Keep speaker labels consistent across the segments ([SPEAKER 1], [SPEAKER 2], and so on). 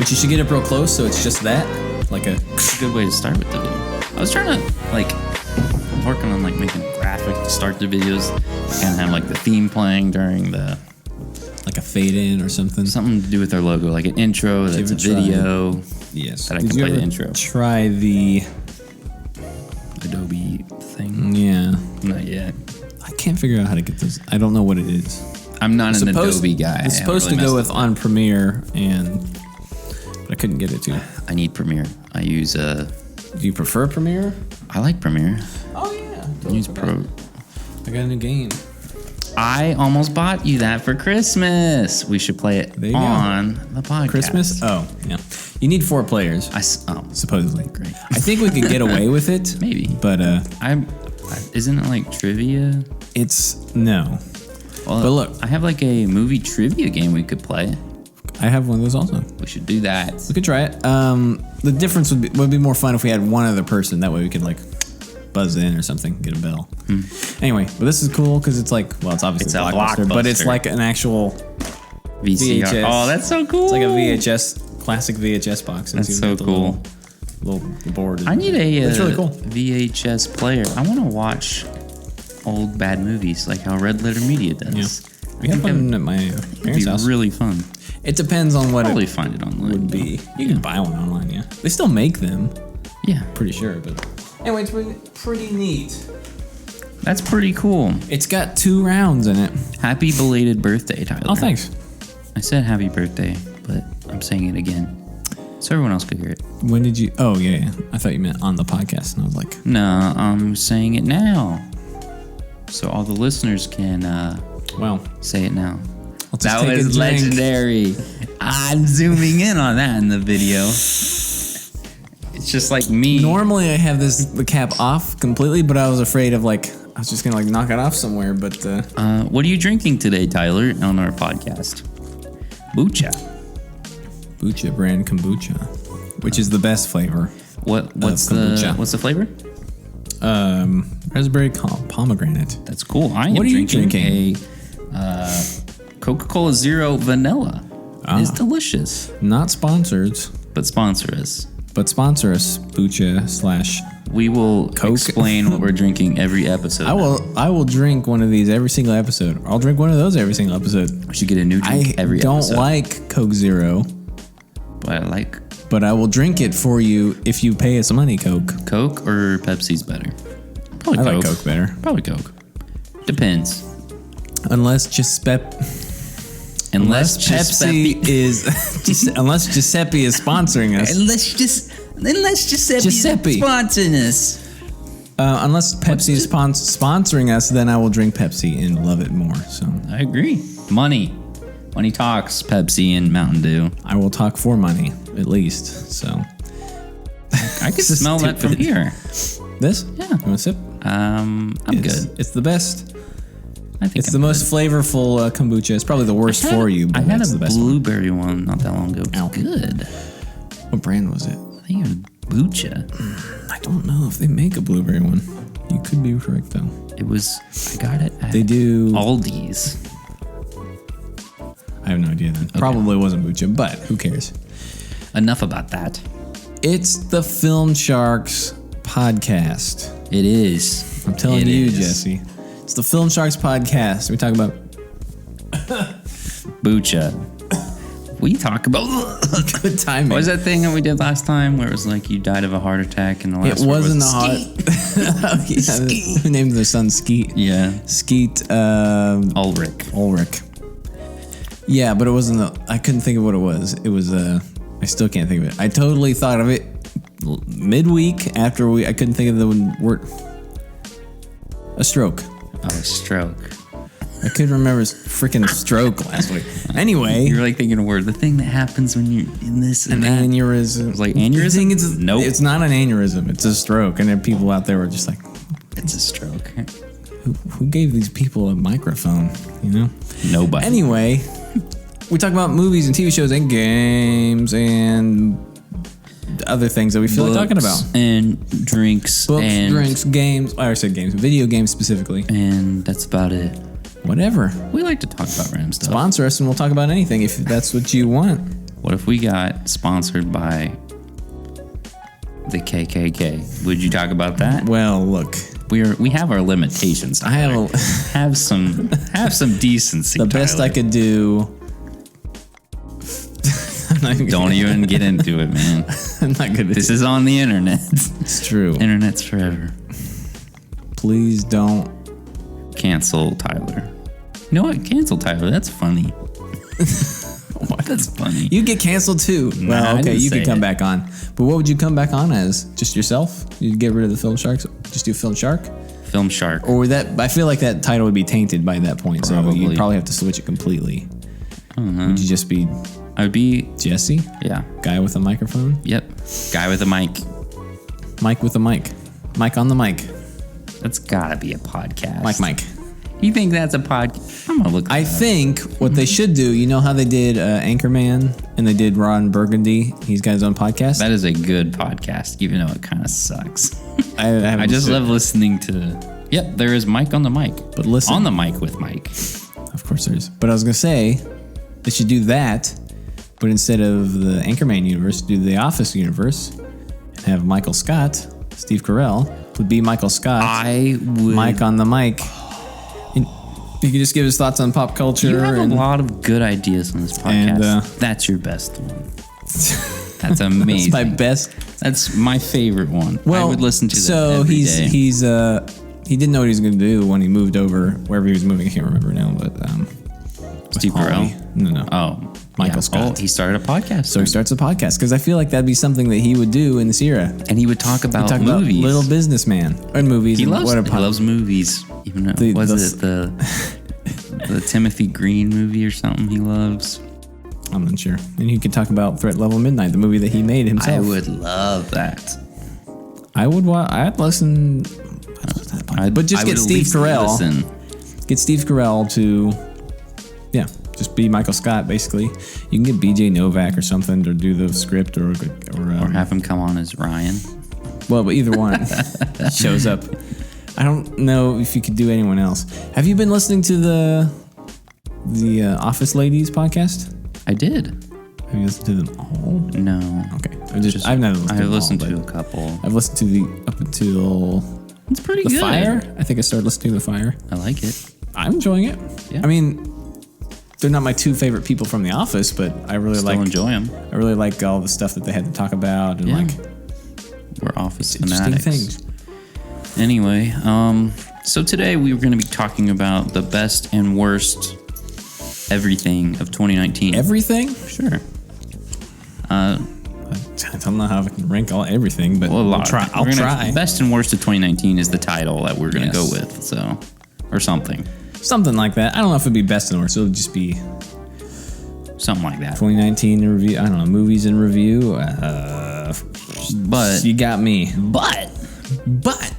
[SPEAKER 1] But you should get it real close, so it's just that. Like a
[SPEAKER 2] good way to start with the video. I was trying to, I'm working on, making a graphic to start the videos. And have, the theme playing during the...
[SPEAKER 1] Like a fade in or something.
[SPEAKER 2] Something to do with our logo, like an intro that's a video.
[SPEAKER 1] Yes.
[SPEAKER 2] That I can play the intro.
[SPEAKER 1] Try the
[SPEAKER 2] Adobe thing?
[SPEAKER 1] Yeah.
[SPEAKER 2] Not yet.
[SPEAKER 1] I can't figure out how to get those. I don't know what it is.
[SPEAKER 2] I'm not an Adobe guy.
[SPEAKER 1] It's supposed to go with on Premiere, but I couldn't get it to.
[SPEAKER 2] I need Premiere. I use
[SPEAKER 1] Do you prefer Premiere?
[SPEAKER 2] I like Premiere.
[SPEAKER 1] Oh yeah.
[SPEAKER 2] I use Pro.
[SPEAKER 1] I got a new game.
[SPEAKER 2] I almost bought you that for Christmas. We should play it on the podcast.
[SPEAKER 1] Christmas? Oh, yeah. You need 4 players. Supposedly.
[SPEAKER 2] Great.
[SPEAKER 1] I think we could get away with it.
[SPEAKER 2] Maybe.
[SPEAKER 1] But
[SPEAKER 2] isn't it like trivia?
[SPEAKER 1] No.
[SPEAKER 2] Well,
[SPEAKER 1] but look,
[SPEAKER 2] I have a movie trivia game we could play.
[SPEAKER 1] I have one of those also.
[SPEAKER 2] We should do that.
[SPEAKER 1] We could try it. The difference would be more fun if we had one other person. That way we could buzz in or something, get a bell. Anyway, but this is cool because it's it's obviously
[SPEAKER 2] a blockbuster,
[SPEAKER 1] but it's like an actual
[SPEAKER 2] VCR.
[SPEAKER 1] VHS.
[SPEAKER 2] Oh, that's so cool.
[SPEAKER 1] It's like a VHS, classic VHS box.
[SPEAKER 2] That's so cool.
[SPEAKER 1] Little board.
[SPEAKER 2] I need
[SPEAKER 1] it's really cool.
[SPEAKER 2] VHS player. I want to watch old bad movies like how Red Letter Media does.
[SPEAKER 1] Yeah. We have one at my parents' house.
[SPEAKER 2] Really fun.
[SPEAKER 1] It depends on what
[SPEAKER 2] probably find it online.
[SPEAKER 1] Would be. You can buy one online. Yeah, they still make them.
[SPEAKER 2] Yeah,
[SPEAKER 1] pretty sure. But anyway, it's pretty neat.
[SPEAKER 2] That's pretty cool.
[SPEAKER 1] It's got 2 rounds in it.
[SPEAKER 2] Happy belated birthday, Tyler.
[SPEAKER 1] Oh, thanks.
[SPEAKER 2] I said happy birthday, but I'm saying it again so everyone else could hear it.
[SPEAKER 1] When did you? Oh yeah. I thought you meant on the podcast, and I was like,
[SPEAKER 2] no, I'm saying it now, so all the listeners can. Say it now. That was legendary. I'm zooming in on that in the video. It's just like me.
[SPEAKER 1] Normally I have the cap off completely, but I was afraid of I was just gonna knock it off somewhere. But
[SPEAKER 2] what are you drinking today, Tyler, on our podcast? Bucha brand kombucha, which is the best flavor. What's the flavor?
[SPEAKER 1] Raspberry pomegranate.
[SPEAKER 2] That's cool. What are you drinking? Coca-Cola Zero Vanilla. It's delicious.
[SPEAKER 1] Not sponsored,
[SPEAKER 2] but sponsor us.
[SPEAKER 1] Bucha /
[SPEAKER 2] We will explain what we're drinking every episode.
[SPEAKER 1] I will drink one of these every single episode. I'll drink one of those every single episode.
[SPEAKER 2] We should get a new drink every episode.
[SPEAKER 1] I don't like Coke Zero. But I will drink it for you if you pay us money, Coke.
[SPEAKER 2] Coke or Pepsi's better? Probably
[SPEAKER 1] Coke.
[SPEAKER 2] I
[SPEAKER 1] like Coke better.
[SPEAKER 2] Probably Coke. Depends.
[SPEAKER 1] Unless Giuseppe is sponsoring us.
[SPEAKER 2] Unless Giuseppe is sponsoring us.
[SPEAKER 1] Unless Pepsi is sponsoring us, then I will drink Pepsi and love it more. So
[SPEAKER 2] I agree. Money talks. Pepsi and Mountain Dew.
[SPEAKER 1] I will talk for money at least. So
[SPEAKER 2] I can smell that from here.
[SPEAKER 1] This?
[SPEAKER 2] Yeah.
[SPEAKER 1] You want a sip?
[SPEAKER 2] I'm good.
[SPEAKER 1] It's the best.
[SPEAKER 2] I think
[SPEAKER 1] it's the most flavorful kombucha. It's probably the worst for you, but
[SPEAKER 2] I had
[SPEAKER 1] it's
[SPEAKER 2] a
[SPEAKER 1] the best
[SPEAKER 2] blueberry one not that long ago. It was good.
[SPEAKER 1] What brand was it?
[SPEAKER 2] I think it was Bucha.
[SPEAKER 1] I don't know if they make a blueberry one. You could be correct though.
[SPEAKER 2] I got it at
[SPEAKER 1] they do
[SPEAKER 2] Aldi's.
[SPEAKER 1] I have no idea then. Okay. Probably wasn't Bucha, but who cares?
[SPEAKER 2] Enough about that.
[SPEAKER 1] It's the Film Sharks podcast.
[SPEAKER 2] It is.
[SPEAKER 1] I'm telling you, Jesse. It's the Film Sharks podcast. We talk about
[SPEAKER 2] Bucha. We talk about
[SPEAKER 1] good timing.
[SPEAKER 2] What was that thing that we did last time where it was like you died of a heart attack and the last
[SPEAKER 1] It wasn't
[SPEAKER 2] was
[SPEAKER 1] a heart. Skeet. Who named their son Skeet?
[SPEAKER 2] Yeah.
[SPEAKER 1] Skeet
[SPEAKER 2] Ulrich.
[SPEAKER 1] Yeah, but it wasn't I couldn't think of what it was. It was I still can't think of it. I totally thought of it midweek after I couldn't think of the word. A stroke.
[SPEAKER 2] Oh, a stroke.
[SPEAKER 1] I couldn't remember freaking stroke last week. Anyway.
[SPEAKER 2] You're like thinking a word. The thing that happens when you're in this and that.
[SPEAKER 1] Aneurysm.
[SPEAKER 2] It's like aneurysm?
[SPEAKER 1] Nope. It's not an aneurysm. It's a stroke. And then people out there were just like...
[SPEAKER 2] It's a stroke.
[SPEAKER 1] Who gave these people a microphone, you know?
[SPEAKER 2] Nobody.
[SPEAKER 1] Anyway, we talk about movies and TV shows and games and other things that we feel like talking about.
[SPEAKER 2] And drinks.
[SPEAKER 1] Books,
[SPEAKER 2] and
[SPEAKER 1] drinks, games. I already said games. Video games specifically.
[SPEAKER 2] And that's about it.
[SPEAKER 1] Whatever.
[SPEAKER 2] We like to talk about random stuff.
[SPEAKER 1] Sponsor us and we'll talk about anything if that's what you want.
[SPEAKER 2] What if we got sponsored by the KKK? Would you talk about that?
[SPEAKER 1] Well, look,
[SPEAKER 2] we have our limitations.
[SPEAKER 1] I
[SPEAKER 2] have some decency.
[SPEAKER 1] The best I could do.
[SPEAKER 2] Don't even get into it, man.
[SPEAKER 1] I'm not good.
[SPEAKER 2] This is on the internet.
[SPEAKER 1] It's true.
[SPEAKER 2] Internet's forever.
[SPEAKER 1] Please don't
[SPEAKER 2] cancel Tyler. You know what? Cancel Tyler. That's funny. That's funny.
[SPEAKER 1] You get canceled too. Well, okay, you can come back on. But what would you come back on as? Just yourself? You'd get rid of the Film Sharks? Just do Film Shark?
[SPEAKER 2] Film Shark.
[SPEAKER 1] Or would that? I feel like that title would be tainted by that point. Probably. So you'd probably have to switch it completely.
[SPEAKER 2] I don't know.
[SPEAKER 1] Would you just be?
[SPEAKER 2] I would be
[SPEAKER 1] Jesse.
[SPEAKER 2] Yeah.
[SPEAKER 1] Guy with a microphone.
[SPEAKER 2] Yep. Guy with a mic.
[SPEAKER 1] Mike with a mic. Mike on the mic.
[SPEAKER 2] That's gotta be a podcast.
[SPEAKER 1] Mike.
[SPEAKER 2] You think that's a podcast? I'm gonna look.
[SPEAKER 1] I think what they should do. You know how they did Anchorman and they did Ron Burgundy. He's got his own podcast.
[SPEAKER 2] That is a good podcast, even though it kind of sucks.
[SPEAKER 1] I
[SPEAKER 2] just love listening to. Yep, there is Mike on the mic.
[SPEAKER 1] But listen,
[SPEAKER 2] on the mic with Mike.
[SPEAKER 1] Of course there is. But I was gonna say they should do that, but instead of the Anchorman universe, do the Office universe and have Michael Scott, Steve Carell would be Michael Scott.
[SPEAKER 2] I would.
[SPEAKER 1] Mike on the mic. He could just give his thoughts on pop culture.
[SPEAKER 2] You have a lot of good ideas on this podcast. And, that's your best one. That's amazing.
[SPEAKER 1] That's my best.
[SPEAKER 2] That's my favorite one.
[SPEAKER 1] Well,
[SPEAKER 2] I would listen to that
[SPEAKER 1] every day. He didn't know what he was going to do when he moved over, wherever he was moving. I can't remember now, but
[SPEAKER 2] Steve Carell?
[SPEAKER 1] No.
[SPEAKER 2] Oh,
[SPEAKER 1] Michael Scott.
[SPEAKER 2] Oh, he started a podcast.
[SPEAKER 1] So he starts a podcast because I feel like that'd be something that he would do in this era.
[SPEAKER 2] And he would talk about movies.
[SPEAKER 1] About Little Businessman and movies.
[SPEAKER 2] He loves movies. Even though, the Timothy Green movie or something he loves?
[SPEAKER 1] I'm not sure. And he could talk about Threat Level Midnight, the movie that he made himself.
[SPEAKER 2] I would love that.
[SPEAKER 1] I'd listen. But just get Steve Carell. Get Steve Carell to, just be Michael Scott, basically. You can get BJ Novak or something to do the script or
[SPEAKER 2] have him come on as Ryan.
[SPEAKER 1] Well, but either one shows up. I don't know if you could do anyone else. Have you been listening to the Office Ladies podcast?
[SPEAKER 2] I did.
[SPEAKER 1] Have you listened to them all?
[SPEAKER 2] No.
[SPEAKER 1] Okay. I've never listened to them all.
[SPEAKER 2] I've listened to a couple.
[SPEAKER 1] I've listened to up until
[SPEAKER 2] it's pretty
[SPEAKER 1] The
[SPEAKER 2] good.
[SPEAKER 1] Fire. I think I started listening to The Fire.
[SPEAKER 2] I like it.
[SPEAKER 1] I'm enjoying it.
[SPEAKER 2] Yeah.
[SPEAKER 1] I mean, they're not my two favorite people from The Office, but I really
[SPEAKER 2] enjoy them.
[SPEAKER 1] I really like all the stuff that they had to talk about and
[SPEAKER 2] we're Office
[SPEAKER 1] interesting
[SPEAKER 2] fanatics.
[SPEAKER 1] Things.
[SPEAKER 2] Anyway, so today we were going to be talking about the best and worst everything of 2019.
[SPEAKER 1] Everything?
[SPEAKER 2] Sure.
[SPEAKER 1] I don't know how I can rank everything, but I'll try.
[SPEAKER 2] Best and worst of 2019 is the title that we're going to go with, so or something.
[SPEAKER 1] Something like that. I don't know if it'd be best and worst. It'll just be
[SPEAKER 2] something like that.
[SPEAKER 1] 2019 in review. I don't know. Movies in review.
[SPEAKER 2] But
[SPEAKER 1] you got me.
[SPEAKER 2] But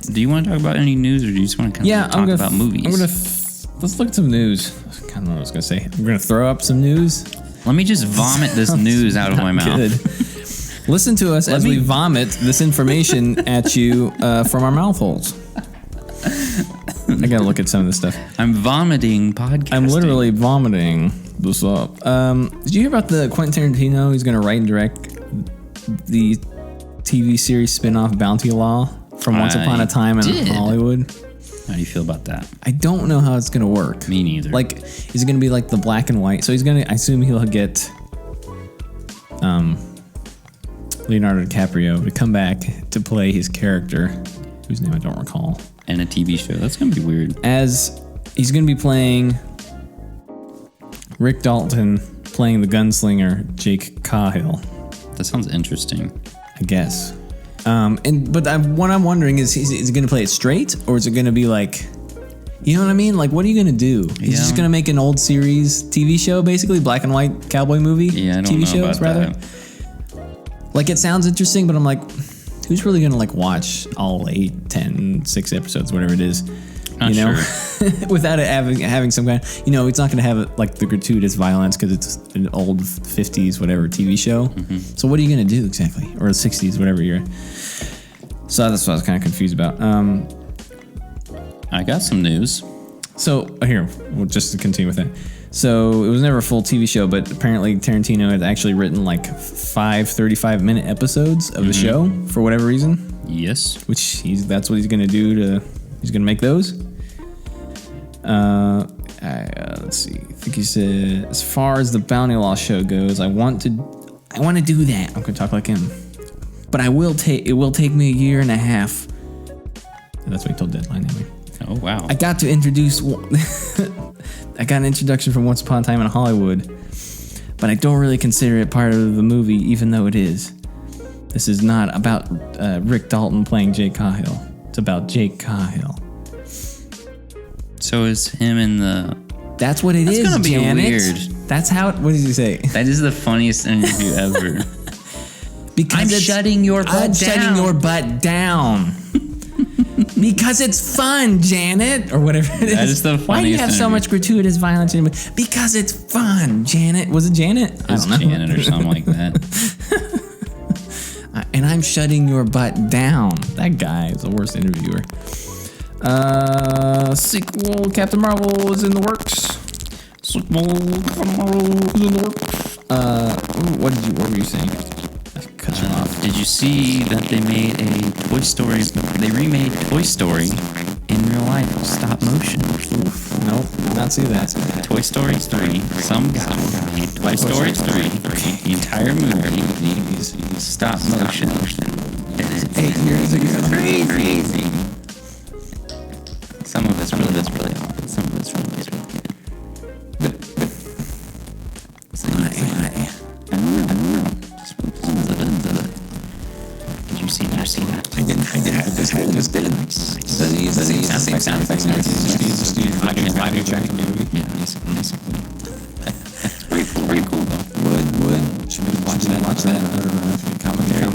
[SPEAKER 2] do you want to talk about any news, or do you just want to kind of talk about movies?
[SPEAKER 1] Let's look at some news. I don't know what I was gonna say. I'm gonna throw up some news.
[SPEAKER 2] Let me just vomit this news out of my mouth. Good.
[SPEAKER 1] Listen to us as we vomit this information at you from our mouth holes. I gotta look at some of this stuff.
[SPEAKER 2] I'm vomiting podcasting.
[SPEAKER 1] I'm literally vomiting this up. Did you hear about the Quentin Tarantino? He's gonna write and direct the TV series spinoff Bounty Law from Once Upon a Time in Hollywood.
[SPEAKER 2] How do you feel about that?
[SPEAKER 1] I don't know how it's gonna work.
[SPEAKER 2] Me neither.
[SPEAKER 1] Like, is it gonna be like the black and white? So he's gonna. I assume he'll get Leonardo DiCaprio to come back to play his character, whose name I don't recall.
[SPEAKER 2] And a TV show. That's gonna be weird.
[SPEAKER 1] As he's gonna be playing Rick Dalton, playing the gunslinger Jake Cahill.
[SPEAKER 2] That sounds interesting.
[SPEAKER 1] I guess. What I'm wondering is it going to play it straight, or is it going to be like, you know what I mean? Like, what are you going to do? He's just going to make an old series TV show, basically black and white cowboy movie.
[SPEAKER 2] Yeah, I don't
[SPEAKER 1] TV
[SPEAKER 2] know
[SPEAKER 1] shows,
[SPEAKER 2] about
[SPEAKER 1] rather. That. Like, it sounds interesting, but I'm like, who's really going to like watch all 8, 10, 6 episodes, whatever it is?
[SPEAKER 2] Not
[SPEAKER 1] you know,
[SPEAKER 2] sure.
[SPEAKER 1] without it having some kind, it's not going to have like the gratuitous violence because it's an old 50s whatever TV show. Mm-hmm. So what are you going to do exactly, or 60s, whatever year? So that's what I was kind of confused about.
[SPEAKER 2] I got some news.
[SPEAKER 1] So here, just to continue with that. So it was never a full TV show, but apparently Tarantino had actually written like 5 35-minute episodes of the show for whatever reason.
[SPEAKER 2] Yes.
[SPEAKER 1] Which that's what he's going to do he's going to make those. Let's see. I think he said, as far as the Bounty Law show goes, I want to do that. I'm going to talk like him. But it will take me a year and a half. And that's what he told Deadline anyway.
[SPEAKER 2] Oh, wow.
[SPEAKER 1] I got to introduce I got an introduction from Once Upon a Time in Hollywood, but I don't really consider it part of the movie, even though it is. This is not about Rick Dalton playing Jake Cahill. It's about Jake Cahill.
[SPEAKER 2] So is him in the...
[SPEAKER 1] That's what it is,
[SPEAKER 2] That's going to be weird.
[SPEAKER 1] That's how... What did he say?
[SPEAKER 2] That is the funniest interview ever.
[SPEAKER 1] Because
[SPEAKER 2] I'm shutting your
[SPEAKER 1] butt down. Because it's fun, Janet, or whatever it is.
[SPEAKER 2] That is the funniest.
[SPEAKER 1] Why do you have so much gratuitous violence in it? Because it's fun, Janet. Was it Janet?
[SPEAKER 2] I don't know. Janet or something like that.
[SPEAKER 1] And I'm shutting your butt down. That guy is the worst interviewer. Sequel, Captain Marvel is in the works. What were you saying? Cut you off.
[SPEAKER 2] Did you see that they made a Toy Story? They remade Toy Story in real life, stop motion.
[SPEAKER 1] Nope, did not see that.
[SPEAKER 2] Toy Story 3. Some guy made Toy Story 3. The entire movie, stop motion.
[SPEAKER 1] 8 years ago.
[SPEAKER 2] Crazy. Some of it's really awful. Some of it's really good. I don't know. Did you see that? I didn't. I just did. Does he use the same sound effects? Yeah, basically. Pretty cool though. Would. Should we watch that? Commentary.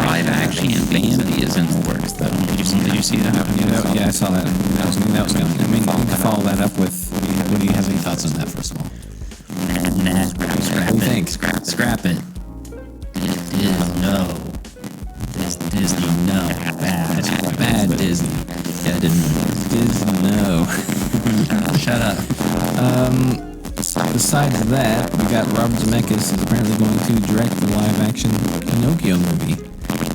[SPEAKER 2] Live action Bambi is in the works though. Did you see that?
[SPEAKER 1] Yeah, I saw that. That was coming. I mean, follow that up with. What do you have any thoughts on that? First of all.
[SPEAKER 2] Nah, scrap it. Disney, no. Bad Disney. Yeah, Disney, no. Shut up.
[SPEAKER 1] Besides that, we got Robert Zemeckis is apparently going to direct the live-action Pinocchio movie.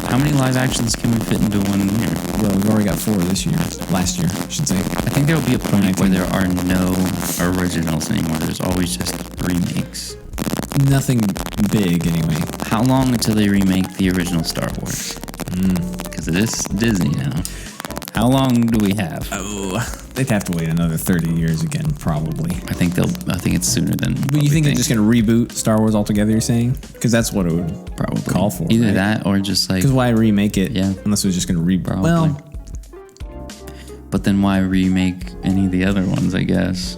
[SPEAKER 2] How many live actions can we fit into 1 year?
[SPEAKER 1] Well, we've already got 4 last year, I should say.
[SPEAKER 2] I think there will be a point where there are no originals anymore. There's always just remakes.
[SPEAKER 1] Nothing big, anyway.
[SPEAKER 2] How long until they remake the original Star Wars? Because it is Disney now. How long do we have?
[SPEAKER 1] Oh, they'd have to wait another 30 years again, probably.
[SPEAKER 2] I think it's sooner than.
[SPEAKER 1] But you think they're just going to reboot Star Wars altogether? You're saying? Because that's what it would probably call for.
[SPEAKER 2] Either
[SPEAKER 1] right?
[SPEAKER 2] that or just like.
[SPEAKER 1] Because why remake it?
[SPEAKER 2] Yeah.
[SPEAKER 1] Unless it was just going to reboot.
[SPEAKER 2] Probably.
[SPEAKER 1] Well.
[SPEAKER 2] But then why remake any of the other ones? I guess.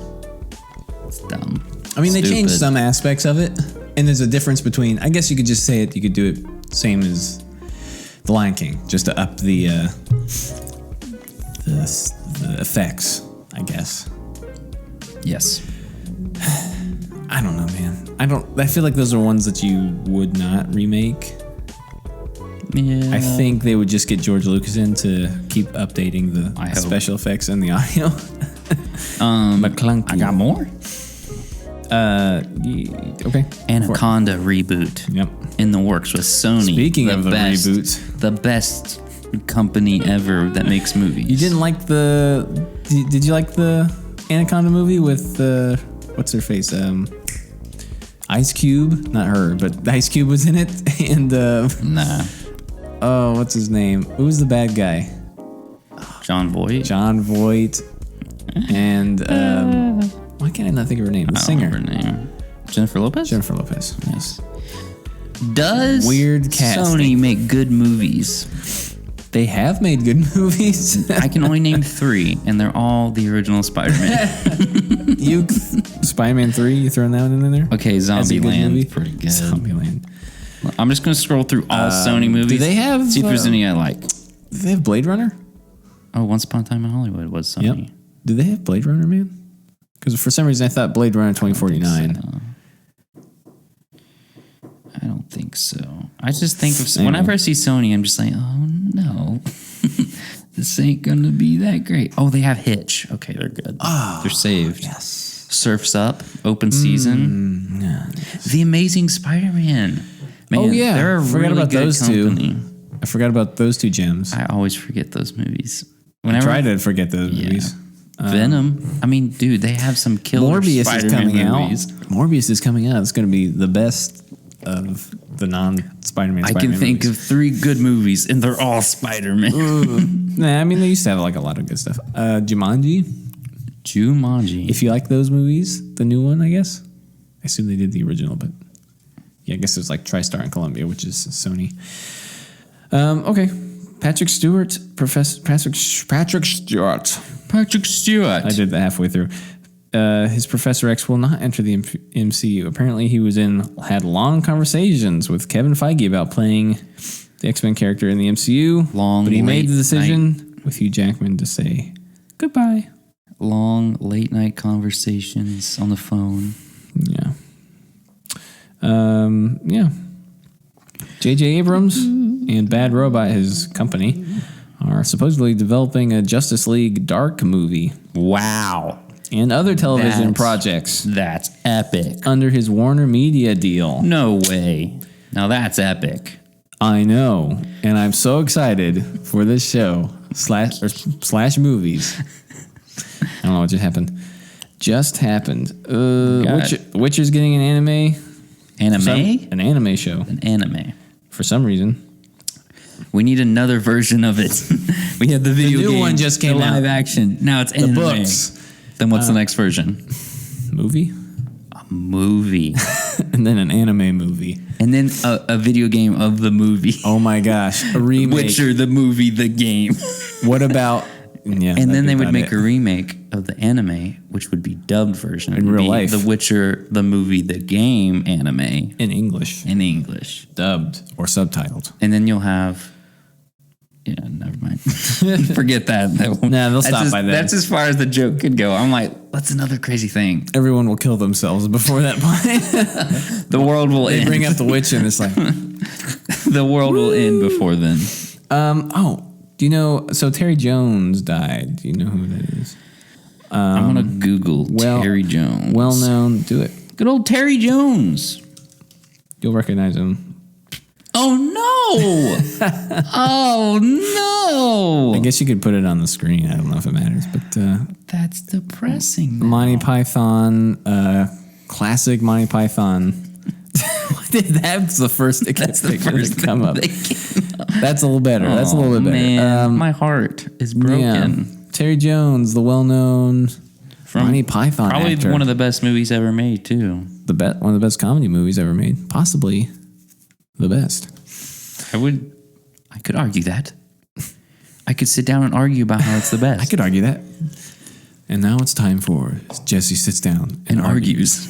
[SPEAKER 2] It's dumb.
[SPEAKER 1] I mean, they changed some aspects of it, and there's a difference between. I guess you could just say it. You could do it same as The Lion King, just to up the effects, I guess.
[SPEAKER 2] Yes.
[SPEAKER 1] I don't know, man. I feel like those are ones that you would not remake.
[SPEAKER 2] Yeah.
[SPEAKER 1] I think they would just get George Lucas in to keep updating the special effects and the audio. McClunky.
[SPEAKER 2] I got more.
[SPEAKER 1] Okay.
[SPEAKER 2] Anaconda reboot.
[SPEAKER 1] Yep.
[SPEAKER 2] In the works with Sony.
[SPEAKER 1] Speaking of the reboots,
[SPEAKER 2] the best company ever that makes movies.
[SPEAKER 1] You didn't like Did you like the Anaconda movie with what's her face? Ice Cube, not her, but Ice Cube was in it, and
[SPEAKER 2] nah.
[SPEAKER 1] Oh, what's his name? Who was the bad guy?
[SPEAKER 2] John Voight.
[SPEAKER 1] And why can't I not think of her name? The singer.
[SPEAKER 2] Her name. Jennifer Lopez.
[SPEAKER 1] Yes.
[SPEAKER 2] Does
[SPEAKER 1] weird casting.
[SPEAKER 2] Sony make good movies?
[SPEAKER 1] They have made good movies.
[SPEAKER 2] I can only name 3, and they're all the original Spider-Man.
[SPEAKER 1] Spider-Man 3, you throwing that one in there?
[SPEAKER 2] Okay, Zombieland, pretty good.
[SPEAKER 1] Zombieland.
[SPEAKER 2] I'm just going to scroll through all Sony movies.
[SPEAKER 1] Do they have...
[SPEAKER 2] See if there's any I like.
[SPEAKER 1] Do they have Blade Runner?
[SPEAKER 2] Oh, Once Upon a Time in Hollywood was Sony.
[SPEAKER 1] Yep. Do they have Blade Runner, man? Because for some reason I thought Blade Runner 2049.
[SPEAKER 2] I don't think so. I just think of... Whenever I see Sony, I'm just like, oh, no. This ain't gonna be that great. Oh, they have Hitch. Okay, they're good. Oh, they're saved.
[SPEAKER 1] Yes.
[SPEAKER 2] Surf's Up, open season.
[SPEAKER 1] Yes.
[SPEAKER 2] The Amazing Spider-Man. Man, they're a really good
[SPEAKER 1] those
[SPEAKER 2] company.
[SPEAKER 1] two. I forgot about those two gems.
[SPEAKER 2] I always forget those movies.
[SPEAKER 1] I try to forget those movies.
[SPEAKER 2] Venom. I mean, dude, they have some killer
[SPEAKER 1] Morbius
[SPEAKER 2] Spider-Man
[SPEAKER 1] is coming
[SPEAKER 2] movies.
[SPEAKER 1] out. Morbius is coming out. It's going to be the best of the non-Spider-Man.
[SPEAKER 2] I can think of 3 good movies, and they're all Spider-Man.
[SPEAKER 1] Nah, I mean, they used to have like a lot of good stuff. Jumanji. If you like those movies, the new one, I guess. I assume they did the original, but yeah, I guess it was like TriStar in Columbia, which is Sony. Okay. Patrick Stewart. Patrick Stewart. I did that halfway through. His Professor X will not enter the MCU. Apparently, he had long conversations with Kevin Feige about playing the X-Men character in the MCU. But he made the decision with Hugh Jackman to say goodbye.
[SPEAKER 2] Long late night conversations on the phone.
[SPEAKER 1] Yeah. Yeah. J.J. Abrams and Bad Robot, his company, are supposedly developing a Justice League Dark movie.
[SPEAKER 2] Wow.
[SPEAKER 1] And other television projects.
[SPEAKER 2] That's epic.
[SPEAKER 1] Under his Warner Media deal.
[SPEAKER 2] No way. Now that's epic.
[SPEAKER 1] I know. And I'm so excited for this show. Slash movies. I don't know what just happened. Witcher's getting an anime. An anime show.
[SPEAKER 2] An anime.
[SPEAKER 1] For some reason.
[SPEAKER 2] We need another version of it. We had the video game.
[SPEAKER 1] The new one just came out.
[SPEAKER 2] Live action. Now it's anime.
[SPEAKER 1] The books.
[SPEAKER 2] Then what's the next version?
[SPEAKER 1] Movie?
[SPEAKER 2] A movie.
[SPEAKER 1] And then an anime movie.
[SPEAKER 2] And then a video game of the movie.
[SPEAKER 1] Oh my gosh. A remake.
[SPEAKER 2] Witcher, the movie, the game.
[SPEAKER 1] What about... Yeah,
[SPEAKER 2] and then they would make a remake of the anime, which would be dubbed version.
[SPEAKER 1] In real life.
[SPEAKER 2] The Witcher, the movie, the game anime.
[SPEAKER 1] In English. Dubbed or subtitled.
[SPEAKER 2] And then you'll have... Yeah, never mind. Forget that.
[SPEAKER 1] Nah, they'll stop by then.
[SPEAKER 2] That's as far as the joke could go. I'm like, what's another crazy thing?
[SPEAKER 1] Everyone will kill themselves before that point.
[SPEAKER 2] The world will end.
[SPEAKER 1] They bring up the witch and it's like...
[SPEAKER 2] The world will end before then.
[SPEAKER 1] Do you know... So Terry Jones died. Do you know who that is?
[SPEAKER 2] I'm going to Google Terry Jones.
[SPEAKER 1] Well-known. Do it.
[SPEAKER 2] Good old Terry Jones.
[SPEAKER 1] You'll recognize him.
[SPEAKER 2] Oh, no. Oh, no.
[SPEAKER 1] I guess you could put it on the screen. I don't know if it matters, but...
[SPEAKER 2] That's depressing.
[SPEAKER 1] Monty Python, classic Monty Python. That's the first picture to come up. That's a little better. That's a little bit better.
[SPEAKER 2] Man, my heart is broken.
[SPEAKER 1] Yeah. Terry Jones, the well-known Monty Python
[SPEAKER 2] probably
[SPEAKER 1] actor.
[SPEAKER 2] One of the best movies ever made, too.
[SPEAKER 1] One of the best comedy movies ever made. Possibly the best.
[SPEAKER 2] I could argue that. I could sit down and argue about how it's the best.
[SPEAKER 1] I could argue that. And now it's time for Jesse sits down and argues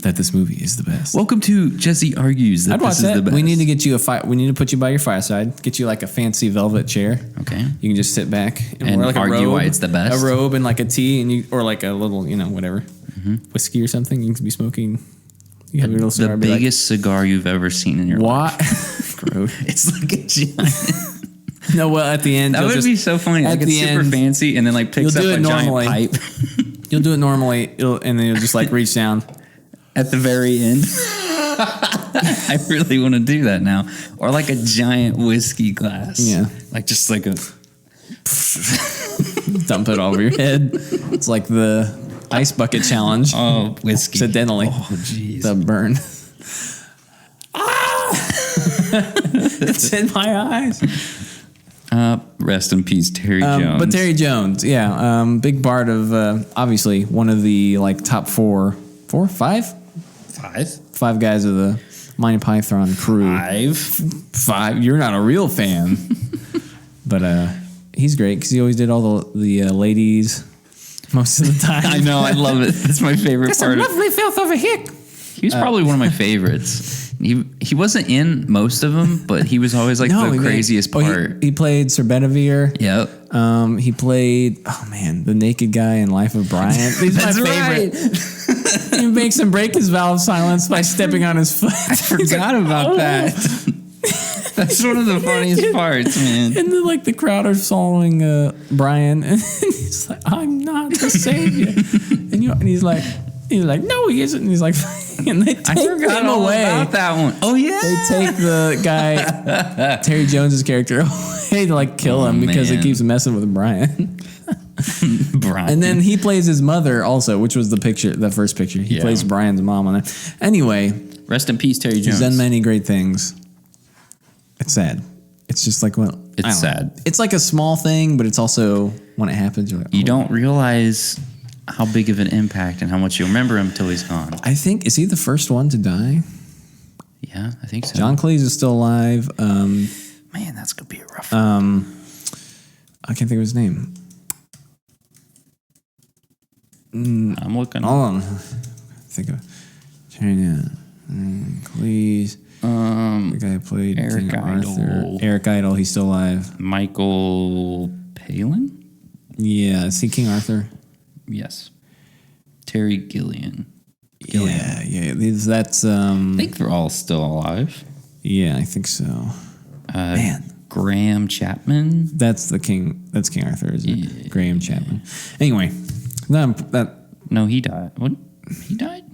[SPEAKER 1] that this movie is the best.
[SPEAKER 2] Welcome to Jesse Argues that this is the best.
[SPEAKER 1] We need to get you we need to put you by your fireside, get you like a fancy velvet chair.
[SPEAKER 2] Okay.
[SPEAKER 1] You can just sit back
[SPEAKER 2] and
[SPEAKER 1] wear like
[SPEAKER 2] argue
[SPEAKER 1] a robe,
[SPEAKER 2] why it's the best.
[SPEAKER 1] A robe and like a tea or like a little, whatever. Whiskey or something you can be smoking. You have your little cigar.
[SPEAKER 2] The biggest cigar you've ever seen in your life.
[SPEAKER 1] Gross.
[SPEAKER 2] It's like a giant...
[SPEAKER 1] No, well, at the end...
[SPEAKER 2] That would be so funny. Like, it's super fancy, and then, like, picks up a giant pipe.
[SPEAKER 1] You'll do it normally, and then you'll just, like, reach down.
[SPEAKER 2] At the very end. I really want to do that now. Or, like, a giant whiskey glass.
[SPEAKER 1] Yeah.
[SPEAKER 2] Like, just like a...
[SPEAKER 1] Dump it over your head. It's like the ice bucket challenge.
[SPEAKER 2] Oh, whiskey.
[SPEAKER 1] Accidentally.
[SPEAKER 2] Oh, jeez.
[SPEAKER 1] The burn. It's in my eyes.
[SPEAKER 2] Rest in peace, Terry Jones.
[SPEAKER 1] But Terry Jones, big part of obviously one of the like top five guys of the Monty Python crew. Five. You're not a real fan, but he's great because he always did all the ladies most of the time.
[SPEAKER 2] I know, I love it. That's my favorite
[SPEAKER 1] That's
[SPEAKER 2] part.
[SPEAKER 1] A lovely filth of a hick.
[SPEAKER 2] He was probably one of my favorites. He wasn't in most of them, but he was always like the craziest part.
[SPEAKER 1] He played Sir Bedivere.
[SPEAKER 2] Yep.
[SPEAKER 1] He played the naked guy in Life of Brian. He's my favorite. He makes him break his vow of silence by stepping on his foot.
[SPEAKER 2] I forgot about that. That's one of the funniest parts, man.
[SPEAKER 1] And then, like, the crowd are following Brian, and he's like, "I'm not the savior," and he's like, "No, he isn't." And he's like, and they take him away.
[SPEAKER 2] About that one. Oh yeah,
[SPEAKER 1] they take the guy Terry Jones's character away to like kill him because he keeps messing with Brian.
[SPEAKER 2] Brian.
[SPEAKER 1] And then he plays his mother also, which was the first picture. He plays Brian's mom on it. Anyway,
[SPEAKER 2] rest in peace, Terry Jones.
[SPEAKER 1] He's done many great things. It's sad. It's just like, well,
[SPEAKER 2] it's sad.
[SPEAKER 1] It's like a small thing, but it's also when it happens, you're like,
[SPEAKER 2] you don't realize how big of an impact and how much you remember him until he's gone.
[SPEAKER 1] I think, is he the first one to die?
[SPEAKER 2] Yeah, I think so.
[SPEAKER 1] John Cleese is still alive.
[SPEAKER 2] Man, that's gonna be a rough one.
[SPEAKER 1] I can't think of his name.
[SPEAKER 2] I'm looking.
[SPEAKER 1] Hold on. Think of China. Cleese. The guy who played
[SPEAKER 2] Eric Idle.
[SPEAKER 1] Eric Idle, he's still alive.
[SPEAKER 2] Michael Palin?
[SPEAKER 1] Yeah, is he King Arthur?
[SPEAKER 2] Yes. Terry Gilliam.
[SPEAKER 1] Yeah. That's
[SPEAKER 2] I think they're all still alive.
[SPEAKER 1] Yeah, I think so. Man.
[SPEAKER 2] Graham Chapman.
[SPEAKER 1] That's King Arthur, isn't it? Graham Chapman. Anyway,
[SPEAKER 2] no, he died. What? He died?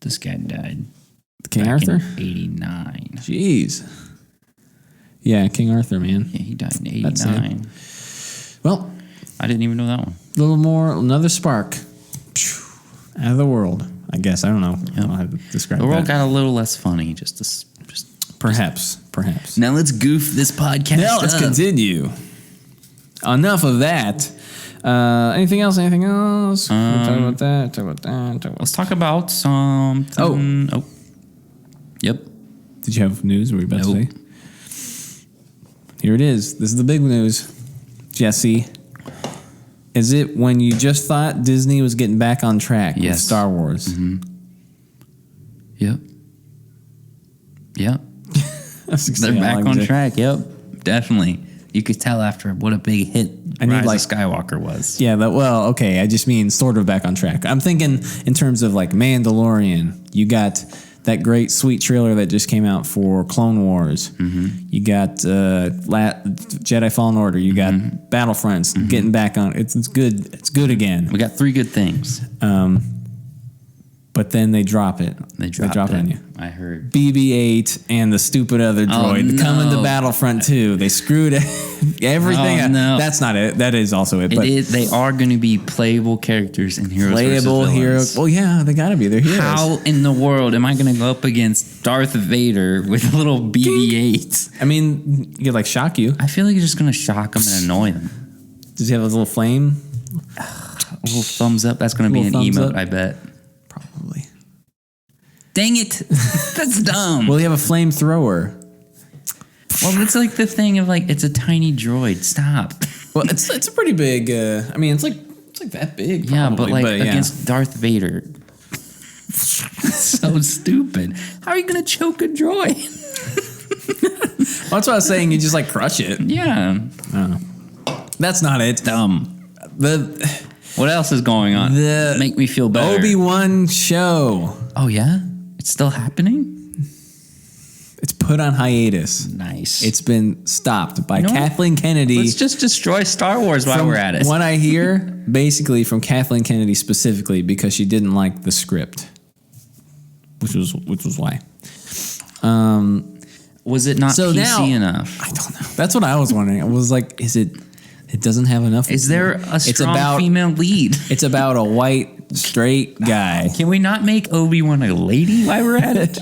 [SPEAKER 2] This guy died.
[SPEAKER 1] King Arthur?
[SPEAKER 2] In 89.
[SPEAKER 1] Jeez. Yeah, King Arthur, man.
[SPEAKER 2] Yeah, he died in 89.
[SPEAKER 1] Well,
[SPEAKER 2] I didn't even know that one.
[SPEAKER 1] A little more, another spark out of the world, I guess. I don't know. Yep. I don't know how to describe it.
[SPEAKER 2] The world got a little less funny.
[SPEAKER 1] Perhaps.
[SPEAKER 2] Now let's goof this podcast.
[SPEAKER 1] Now let's continue. Enough of that. Anything else? Talk about that.
[SPEAKER 2] Let's talk about something. Oh. Yep.
[SPEAKER 1] Did you have news? Were you about to say? Here it is. This is the big news, Jesse. Is it when you just thought Disney was getting back on track with Star Wars?
[SPEAKER 2] Mm-hmm. Yep. They're back on track. Yep. Definitely. You could tell after what a big hit Rise of Skywalker was.
[SPEAKER 1] Yeah, okay. I just mean sort of back on track. I'm thinking in terms of like Mandalorian. You got that great sweet trailer that just came out for Clone Wars. Mm-hmm. You got Jedi Fallen Order. You got Battlefronts getting back on. It's good. It's good again.
[SPEAKER 2] We got 3 good things.
[SPEAKER 1] But then they drop it. They drop it on you.
[SPEAKER 2] I heard.
[SPEAKER 1] BB-8 and the stupid other droid coming to Battlefront 2. They screwed everything up. No. That's not it. That is also it.
[SPEAKER 2] They are going to be playable characters in Heroes
[SPEAKER 1] Playable heroes. Well, yeah, they got to be. They're heroes.
[SPEAKER 2] How in the world am I going to go up against Darth Vader with a little BB-8?
[SPEAKER 1] I mean, you could like shock you.
[SPEAKER 2] I feel like you're just going to shock them and annoy them.
[SPEAKER 1] Does he have a little flame?
[SPEAKER 2] A little thumbs up. That's going to be an emote, I bet.
[SPEAKER 1] Probably.
[SPEAKER 2] Dang it. That's dumb.
[SPEAKER 1] Well, you have a flamethrower.
[SPEAKER 2] Well, it's like the thing of like, it's a tiny droid. Stop.
[SPEAKER 1] Well, it's a pretty big, I mean, it's like that big. Probably,
[SPEAKER 2] yeah, but like against Darth Vader. So stupid. How are you going to choke a droid?
[SPEAKER 1] Well, that's what I was saying. You just like crush it.
[SPEAKER 2] Yeah.
[SPEAKER 1] That's not it.
[SPEAKER 2] Dumb. What else is going on? Make me feel better.
[SPEAKER 1] Obi-Wan show.
[SPEAKER 2] Oh, yeah? It's still happening?
[SPEAKER 1] It's put on hiatus.
[SPEAKER 2] Nice.
[SPEAKER 1] It's been stopped by Kathleen Kennedy.
[SPEAKER 2] Let's just destroy Star Wars while we're at it.
[SPEAKER 1] What I hear, basically from Kathleen Kennedy specifically, because she didn't like the script, which was why.
[SPEAKER 2] Was it not PC enough?
[SPEAKER 1] I don't know. That's what I was wondering. I was like, it doesn't have enough.
[SPEAKER 2] Is there a strong female lead?
[SPEAKER 1] It's about a white, straight guy.
[SPEAKER 2] Can we not make Obi-Wan a lady while we're at it?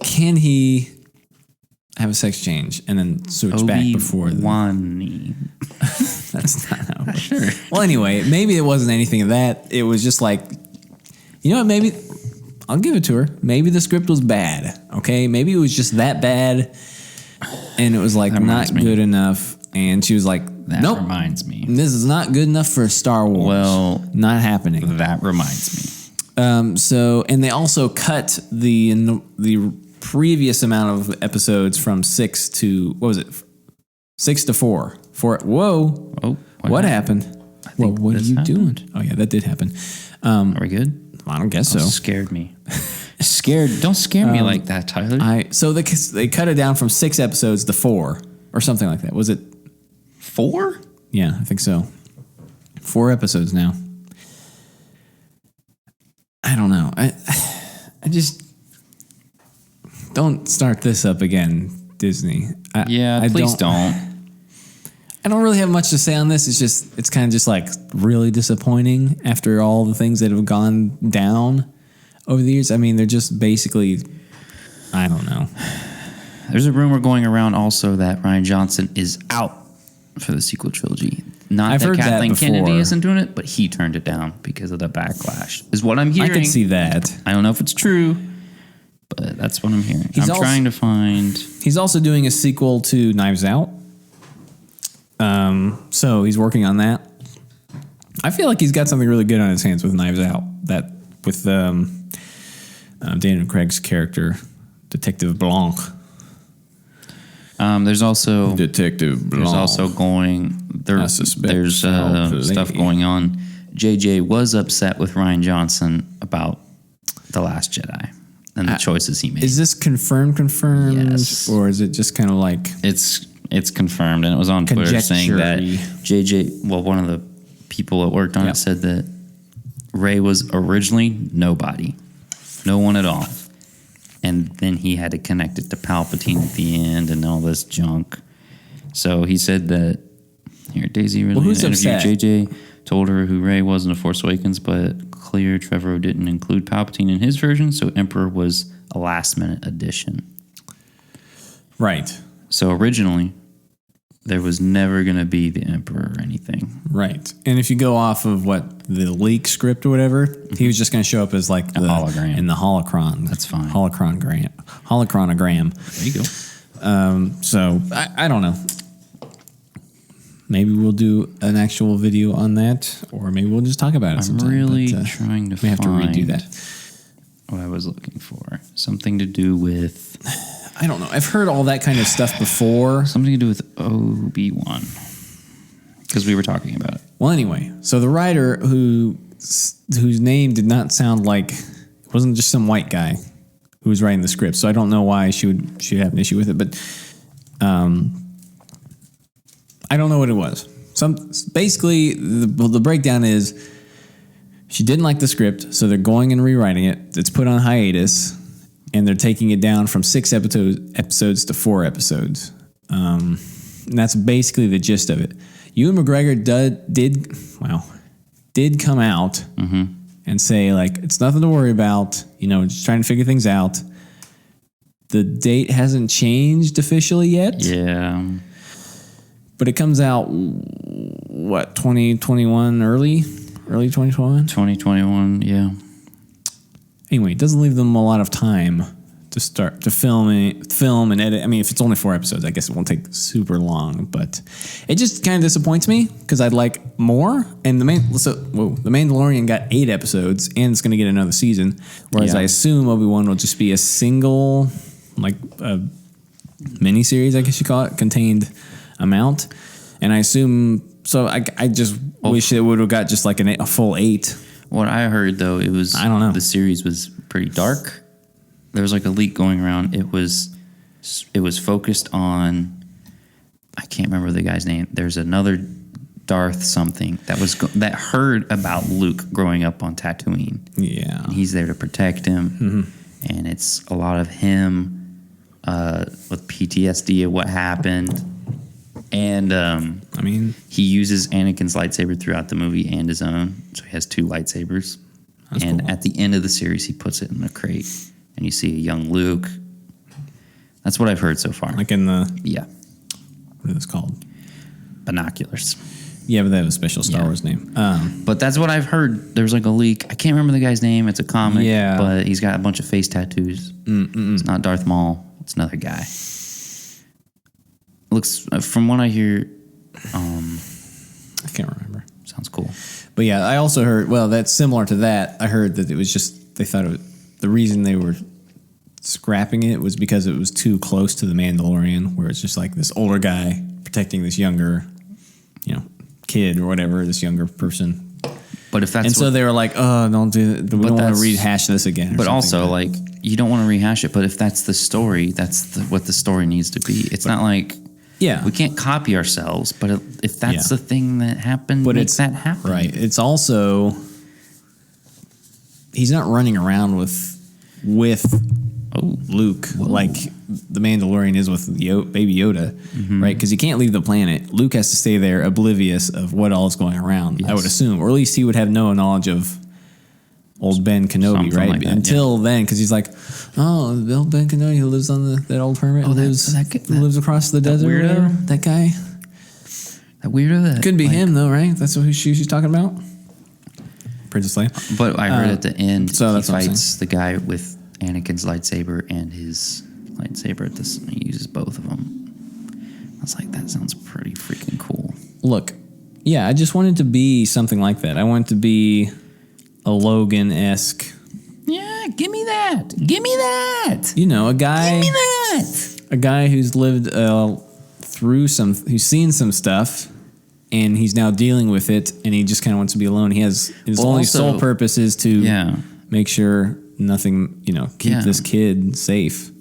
[SPEAKER 1] Can he have a sex change and then switch back before? That's not how it works.
[SPEAKER 2] Sure.
[SPEAKER 1] Well, anyway, maybe it wasn't anything of that. It was just like, you know what, maybe I'll give it to her. Maybe the script was bad, okay? Maybe it was just that bad and it was like not good enough. And she was like, nope.
[SPEAKER 2] That reminds me.
[SPEAKER 1] This is not good enough for Star Wars. Well, not happening.
[SPEAKER 2] That reminds me.
[SPEAKER 1] And they also cut the previous amount of episodes from 6 to, what was it? 6 to 4. Whoa.
[SPEAKER 2] Oh,
[SPEAKER 1] what happened? Well, what are you doing? Oh, yeah, that did happen.
[SPEAKER 2] Are we good?
[SPEAKER 1] I don't guess so.
[SPEAKER 2] Scared me. Don't scare me like that, Tyler.
[SPEAKER 1] So they cut it down from 6 episodes to 4 or something like that. Was it
[SPEAKER 2] 4?
[SPEAKER 1] Yeah, I think so. 4 episodes now. I don't know. I just don't start this up again, Disney.
[SPEAKER 2] Please don't.
[SPEAKER 1] I don't really have much to say on this. It's kind of just like really disappointing after all the things that have gone down over the years. I mean, they're just basically, I don't know.
[SPEAKER 2] There's a rumor going around also that Rian Johnson is out for the sequel trilogy. Not that Kathleen Kennedy isn't doing it, but he turned it down because of the backlash, is what I'm hearing.
[SPEAKER 1] I can see that.
[SPEAKER 2] I don't know if it's true, but that's what I'm hearing. Trying to find...
[SPEAKER 1] He's also doing a sequel to Knives Out. So he's working on that. I feel like he's got something really good on his hands with Knives Out. That with Daniel Craig's character, Detective Blanc.
[SPEAKER 2] There's also
[SPEAKER 1] Detective Blanc.
[SPEAKER 2] There's also there's stuff going on. JJ was upset with Rian Johnson about The Last Jedi and the choices he made.
[SPEAKER 1] Is this confirmed?
[SPEAKER 2] Yes.
[SPEAKER 1] Or is it just kind of like...
[SPEAKER 2] It's confirmed, and it was on Twitter saying that JJ, one of the people that worked on it said that Rey was originally nobody. No one at all. And then he had to connect it to Palpatine at the end and all this junk. So he said that... Here, Daisy really interviewed JJ, told her who Rey was in The Force Awakens, but clear Trevorrow didn't include Palpatine in his version, so Emperor was a last-minute addition.
[SPEAKER 1] Right.
[SPEAKER 2] So originally, there was never going to be the Emperor or anything.
[SPEAKER 1] Right. And if you go off of the leak script or whatever, he was just going to show up as like
[SPEAKER 2] a hologram.
[SPEAKER 1] In the holocron.
[SPEAKER 2] That's fine.
[SPEAKER 1] Holochronogram.
[SPEAKER 2] There you go.
[SPEAKER 1] So I don't know. Maybe we'll do an actual video on that, or maybe we'll just talk about it sometime.
[SPEAKER 2] I'm really trying to find...
[SPEAKER 1] We have to redo that.
[SPEAKER 2] What I was looking for. Something to do with...
[SPEAKER 1] I don't know. I've heard all that kind of stuff before.
[SPEAKER 2] Something to do with Obi-Wan. Because we were talking about it.
[SPEAKER 1] Well, anyway. So the writer whose name did not sound like... It wasn't just some white guy who was writing the script. So I don't know why she would have an issue with it. But I don't know what it was. Basically, the breakdown is she didn't like the script, so they're going and rewriting it. It's put on hiatus, and they're taking it down from 6 episodes to 4 episodes. And that's basically the gist of it. Ewan McGregor did come out and say, like, it's nothing to worry about, just trying to figure things out. The date hasn't changed officially yet.
[SPEAKER 2] Yeah.
[SPEAKER 1] But it comes out, 2021, early 2021?
[SPEAKER 2] 2021, yeah.
[SPEAKER 1] Anyway, it doesn't leave them a lot of time to start to film and edit. I mean, if it's only 4 episodes, I guess it won't take super long. But it just kind of disappoints me because I'd like more. And the Mandalorian got 8 episodes, and it's going to get another season. Whereas I assume Obi-Wan will just be a single, like a miniseries, I guess you call it, contained amount. And I assume so. I just wish it would have got just like a full 8.
[SPEAKER 2] What I heard though, I don't know. The series was pretty dark. There was like a leak going around. It was focused on, I can't remember the guy's name. There's another Darth something that heard about Luke growing up on Tatooine.
[SPEAKER 1] Yeah,
[SPEAKER 2] and he's there to protect him, and it's a lot of him with PTSD of what happened. And he uses Anakin's lightsaber throughout the movie and his own, so he has 2 lightsabers. That's cool. At the end of the series, he puts it in a crate, and you see a young Luke. That's what I've heard so far.
[SPEAKER 1] Like in the
[SPEAKER 2] what
[SPEAKER 1] is this called?
[SPEAKER 2] Binoculars.
[SPEAKER 1] Yeah, but they have a special Star Wars name.
[SPEAKER 2] But that's what I've heard. There's like a leak. I can't remember the guy's name. It's a comic.
[SPEAKER 1] Yeah,
[SPEAKER 2] but he's got a bunch of face tattoos. It's not Darth Maul. It's another guy. Looks, from what I hear,
[SPEAKER 1] I can't remember.
[SPEAKER 2] Sounds cool.
[SPEAKER 1] But yeah, I also heard, that's similar to that. I heard that it was just, they thought the reason they were scrapping it was because it was too close to The Mandalorian, where it's just like this older guy protecting this younger, kid or whatever, this younger person.
[SPEAKER 2] But if that's
[SPEAKER 1] and so they were like, oh, don't do it. We don't want to rehash this again.
[SPEAKER 2] But also, like, you don't want to rehash it. But if that's the story, that's what the story needs to be. It's not like we can't copy ourselves. But if that's the thing that happened, make that happen.
[SPEAKER 1] Right. It's also he's not running around with Luke like the Mandalorian is with Baby Yoda, right? Because he can't leave the planet. Luke has to stay there, oblivious of what all is going around. Yes. I would assume, or at least he would have no knowledge of old Ben Kenobi, something right? Like that, until then, because he's like, oh, old Ben Kenobi who lives on that old hermit, who lives across the desert, weirdo. That guy,
[SPEAKER 2] that weirdo.
[SPEAKER 1] Could be him though, right? That's what she's talking about. Princess Leia.
[SPEAKER 2] But I heard at the end, he fights the guy with Anakin's lightsaber and his lightsaber at this. He uses both of them. I was like, that sounds pretty freaking cool.
[SPEAKER 1] Look, yeah, I just wanted to be something like that. I want it to be a Logan-esque.
[SPEAKER 2] Yeah, give me that. Give me that.
[SPEAKER 1] You know, a guy.
[SPEAKER 2] Give me that.
[SPEAKER 1] A guy who's lived through who's seen some stuff, and he's now dealing with it, and he just kind of wants to be alone. He has his only sole purpose is to make sure nothing, keep this kid safe.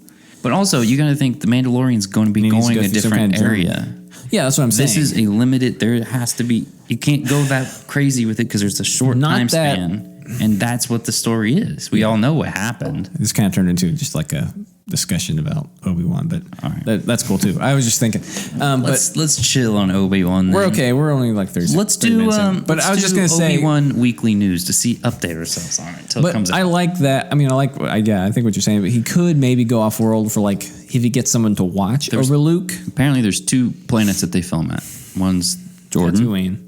[SPEAKER 2] But also, you got to think the Mandalorian's going to be going a different area.
[SPEAKER 1] Yeah, that's what I'm saying.
[SPEAKER 2] This is a limited. There has to be. You can't go that crazy with it because there's a short time span, and that's what the story is. We all know what happened.
[SPEAKER 1] This kind of turned into just like a discussion about Obi-Wan, but that's cool too. I was just thinking,
[SPEAKER 2] let's chill on Obi-Wan.
[SPEAKER 1] We're okay. We're only like 30.
[SPEAKER 2] Let's do.
[SPEAKER 1] But I was just gonna say
[SPEAKER 2] Obi-Wan weekly news to update ourselves on it until it comes out.
[SPEAKER 1] I like that. I mean, I think what you're saying. But he could maybe go off world for like if he gets someone to watch over Luke.
[SPEAKER 2] Apparently, there's 2 planets that they film at. One's Jordan,
[SPEAKER 1] Tatooine.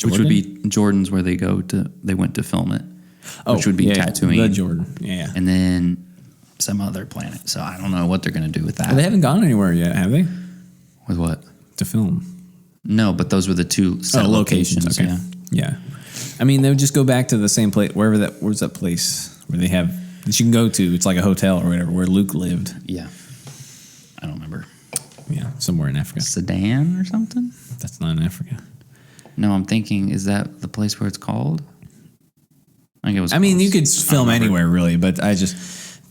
[SPEAKER 2] Which would be Jordan's where they went to film it. Which would be Tatooine.
[SPEAKER 1] The Jordan. Yeah.
[SPEAKER 2] And then some other planet. So I don't know what they're going to do with that.
[SPEAKER 1] Well, they haven't gone anywhere yet, have they?
[SPEAKER 2] With what?
[SPEAKER 1] To film.
[SPEAKER 2] No, but those were the 2 set locations.
[SPEAKER 1] Okay. Yeah. I mean, they would just go back to the same place, where's that place where that you can go to? It's like a hotel or whatever, where Luke lived.
[SPEAKER 2] Yeah. I don't remember.
[SPEAKER 1] Yeah, somewhere in Africa.
[SPEAKER 2] Sudan or something?
[SPEAKER 1] That's not in Africa.
[SPEAKER 2] No, I'm thinking, is that the place where it's called? I think it was.
[SPEAKER 1] I mean, you could film anywhere, really, but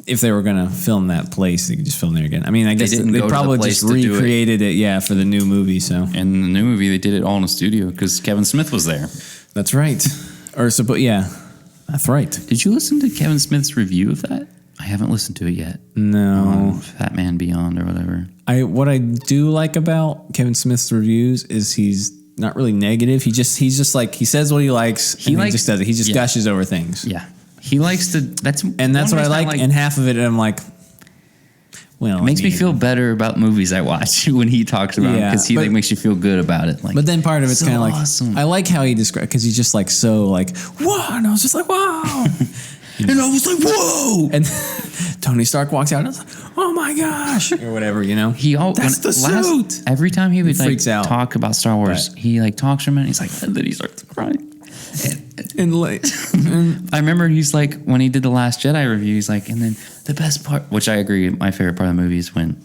[SPEAKER 1] if they were going to film that place, they could just film there again. I mean, I guess they probably just recreated it, for the new movie. So,
[SPEAKER 2] and in the new movie, they did it all in a studio because Kevin Smith was there.
[SPEAKER 1] That's right. That's right.
[SPEAKER 2] Did you listen to Kevin Smith's review of that? I haven't listened to it yet.
[SPEAKER 1] No.
[SPEAKER 2] Fat Man Beyond or whatever.
[SPEAKER 1] What I do like about Kevin Smith's reviews is he's not really negative. He's just like, he says what he likes. He just does it. He just gushes over things.
[SPEAKER 2] Yeah. He likes to. That's what
[SPEAKER 1] I like. And half of it, I'm like, well,
[SPEAKER 2] it makes me feel better about movies I watch when he talks about them because he makes you feel good about it. Like,
[SPEAKER 1] but then part of it's kind of like, I like how he describes because he's just like so like whoa, and I was just like wow, and I was like whoa, and Tony Stark walks out and I was like oh my gosh or whatever, that's the suit.
[SPEAKER 2] Every time he would talk about Star Wars, he like talks for a minute. He's like, and then he starts crying. I remember he's like, when he did the Last Jedi review, he's like, and then the best part, which I agree, my favorite part of the movie is when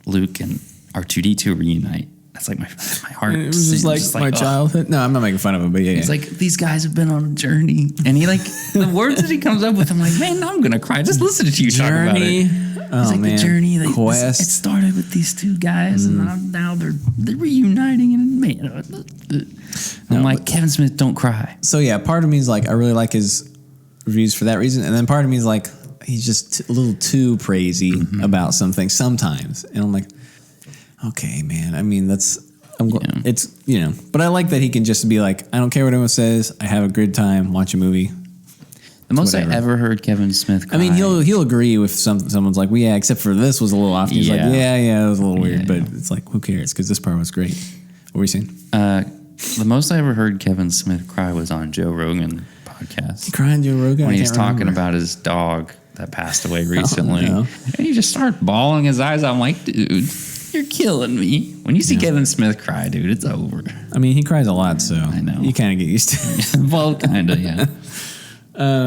[SPEAKER 2] Luke and R2-D2 reunite. That's like my heart.
[SPEAKER 1] It was just like my childhood. No, I'm not making fun of him, but yeah.
[SPEAKER 2] He's like, these guys have been on a journey. And he like, the words that he comes up with, I'm like, man, I'm going to cry. Just listen to you talk about it.
[SPEAKER 1] Oh,
[SPEAKER 2] it's like
[SPEAKER 1] man.
[SPEAKER 2] the journey. Like,
[SPEAKER 1] Quest.
[SPEAKER 2] It started with these 2 guys, and now they're reuniting. And man, I'm like, Kevin Smith, don't cry.
[SPEAKER 1] So yeah, part of me is like, I really like his reviews for that reason, and then part of me is like, he's just a little too praisey about something sometimes, and I'm like, okay, man. I mean, it's but I like that he can just be like, I don't care what anyone says. I have a good time. Watch a movie.
[SPEAKER 2] The most I ever heard Kevin Smith cry.
[SPEAKER 1] I mean, he'll agree with someone's like, well, yeah, except for this was a little off. He's like, yeah, it was a little weird, but it's like, who cares? Because this part was great. What were you saying?
[SPEAKER 2] The most I ever heard Kevin Smith cry was on Joe Rogan podcast.
[SPEAKER 1] He cried on Joe Rogan?
[SPEAKER 2] When he's talking about his dog that passed away recently. And he just started bawling his eyes out. I'm like, dude, you're killing me. When you see Kevin Smith cry, dude, it's over.
[SPEAKER 1] I mean, he cries a lot, so
[SPEAKER 2] I know.
[SPEAKER 1] You kind of get used to it.
[SPEAKER 2] Well, kind of, yeah.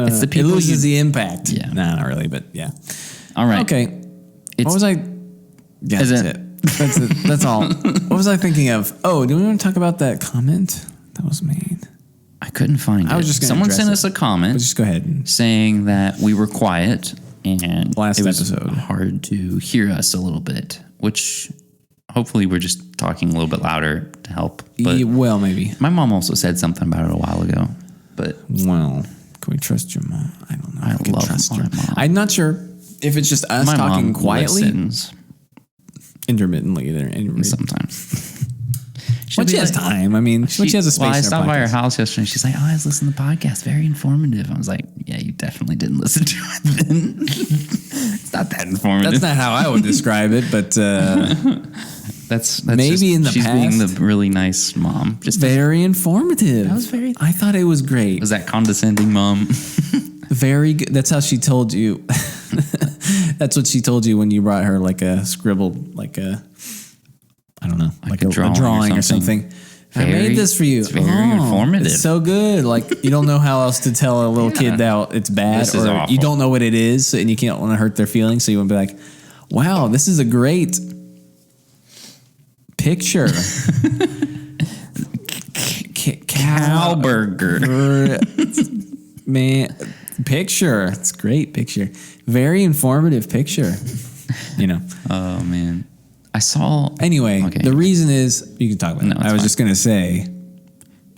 [SPEAKER 2] It's the people
[SPEAKER 1] it loses the impact.
[SPEAKER 2] Yeah.
[SPEAKER 1] Nah, not really, but yeah.
[SPEAKER 2] All right.
[SPEAKER 1] Okay. What was I? Yeah, that's it. That's it. That's all. What was I thinking of? Oh, do we want to talk about that comment that was made?
[SPEAKER 2] I couldn't find it. Someone sent us a comment.
[SPEAKER 1] Just go ahead.
[SPEAKER 2] Saying that we were quiet and
[SPEAKER 1] last
[SPEAKER 2] it was
[SPEAKER 1] episode
[SPEAKER 2] hard to hear us a little bit, which hopefully we're just talking a little bit louder to help. But
[SPEAKER 1] well, maybe.
[SPEAKER 2] My mom also said something about it a while ago. But
[SPEAKER 1] well, can we trust your mom? I don't know.
[SPEAKER 2] I love my mom.
[SPEAKER 1] I'm not sure if it's just us talking quietly.
[SPEAKER 2] Listens.
[SPEAKER 1] Intermittently.
[SPEAKER 2] Sometimes.
[SPEAKER 1] When she has time. I mean, when she has a space. Well,
[SPEAKER 2] I stopped by her house yesterday and she's like, oh, I was listening to the podcast. Very informative. I was like, yeah, you definitely didn't listen to it then. It's not that informative.
[SPEAKER 1] That's not how I would describe it, but
[SPEAKER 2] that's
[SPEAKER 1] maybe
[SPEAKER 2] just,
[SPEAKER 1] in the
[SPEAKER 2] she's
[SPEAKER 1] past.
[SPEAKER 2] Being the really nice mom.
[SPEAKER 1] Just very informative.
[SPEAKER 2] That was very.
[SPEAKER 1] I thought it was great.
[SPEAKER 2] Was that condescending, mom?
[SPEAKER 1] Very good. That's how she told you. That's what she told you when you brought her like a scribbled, like a, I don't know, like a drawing or something. I made this for you.
[SPEAKER 2] It's very informative.
[SPEAKER 1] It's so good. Like you don't know how else to tell a little kid that it's bad, or you don't know what it is, and you can't want to hurt their feelings. So you want to be like, "Wow, this is a great picture."
[SPEAKER 2] Cow burger,
[SPEAKER 1] man. Picture. It's a great picture. Very informative picture. You know.
[SPEAKER 2] Oh man. I saw.
[SPEAKER 1] Anyway, the reason is you can talk about it. I was just gonna say.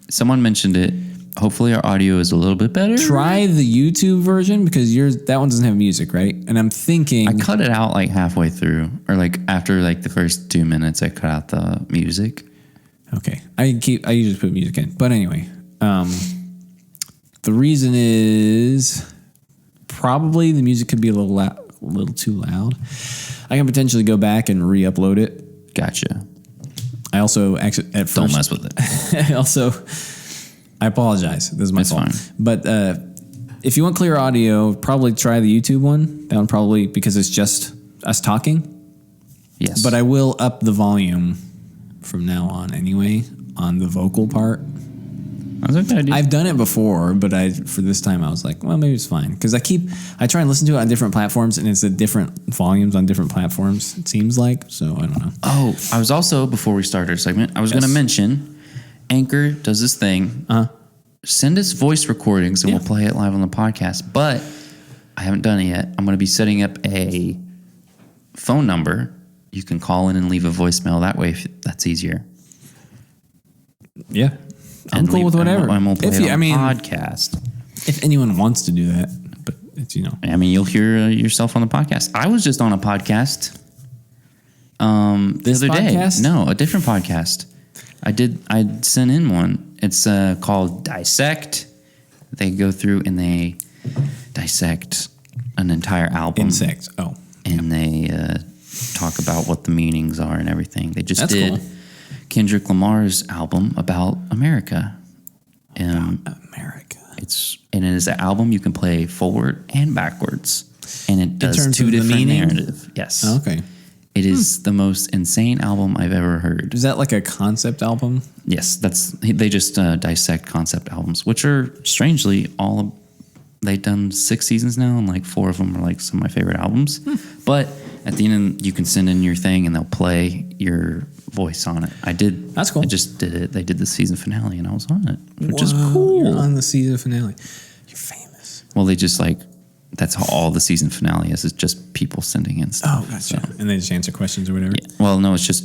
[SPEAKER 2] Someone mentioned it. Hopefully, our audio is a little bit better.
[SPEAKER 1] Try the YouTube version because that one doesn't have music, right? And I'm thinking
[SPEAKER 2] I cut it out like halfway through, or like after like the first 2 minutes, I cut out the music.
[SPEAKER 1] Okay, I usually put music in, but anyway, the reason is probably the music could be a little too loud. I can potentially go back and re-upload it.
[SPEAKER 2] Gotcha.
[SPEAKER 1] I also actually at first
[SPEAKER 2] don't mess with it.
[SPEAKER 1] I apologize. This is my fault.
[SPEAKER 2] Fine.
[SPEAKER 1] But if you want clear audio, probably try the YouTube one. That one probably because it's just us talking.
[SPEAKER 2] Yes.
[SPEAKER 1] But I will up the volume from now on anyway on the vocal part.
[SPEAKER 2] That's a good idea.
[SPEAKER 1] I've done it before, but for this time I was like, well, maybe it's fine because I try and listen to it on different platforms, and it's at different volumes on different platforms. It seems like so. I don't know.
[SPEAKER 2] Oh, I was also before we started our segment, I was going to mention Anchor does this thing. Send us voice recordings and we'll play it live on the podcast. But I haven't done it yet. I'm going to be setting up a phone number. You can call in and leave a voicemail that way. If that's easier.
[SPEAKER 1] Yeah. I'm cool with whatever.
[SPEAKER 2] I'm going to play it on podcast.
[SPEAKER 1] If anyone wants to do that, but it's,
[SPEAKER 2] I mean, you'll hear yourself on the podcast. I was just on a podcast the other day. No, a different podcast. I sent in one. It's called Dissect. They go through and they dissect an entire album.
[SPEAKER 1] Insects. Oh.
[SPEAKER 2] And they talk about what the meanings are and everything. They just did Kendrick Lamar's album about America.
[SPEAKER 1] America.
[SPEAKER 2] It is an album you can play forward and backwards. And it does two different narratives. Yes.
[SPEAKER 1] Oh, okay.
[SPEAKER 2] It is the most insane album I've ever heard.
[SPEAKER 1] Is that like a concept album?
[SPEAKER 2] Yes, they just dissect concept albums, which are strangely they've done 6 seasons now, and like 4 of them are like some of my favorite albums. But at the end, you can send in your thing, and they'll play your voice on it. That's cool. I just did it. They did the season finale, and I was on it, which is cool.
[SPEAKER 1] You're on the season finale. You're famous.
[SPEAKER 2] Well, they just that's how all the season finale is. It's just people sending in stuff.
[SPEAKER 1] Oh, gotcha. So. And they just answer questions or whatever? Yeah.
[SPEAKER 2] Well, no, it's just,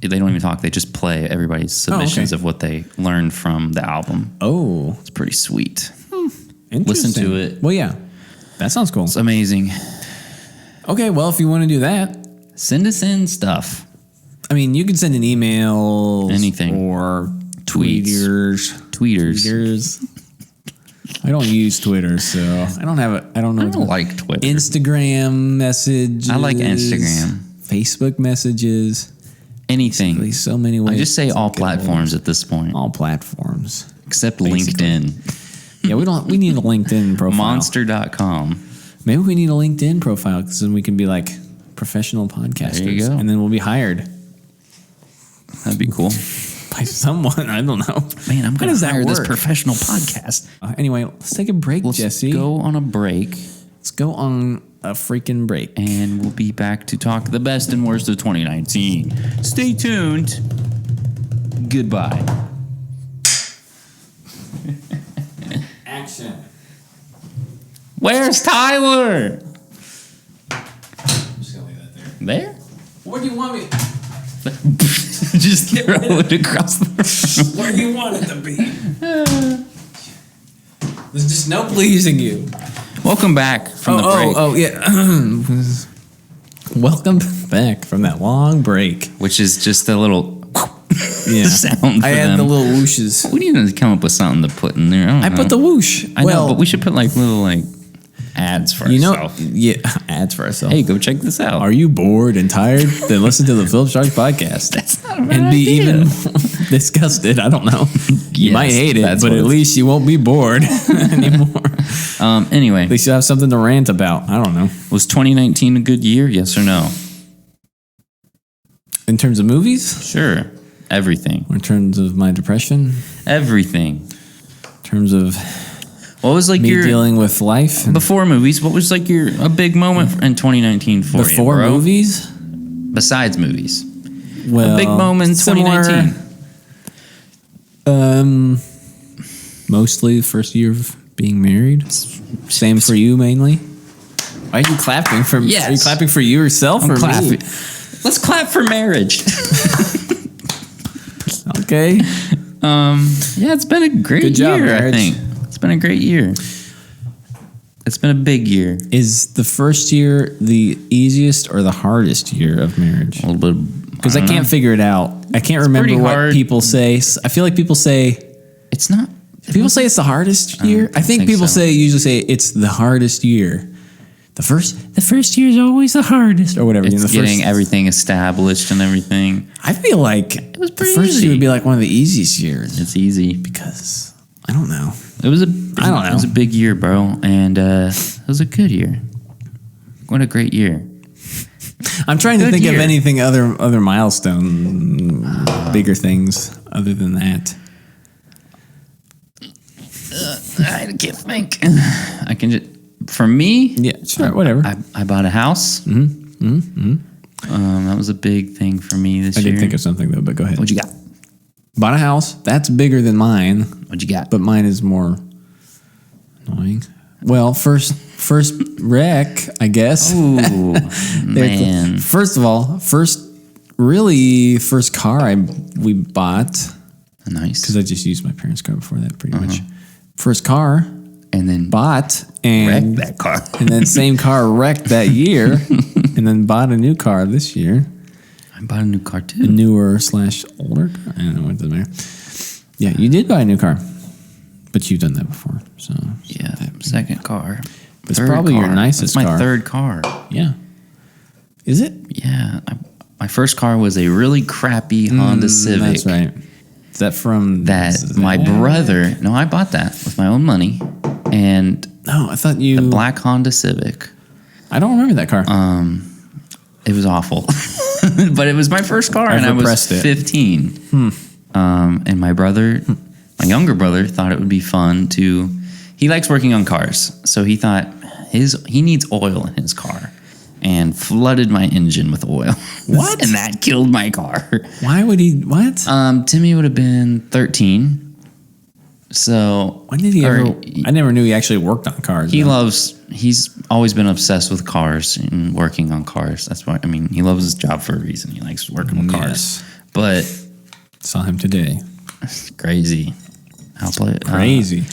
[SPEAKER 2] they don't even talk. They just play everybody's submissions of what they learned from the album.
[SPEAKER 1] Oh.
[SPEAKER 2] It's pretty sweet.
[SPEAKER 1] Interesting.
[SPEAKER 2] Listen to it.
[SPEAKER 1] Well, yeah. That sounds cool.
[SPEAKER 2] It's amazing.
[SPEAKER 1] Okay, well, if you want to do that,
[SPEAKER 2] send us in stuff.
[SPEAKER 1] I mean, you can send an email.
[SPEAKER 2] Anything.
[SPEAKER 1] Or tweeters. I don't use Twitter, so I don't know.
[SPEAKER 2] I don't like Twitter.
[SPEAKER 1] Instagram messages.
[SPEAKER 2] I like Instagram.
[SPEAKER 1] Facebook messages.
[SPEAKER 2] Anything.
[SPEAKER 1] Basically, so many ways.
[SPEAKER 2] I just say all platforms at this point.
[SPEAKER 1] All platforms.
[SPEAKER 2] Except basically. LinkedIn.
[SPEAKER 1] Yeah, we need a LinkedIn profile.
[SPEAKER 2] Monster.com.
[SPEAKER 1] Maybe we need a LinkedIn profile because then we can be like professional podcasters.
[SPEAKER 2] There you go.
[SPEAKER 1] And then we'll be hired.
[SPEAKER 2] That'd be cool.
[SPEAKER 1] By someone, I don't know.
[SPEAKER 2] Man, I'm going to hire this professional podcast.
[SPEAKER 1] Anyway, let's take a break, Jesse.
[SPEAKER 2] Let's go on a break.
[SPEAKER 1] Let's go on a freaking break.
[SPEAKER 2] And we'll be back to talk the best and worst of 2019. Stay tuned. Goodbye. Where's Tyler?
[SPEAKER 1] I'm just gonna leave that there.
[SPEAKER 2] There?
[SPEAKER 1] Where do you want me?
[SPEAKER 2] Just throw it across the room.
[SPEAKER 1] Where do you want it to be? There's just no pleasing you.
[SPEAKER 2] Welcome back from the break.
[SPEAKER 1] Oh, yeah. Welcome back from that long break.
[SPEAKER 2] Which is just a little sound for
[SPEAKER 1] I had the little whooshes.
[SPEAKER 2] We need to come up with something to put in there. I
[SPEAKER 1] put the whoosh.
[SPEAKER 2] I know, but we should put like little ads for ourselves.
[SPEAKER 1] Ads for ourselves.
[SPEAKER 2] Hey, go check this out.
[SPEAKER 1] Are you bored and tired? Then listen to the Film Sharks podcast.
[SPEAKER 2] That's not a bad
[SPEAKER 1] and be
[SPEAKER 2] idea.
[SPEAKER 1] even disgusted. I don't know. You might hate it, but at least you won't be bored anymore.
[SPEAKER 2] Anyway,
[SPEAKER 1] at least you have something to rant about. I don't know.
[SPEAKER 2] Was 2019 a good year? Yes or no?
[SPEAKER 1] In terms of movies?
[SPEAKER 2] Sure. Everything.
[SPEAKER 1] Or in terms of my depression?
[SPEAKER 2] Everything.
[SPEAKER 1] In terms of
[SPEAKER 2] what was like
[SPEAKER 1] me dealing with life?
[SPEAKER 2] Before movies, what was like a big moment in 2019 for you,
[SPEAKER 1] before movies?
[SPEAKER 2] Besides movies.
[SPEAKER 1] Well,
[SPEAKER 2] a big moment in
[SPEAKER 1] 2019. Mostly the first year of being married. Same for you mainly. Why are you clapping for?
[SPEAKER 2] Yes.
[SPEAKER 1] Are you clapping for yourself or
[SPEAKER 2] clapping.
[SPEAKER 1] me?
[SPEAKER 2] Let's clap for marriage.
[SPEAKER 1] Okay.
[SPEAKER 2] Yeah, it's been a great
[SPEAKER 1] Good job,
[SPEAKER 2] year.
[SPEAKER 1] marriage.
[SPEAKER 2] I think it's been a great year. It's been a big year.
[SPEAKER 1] Is the first year the easiest or the hardest year of marriage?
[SPEAKER 2] A little bit,
[SPEAKER 1] because I can't figure it out. I can't remember what people say. I feel like people say
[SPEAKER 2] it's not.
[SPEAKER 1] People say it's the hardest year. I think people usually say it's the hardest year. The first year is always the hardest, or whatever.
[SPEAKER 2] It's getting everything established and everything.
[SPEAKER 1] I feel like
[SPEAKER 2] it was pretty
[SPEAKER 1] the first
[SPEAKER 2] easy.
[SPEAKER 1] year would be like one of the easiest years.
[SPEAKER 2] It's easy
[SPEAKER 1] because I don't know.
[SPEAKER 2] It was a big year, bro, and it was a good year. What a great year!
[SPEAKER 1] I'm trying to think of anything other milestone, bigger things other than that.
[SPEAKER 2] I can't think. I can just. For me,
[SPEAKER 1] yeah, sure, whatever.
[SPEAKER 2] I bought a house. That was a big thing for me this year.
[SPEAKER 1] I did think of something though, but go ahead.
[SPEAKER 2] What you got?
[SPEAKER 1] Bought a house. That's bigger than mine.
[SPEAKER 2] What you got?
[SPEAKER 1] But mine is more annoying. Well, first wreck, I guess.
[SPEAKER 2] Ooh, man.
[SPEAKER 1] First of all, first car we bought.
[SPEAKER 2] Nice.
[SPEAKER 1] Because I just used my parents' car before that, pretty much. First car.
[SPEAKER 2] And then
[SPEAKER 1] bought and
[SPEAKER 2] wrecked that car.
[SPEAKER 1] And then same car wrecked that year. And then bought a new car this year.
[SPEAKER 2] I bought a new car too.
[SPEAKER 1] A newer / older car. I don't know what doesn't matter. Yeah, you did buy a new car. But you've done that before. So
[SPEAKER 2] yeah, second car.
[SPEAKER 1] It's probably your nicest car.
[SPEAKER 2] It's my third car.
[SPEAKER 1] Yeah. Is it?
[SPEAKER 2] Yeah. My first car was a really crappy Honda Civic.
[SPEAKER 1] That's right. Is that from
[SPEAKER 2] my brother? No, I bought that with my own money. And
[SPEAKER 1] I thought the
[SPEAKER 2] black Honda Civic.
[SPEAKER 1] I don't remember that car.
[SPEAKER 2] It was awful, but it was my first car, and I was 15. And my younger brother, thought it would be fun to. He likes working on cars, so he thought he needs oil in his car, and flooded my engine with oil.
[SPEAKER 1] What?
[SPEAKER 2] And that killed my car.
[SPEAKER 1] Why would he? What?
[SPEAKER 2] Timmy would have been 13. So
[SPEAKER 1] when did he ever? I never knew he actually worked on cars.
[SPEAKER 2] He's always been obsessed with cars and working on cars. That's why, he loves his job for a reason. He likes working with cars. But
[SPEAKER 1] saw him today.
[SPEAKER 2] It's crazy. I'll play it.
[SPEAKER 1] Crazy.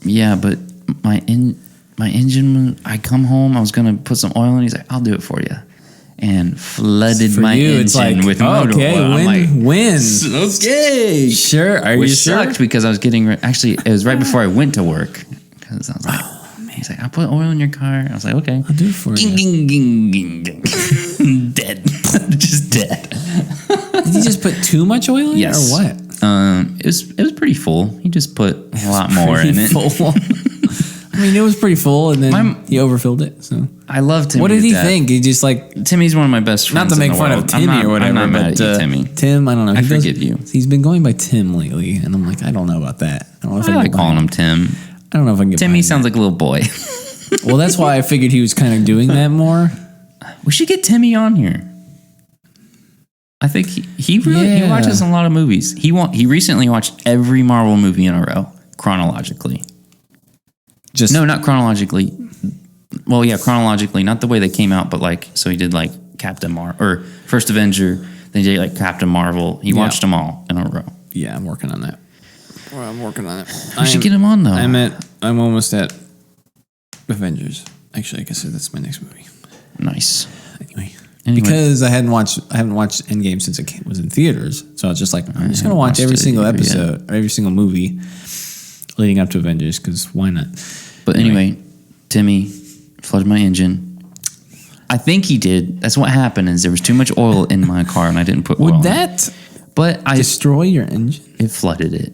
[SPEAKER 2] Yeah, but my engine, I come home, I was going to put some oil in. He's like, I'll do it for you. And flooded my engine with motor oil.
[SPEAKER 1] Win.
[SPEAKER 2] Okay.
[SPEAKER 1] Sure. Are you sure?
[SPEAKER 2] Sucked because I was getting... Actually, it was right before I went to work. Because I was like... He's like, I'll put oil in your car. I was like, okay.
[SPEAKER 1] I'll do it for you.
[SPEAKER 2] Dead. Just dead.
[SPEAKER 1] Did he just put too much oil in it or what?
[SPEAKER 2] It was pretty full. He just put a lot more in it.
[SPEAKER 1] It was pretty full, and then he overfilled it. So
[SPEAKER 2] I love Timmy.
[SPEAKER 1] What did he think? He just
[SPEAKER 2] Timmy's one of my best friends.
[SPEAKER 1] Not to make fun of Timmy or whatever.
[SPEAKER 2] I'm not mad at you, Timmy.
[SPEAKER 1] Tim, I don't know.
[SPEAKER 2] I forgive you.
[SPEAKER 1] He's been going by Tim lately, and I'm like, I don't know about that. I don't know if I
[SPEAKER 2] like calling him Tim.
[SPEAKER 1] I don't know if I can get
[SPEAKER 2] Timmy sounds like a little boy.
[SPEAKER 1] Well, that's why I figured he was kind of doing that more.
[SPEAKER 2] We should get Timmy on here. I think he watches a lot of movies. He recently watched every Marvel movie in a row chronologically.
[SPEAKER 1] Just
[SPEAKER 2] no, not chronologically. Well, yeah, chronologically, not the way they came out, but like, so he did like Captain Marvel or First Avenger, then he did like Captain Marvel. He watched them all in a row.
[SPEAKER 1] Yeah, I'm working on that. Well, I'm working on it.
[SPEAKER 2] We should get him on though.
[SPEAKER 1] I'm almost at Avengers. Actually, I guess that's my next movie.
[SPEAKER 2] Nice.
[SPEAKER 1] Anyway. Because I haven't watched Endgame since it was in theaters, so I was just like, I'm just gonna watch every single episode, every single movie leading up to Avengers, because why not?
[SPEAKER 2] But anyway, Timmy flooded my engine. I think he did. That's what happened. Is there was too much oil in my car and I didn't put oil.
[SPEAKER 1] Would that destroy your engine?
[SPEAKER 2] It flooded it.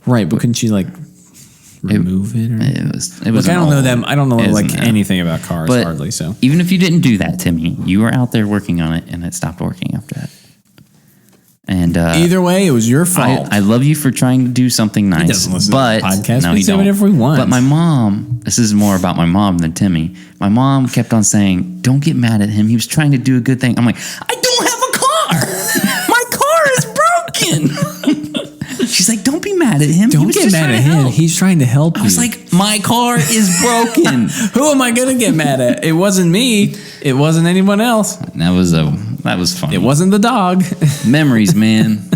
[SPEAKER 1] Right, but couldn't you like remove it? Or?
[SPEAKER 2] It was.
[SPEAKER 1] Look, I don't know them. I don't know like anything about cars hardly. So
[SPEAKER 2] even if you didn't do that, Timmy, you were out there working on it, and it stopped working after that. And
[SPEAKER 1] either way, it was your fault.
[SPEAKER 2] I love you for trying to do something nice.
[SPEAKER 1] He doesn't listen
[SPEAKER 2] but
[SPEAKER 1] to the podcast.
[SPEAKER 2] No,
[SPEAKER 1] we
[SPEAKER 2] he
[SPEAKER 1] say
[SPEAKER 2] don't.
[SPEAKER 1] whatever we want.
[SPEAKER 2] But my mom. This is more about my mom than Timmy. My mom kept on saying, "Don't get mad at him. He was trying to do a good thing." I'm like, I don't have a car. My car is broken. She's like, don't be mad at him.
[SPEAKER 1] Don't get mad at him. He's trying to help you.
[SPEAKER 2] I was like, my car is broken.
[SPEAKER 1] Who am I gonna get mad at? It wasn't me. It wasn't anyone else.
[SPEAKER 2] That was funny.
[SPEAKER 1] It wasn't the dog.
[SPEAKER 2] Memories, man.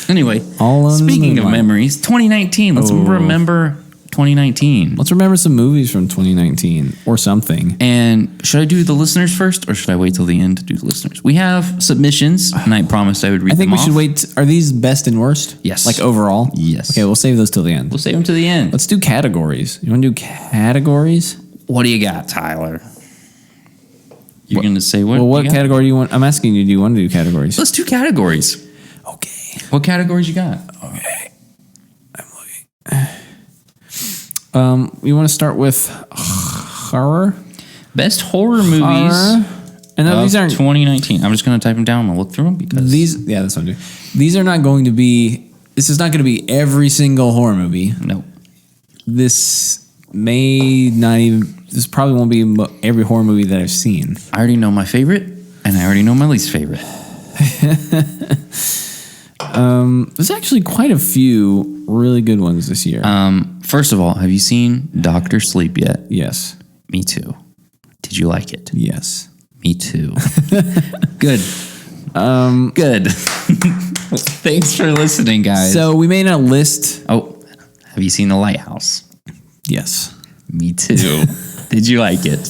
[SPEAKER 2] Anyway, speaking of memories, 2019. Let's remember 2019.
[SPEAKER 1] Let's remember some movies from 2019 or something.
[SPEAKER 2] And should I do the listeners first, or should I wait till the end to do the listeners? We have submissions, and I promised I would read them.
[SPEAKER 1] I think we should wait. Are these best and worst?
[SPEAKER 2] Yes.
[SPEAKER 1] Like overall?
[SPEAKER 2] Yes.
[SPEAKER 1] Okay, we'll save those till the end.
[SPEAKER 2] We'll save them to the end.
[SPEAKER 1] Let's do categories. You want to do categories?
[SPEAKER 2] What do you got, Tyler? You're going to say what?
[SPEAKER 1] Well, what category do you want? I'm asking you, do you want to do categories?
[SPEAKER 2] Let's do categories.
[SPEAKER 1] Okay.
[SPEAKER 2] What categories you got?
[SPEAKER 1] Okay. I'm looking. You want to start with horror?
[SPEAKER 2] Best horror movies.
[SPEAKER 1] And no, these aren't
[SPEAKER 2] 2019. I'm just going to type them down and look through them because
[SPEAKER 1] that's what I'm doing. These are not going to be. This is not going to be every single horror movie.
[SPEAKER 2] No.
[SPEAKER 1] This may not even. This probably won't be every horror movie that I've seen.
[SPEAKER 2] I already know my favorite, and I already know my least favorite.
[SPEAKER 1] There's actually quite a few really good ones this year.
[SPEAKER 2] First of all, have you seen Dr. Sleep yet?
[SPEAKER 1] Yes.
[SPEAKER 2] Me too. Did you like it?
[SPEAKER 1] Yes.
[SPEAKER 2] Me too. Good. Good. Thanks for listening, guys.
[SPEAKER 1] So we made a list.
[SPEAKER 2] Oh, have you seen The Lighthouse?
[SPEAKER 1] Yes.
[SPEAKER 2] Me too. Did you like it?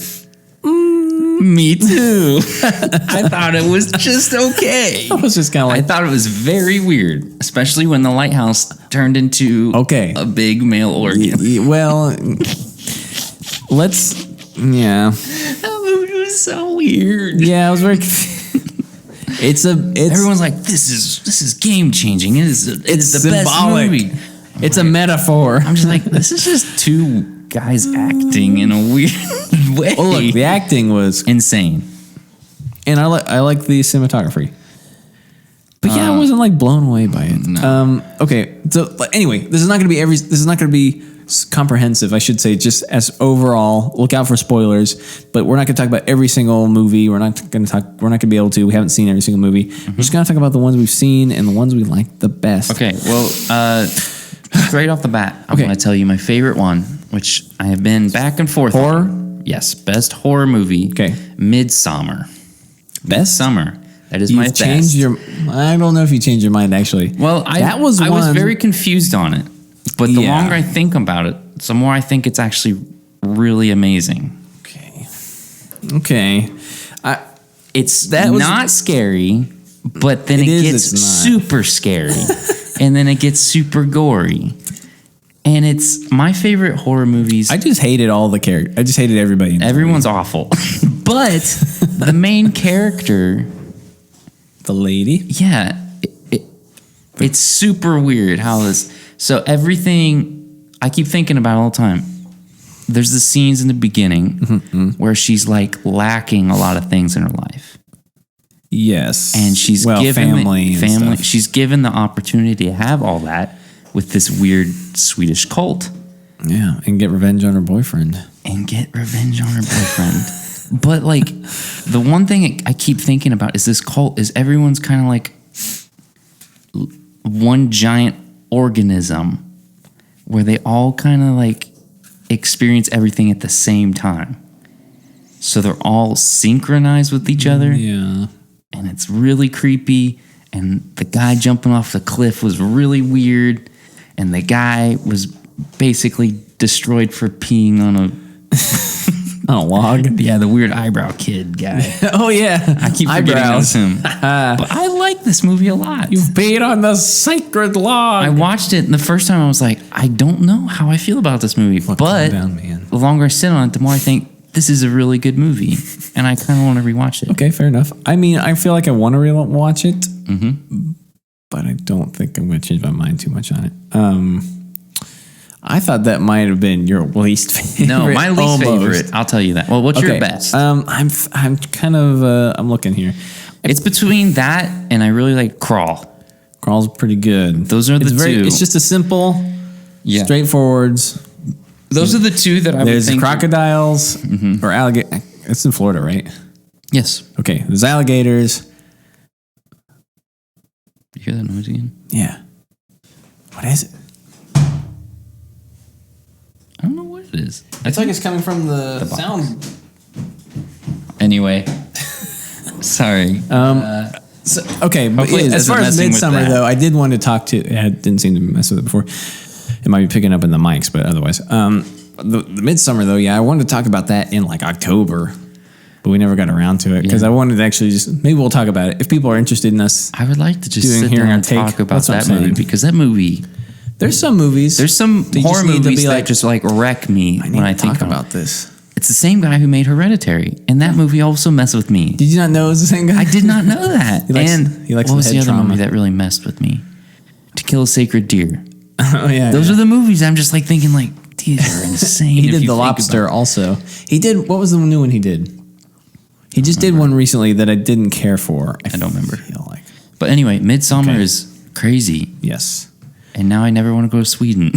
[SPEAKER 2] Me too. I thought it was just okay.
[SPEAKER 1] I was just kind of like,
[SPEAKER 2] I thought it was very weird, especially when the lighthouse turned into a big male organ.
[SPEAKER 1] Well, yeah.
[SPEAKER 2] That movie was so weird.
[SPEAKER 1] Yeah, it was very.
[SPEAKER 2] Everyone's like, this is game changing. It's the
[SPEAKER 1] symbolic.
[SPEAKER 2] best movie.
[SPEAKER 1] It's a metaphor.
[SPEAKER 2] I'm just like, this is just two guys acting in a weird way.
[SPEAKER 1] Well, look, the acting was
[SPEAKER 2] insane,
[SPEAKER 1] and I like the cinematography. But yeah, I wasn't like blown away by it.
[SPEAKER 2] No.
[SPEAKER 1] Okay, so anyway, this is not going to be comprehensive. I should say, just as overall. Look out for spoilers. But we're not going to talk about every single movie. We're not going to be able to. We haven't seen every single movie. We're just going to talk about the ones we've seen and the ones we like the best.
[SPEAKER 2] Okay. Well, straight off the bat, I'm going to tell you my favorite one, which I have been back and forth.
[SPEAKER 1] Horror?
[SPEAKER 2] Yes, best horror movie.
[SPEAKER 1] Okay.
[SPEAKER 2] Midsummer.
[SPEAKER 1] Best
[SPEAKER 2] That is my best.
[SPEAKER 1] I don't know if you changed your mind, actually.
[SPEAKER 2] Well, I was very confused on it. But the longer I think about it, the more I think it's actually really amazing.
[SPEAKER 1] Okay.
[SPEAKER 2] It's not scary, but then it gets super scary. And then it gets super gory. And it's my favorite horror movies.
[SPEAKER 1] I just hated all the characters. I just hated everybody.
[SPEAKER 2] Everyone's awful. But the main character...
[SPEAKER 1] The lady?
[SPEAKER 2] Yeah. It's super weird how this... So everything... I keep thinking about it all the time. There's the scenes in the beginning where she's like lacking a lot of things in her life.
[SPEAKER 1] Yes.
[SPEAKER 2] And she's given
[SPEAKER 1] family.
[SPEAKER 2] She's given the opportunity to have all that with this weird Swedish cult.
[SPEAKER 1] Yeah, and get revenge on her boyfriend.
[SPEAKER 2] But like, the one thing I keep thinking about is this cult is everyone's kind of like one giant organism where they all kind of like experience everything at the same time. So they're all synchronized with each other.
[SPEAKER 1] Yeah.
[SPEAKER 2] And it's really creepy. And the guy jumping off the cliff was really weird. And the guy was basically destroyed for peeing on a
[SPEAKER 1] log.
[SPEAKER 2] Yeah, the weird eyebrow kid guy.
[SPEAKER 1] Oh yeah,
[SPEAKER 2] I keep forgetting that's him. But I like this movie a lot.
[SPEAKER 1] You've peed on the sacred log.
[SPEAKER 2] I watched it, and the first time I was like, I don't know how I feel about this movie. But the longer I sit on it, the more I think this is a really good movie, and I kind of want to rewatch it.
[SPEAKER 1] Okay, fair enough. I mean, I feel like I want to rewatch it, but I don't think I'm going to change my mind too much on it. I thought that might have been your least favorite.
[SPEAKER 2] No, my least favorite. I'll tell you that. Well, what's your best?
[SPEAKER 1] I'm kind of I'm looking here.
[SPEAKER 2] It's between that and I really like Crawl.
[SPEAKER 1] Crawl's pretty good.
[SPEAKER 2] Those are the two.
[SPEAKER 1] It's just a simple, straightforwards.
[SPEAKER 2] Those are the two that I would think.
[SPEAKER 1] There's crocodiles or alligator. It's in Florida, right?
[SPEAKER 2] Yes.
[SPEAKER 1] Okay. There's alligators.
[SPEAKER 2] You hear that noise again?
[SPEAKER 1] Yeah. What is it?
[SPEAKER 2] I don't know what it is.
[SPEAKER 1] It's like it's coming from the sound.
[SPEAKER 2] Anyway. Sorry.
[SPEAKER 1] Okay, but as far as Midsummer, though, I did want to talk to... I didn't seem to mess with it before. It might be picking up in the mics, but otherwise. The Midsummer, though, I wanted to talk about that in like October, but we never got around to it because I wanted to actually just... Maybe we'll talk about it. If people are interested in us...
[SPEAKER 2] I would like to just sit there and talk about that movie because that movie...
[SPEAKER 1] There's some movies.
[SPEAKER 2] There's some horror movies that just like wreck me when I think
[SPEAKER 1] about this.
[SPEAKER 2] It's the same guy who made Hereditary, and that movie also messed with me.
[SPEAKER 1] Did you not know it was the same guy?
[SPEAKER 2] I did not know that. He likes what was the other movie that really messed with me? To Kill a Sacred Deer.
[SPEAKER 1] Oh yeah.
[SPEAKER 2] Those are the movies I'm just like thinking like these are insane.
[SPEAKER 1] He did The Lobster also. He did. What was the new one he did? He just did one recently that I didn't care for.
[SPEAKER 2] I don't remember. But anyway, Midsummer is crazy.
[SPEAKER 1] Yes.
[SPEAKER 2] And now I never want to go to Sweden.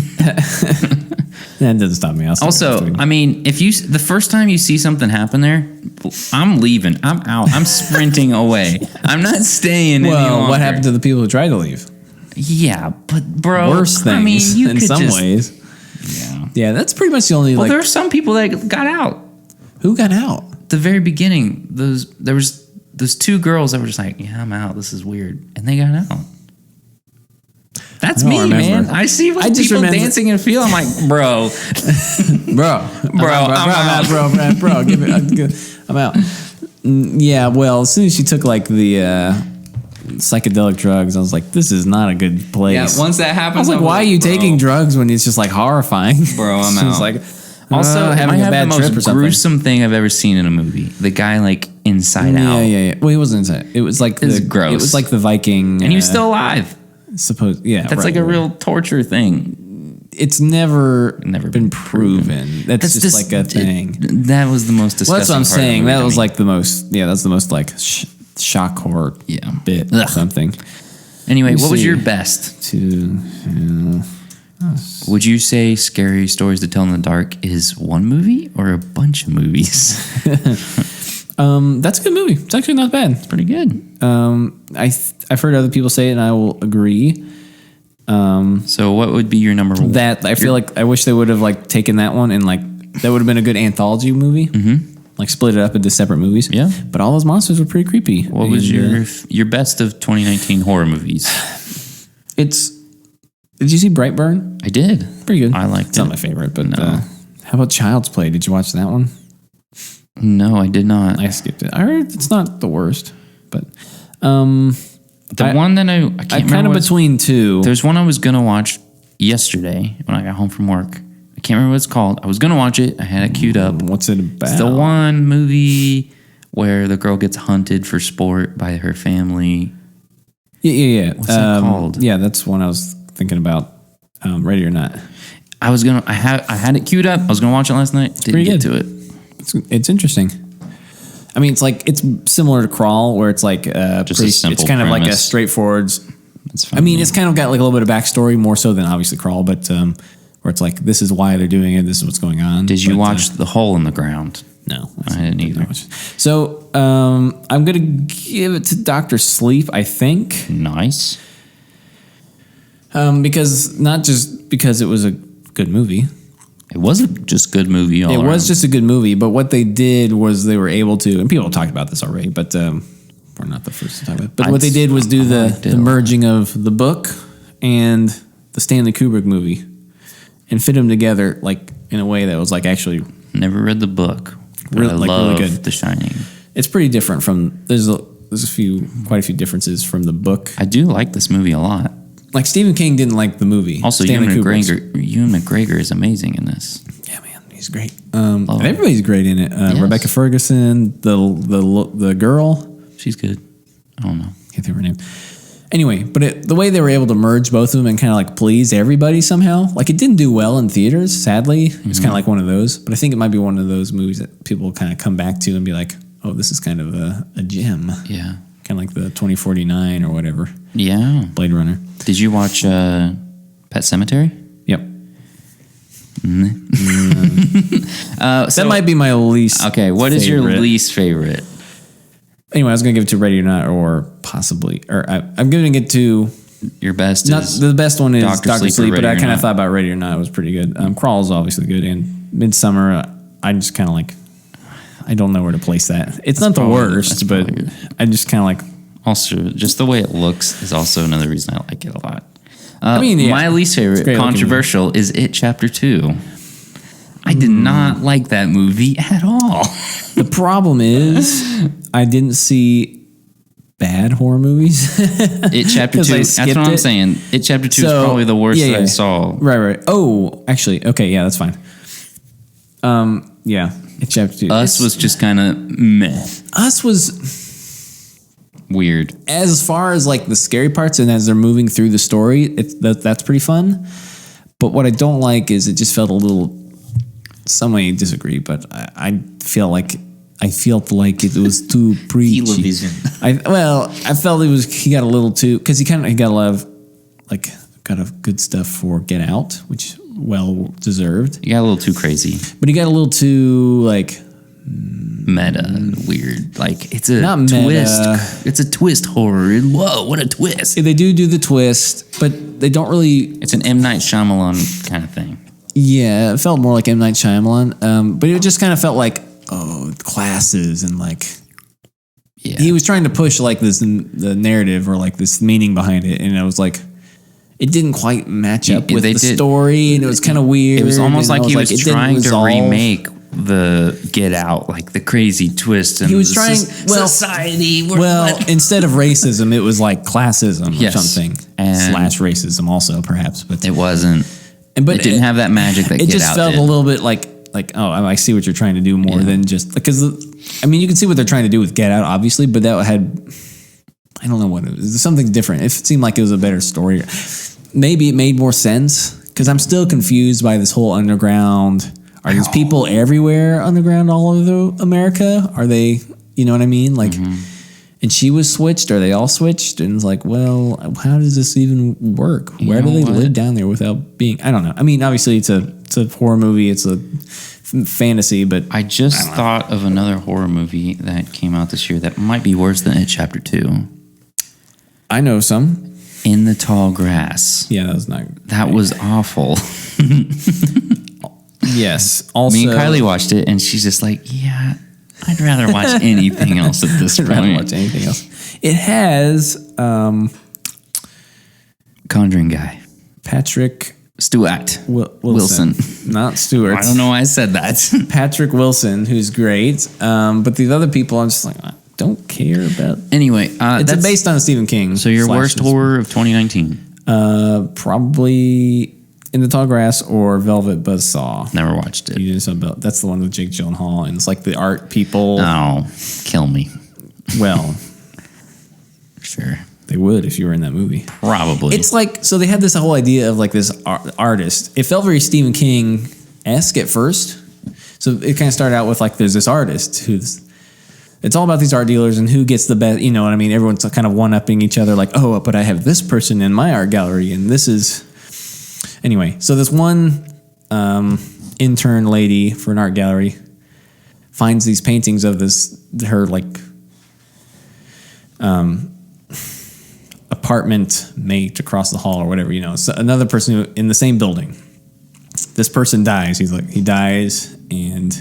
[SPEAKER 1] That doesn't stop me.
[SPEAKER 2] Also, I mean, if the first time you see something happen there, I'm leaving. I'm out. I'm sprinting away. I'm not staying.
[SPEAKER 1] Well, what happened to the people who tried to leave?
[SPEAKER 2] Yeah, but bro,
[SPEAKER 1] worse things. I mean, you in some ways. Yeah, that's pretty much the only.
[SPEAKER 2] Well, there are some people that got out.
[SPEAKER 1] Who got out?
[SPEAKER 2] The very beginning, there was those two girls that were just like, "Yeah, I'm out. This is weird," and they got out. That's me, man. I see people dancing in a field. I'm like, bro,
[SPEAKER 1] I'm out. Yeah, well, as soon as she took like the psychedelic drugs, I was like, this is not a good place.
[SPEAKER 2] Yeah, once that happens,
[SPEAKER 1] I was like, why are you taking drugs when it's just like horrifying?
[SPEAKER 2] Bro, I'm out.
[SPEAKER 1] Like,
[SPEAKER 2] also, having a bad trip or something. Gruesome thing I've ever seen in a movie. The guy like inside out.
[SPEAKER 1] Yeah. Well, he wasn't inside. It was like
[SPEAKER 2] gross.
[SPEAKER 1] It was like the Viking,
[SPEAKER 2] and he was still alive.
[SPEAKER 1] That's
[SPEAKER 2] like a real torture thing.
[SPEAKER 1] It's never been proven. That's just like a thing.
[SPEAKER 2] That was the most disgusting.
[SPEAKER 1] Well, that's what I'm saying. That was like the most. Yeah, that's the most like shock horror. Bit or something.
[SPEAKER 2] Anyway, what was your best? Would you say Scary Stories to Tell in the Dark is one movie or a bunch of movies?
[SPEAKER 1] That's a good movie. It's actually not bad.
[SPEAKER 2] It's pretty good.
[SPEAKER 1] I've heard other people say it, and I will agree.
[SPEAKER 2] So what would be your number one?
[SPEAKER 1] That I feel like I wish they would have like taken that one and like that would have been a good anthology movie. Mm-hmm. Like split it up into separate movies.
[SPEAKER 2] Yeah.
[SPEAKER 1] But all those monsters were pretty creepy.
[SPEAKER 2] What was your best of 2019 horror movies?
[SPEAKER 1] Did you see Brightburn?
[SPEAKER 2] I did.
[SPEAKER 1] Pretty good.
[SPEAKER 2] I liked it.
[SPEAKER 1] It's not my favorite, but how about Child's Play? Did you watch that one?
[SPEAKER 2] No, I did not.
[SPEAKER 1] I skipped it. I heard it's not the worst, but
[SPEAKER 2] the one that I can't remember.
[SPEAKER 1] Kind of between two.
[SPEAKER 2] There's one I was gonna watch yesterday when I got home from work. I can't remember what it's called. I was gonna watch it. I had it queued up.
[SPEAKER 1] What's it about?
[SPEAKER 2] It's the one movie where the girl gets hunted for sport by her family.
[SPEAKER 1] Yeah.
[SPEAKER 2] What's that called?
[SPEAKER 1] Yeah, that's one I was thinking about. Ready or Not.
[SPEAKER 2] I had it queued up. I was gonna watch it last night. Didn't get to it.
[SPEAKER 1] It's interesting. I mean, it's similar to Crawl, where it's like
[SPEAKER 2] just
[SPEAKER 1] it's kind of like a straightforward. I mean, it's kind of got like a little bit of backstory, more so than obviously Crawl, but where it's like this is why they're doing it, this is what's going on.
[SPEAKER 2] Did you watch The Hole in the Ground?
[SPEAKER 1] No,
[SPEAKER 2] I didn't either.
[SPEAKER 1] So I'm gonna give it to Dr. Sleep. I think
[SPEAKER 2] nice.
[SPEAKER 1] Because not just because it was a good movie.
[SPEAKER 2] It was a just good movie.
[SPEAKER 1] It was just a good movie, but what they did was they were able to, and people talked about this already, but we're not the first to talk about it. But what they did was do the merging of the book and the Stanley Kubrick movie and fit them together like in a way that was like actually...
[SPEAKER 2] Never read the book.
[SPEAKER 1] Really,
[SPEAKER 2] I
[SPEAKER 1] like
[SPEAKER 2] love
[SPEAKER 1] really good.
[SPEAKER 2] The Shining. It's
[SPEAKER 1] pretty different from... There's quite a few differences from the book.
[SPEAKER 2] I do like this movie a lot.
[SPEAKER 1] Like Stephen King didn't like the movie.
[SPEAKER 2] Also, Ewan McGregor is amazing in this.
[SPEAKER 1] Yeah, man, he's great. Everybody's great in it. Yes. Rebecca Ferguson, the girl,
[SPEAKER 2] she's good. I don't know.
[SPEAKER 1] Can't think of her name. Anyway, but the way they were able to merge both of them and kind of like please everybody somehow, like it didn't do well in theaters. Sadly, it was kind of like one of those. But I think it might be one of those movies that people kind of come back to and be like, "Oh, this is kind of a gem."
[SPEAKER 2] Yeah,
[SPEAKER 1] kind of like the 2049 or whatever.
[SPEAKER 2] Yeah,
[SPEAKER 1] Blade Runner.
[SPEAKER 2] Did you watch Pet Sematary?
[SPEAKER 1] Yep. That might be my least.
[SPEAKER 2] Okay, what is your least favorite?
[SPEAKER 1] Anyway, I was going to give it to Ready or Not, or possibly, or I'm giving it to
[SPEAKER 2] your best.
[SPEAKER 1] The best one is Dr. Sleep, but I kind of thought about Ready or Not. It was pretty good. Crawl is obviously good, and Midsummer, I just kind of like, I don't know where to place that. It's not the worst, but I just kind of like.
[SPEAKER 2] Also, just the way it looks is also another reason I like it a lot. My least favorite, controversial, is It Chapter 2. I did not like that movie at all.
[SPEAKER 1] The problem is, I didn't see bad horror movies.
[SPEAKER 2] It Chapter 2, that's what I'm saying. It Chapter 2 is probably the worst that I saw.
[SPEAKER 1] Right. Oh, actually, okay, yeah, that's fine. Yeah, It Chapter 2.
[SPEAKER 2] Us was just kind of meh.
[SPEAKER 1] Us was...
[SPEAKER 2] weird.
[SPEAKER 1] As far as like the scary parts and as they're moving through the story, that's pretty fun. But what I don't like is it just felt a little. Some may disagree, but I felt like it was too preachy. I felt he got a little too, because he got a lot of like kind of good stuff for Get Out, which well deserved.
[SPEAKER 2] He got a little too crazy,
[SPEAKER 1] but he got a little too like.
[SPEAKER 2] Meta weird, like it's a twist. It's a twist horror. Whoa, what a twist!
[SPEAKER 1] They do the twist, but they don't really.
[SPEAKER 2] It's an M. Night Shyamalan kind of thing.
[SPEAKER 1] Yeah, it felt more like M. Night Shyamalan, but it just kind of felt like classes and like. Yeah. He was trying to push like the narrative or like this meaning behind it, and it was like. It didn't quite match up with the story, and it was kind of weird.
[SPEAKER 2] It was almost like he was trying to remake the Get Out, like the crazy twist. And
[SPEAKER 1] he was trying society. Instead of racism, it was like classism or something, / racism also perhaps. But
[SPEAKER 2] it wasn't. But it didn't have that magic that Get Out did. It just felt
[SPEAKER 1] a little bit like I see what you're trying to do more than just because I mean you can see what they're trying to do with Get Out obviously, but that had. I don't know what it was. Something different. It seemed like it was a better story. Maybe it made more sense because I'm still confused by this whole underground. Are these people everywhere underground all over America? Are they, you know what I mean? Like, and she was switched. Are they all switched? And it's like, well, how does this even work? Where do they live down there without being, I don't know. I mean, obviously it's a horror movie. It's a fantasy, but
[SPEAKER 2] I just thought of another horror movie that came out this year that might be worse than It Chapter 2.
[SPEAKER 1] I know some.
[SPEAKER 2] In the Tall Grass.
[SPEAKER 1] Yeah, that was not.
[SPEAKER 2] That was awful.
[SPEAKER 1] Yes. Also,
[SPEAKER 2] me and Kylie watched it, and she's just like, "Yeah, I'd rather watch anything else at this point." I'd rather watch anything else. It has
[SPEAKER 1] Conjuring guy, Patrick
[SPEAKER 2] Stewart
[SPEAKER 1] Wilson, not Stewart.
[SPEAKER 2] I don't know why I said that.
[SPEAKER 1] Patrick Wilson, who's great, but the other people, I'm just like. Don't care about.
[SPEAKER 2] Anyway,
[SPEAKER 1] it's based on Stephen King.
[SPEAKER 2] So your worst horror of 2019?
[SPEAKER 1] Probably In the Tall Grass or Velvet Buzzsaw.
[SPEAKER 2] Never watched it.
[SPEAKER 1] You didn't about. That's the one with Jake Gyllenhaal, and it's like the art people.
[SPEAKER 2] Oh, kill me.
[SPEAKER 1] Well,
[SPEAKER 2] sure.
[SPEAKER 1] They would if you were in that movie.
[SPEAKER 2] Probably.
[SPEAKER 1] It's like so they had this whole idea of like this artist. It felt very Stephen King-esque at first. So it kind of started out with like there's this artist who's. It's all about these art dealers and who gets the best, you know what I mean? Everyone's kind of one-upping each other like, oh, but I have this person in my art gallery and this is... Anyway, so this one intern lady for an art gallery finds these paintings of her like apartment mate across the hall or whatever, you know. So another person in the same building. this person dies. He dies and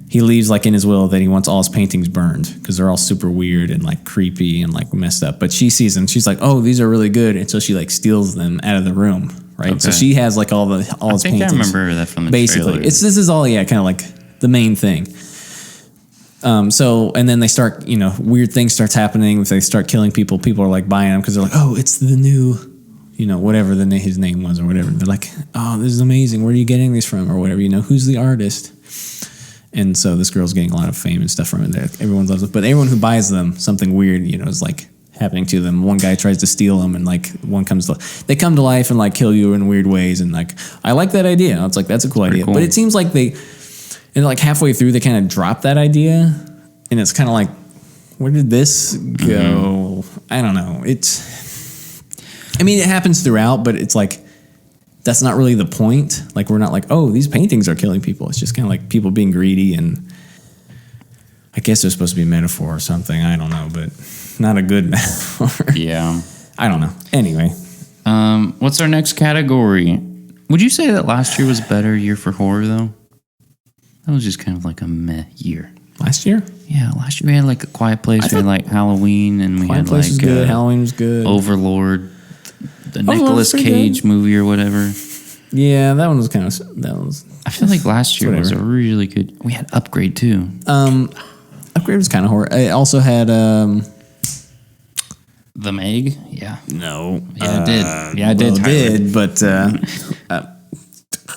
[SPEAKER 1] he leaves like in his will that he wants all his paintings burned because they're all super weird and like creepy and like messed up. But she sees them. She's like, oh, these are really good. And so she like steals them out of the room. Right. Okay. So she has like all his paintings.
[SPEAKER 2] I remember that from the trailer.
[SPEAKER 1] This is all, kind of like the main thing. So, and then they start, weird things starts happening. If they start killing people, people are like buying them because they're like, oh, it's the new, whatever his name was or whatever. They're like, oh, this is amazing. Where are you getting these from or whatever, who's the artist? And so this girl's getting a lot of fame and stuff from it. Everyone loves it. But everyone who buys them, something weird, is like happening to them. One guy tries to steal them and like they come to life and like kill you in weird ways. And like, I like that idea. It's like, that's a cool idea. Cool. But it seems like and like halfway through, they kind of drop that idea. And it's kind of like, where did this go? Mm-hmm. I don't know. It happens throughout, but it's like, that's not really the point. Like, we're not like, oh, these paintings are killing people. It's just kind of like people being greedy. And I guess they're supposed to be a metaphor or something. I don't know, but not a good metaphor.
[SPEAKER 2] Yeah.
[SPEAKER 1] I don't know. Anyway.
[SPEAKER 2] What's our next category? Would you say that last year was a better year for horror, though? That was just kind of like a meh year.
[SPEAKER 1] Last year?
[SPEAKER 2] Yeah, last year we had like A Quiet Place. We had like Halloween, and we had like was
[SPEAKER 1] good. Halloween was good.
[SPEAKER 2] Overlord, the Nicolas Cage movie or whatever.
[SPEAKER 1] Yeah, that one was kind of.
[SPEAKER 2] I feel like last year was a really good. We had Upgrade too.
[SPEAKER 1] Upgrade was kind of horror. I also had
[SPEAKER 2] The Meg. Yeah.
[SPEAKER 1] No.
[SPEAKER 2] Yeah, it did. Yeah, it did.
[SPEAKER 1] Well, it did, but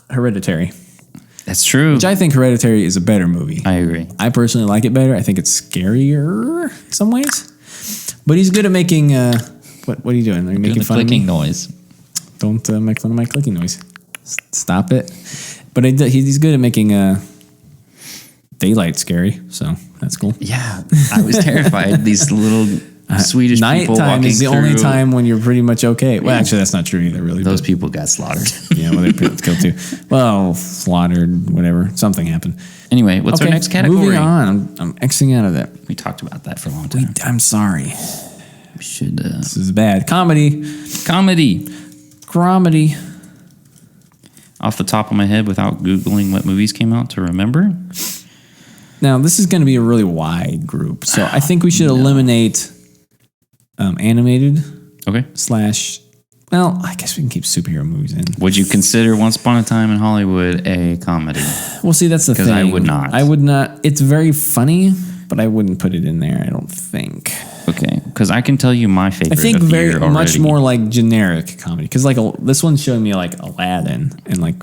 [SPEAKER 1] Hereditary.
[SPEAKER 2] That's true.
[SPEAKER 1] Which I think Hereditary is a better movie.
[SPEAKER 2] I agree.
[SPEAKER 1] I personally like it better. I think it's scarier in some ways. But he's good at making... what are you doing? Are you making fun of me?
[SPEAKER 2] Clicking noise.
[SPEAKER 1] Don't make fun of my clicking noise. Stop it. But he's good at making daylight scary, so that's cool.
[SPEAKER 2] Yeah. I was terrified. These little Swedish people walking through.
[SPEAKER 1] Nighttime is the only time when you're pretty much okay. Well, actually, that's not true either, really.
[SPEAKER 2] Those people got slaughtered.
[SPEAKER 1] Yeah, well, they killed too. Well, slaughtered, whatever. Something happened.
[SPEAKER 2] Anyway, what's our next category?
[SPEAKER 1] Moving on. I'm Xing out of that.
[SPEAKER 2] We talked about that for a long time.
[SPEAKER 1] I'm sorry.
[SPEAKER 2] We should...
[SPEAKER 1] this is bad. Comedy.
[SPEAKER 2] Off the top of my head, without Googling what movies came out to remember.
[SPEAKER 1] Now, this is going to be a really wide group, so I think we should eliminate animated.
[SPEAKER 2] Okay.
[SPEAKER 1] / well, I guess we can keep superhero movies in.
[SPEAKER 2] Would you consider Once Upon a Time in Hollywood a comedy?
[SPEAKER 1] Well, see, that's the thing.
[SPEAKER 2] Because I would not.
[SPEAKER 1] I would not. It's very funny, but I wouldn't put it in there, I don't think.
[SPEAKER 2] Okay, because I can tell you my favorite.
[SPEAKER 1] I think very much more like generic comedy. Because like this one's showing me like Aladdin and like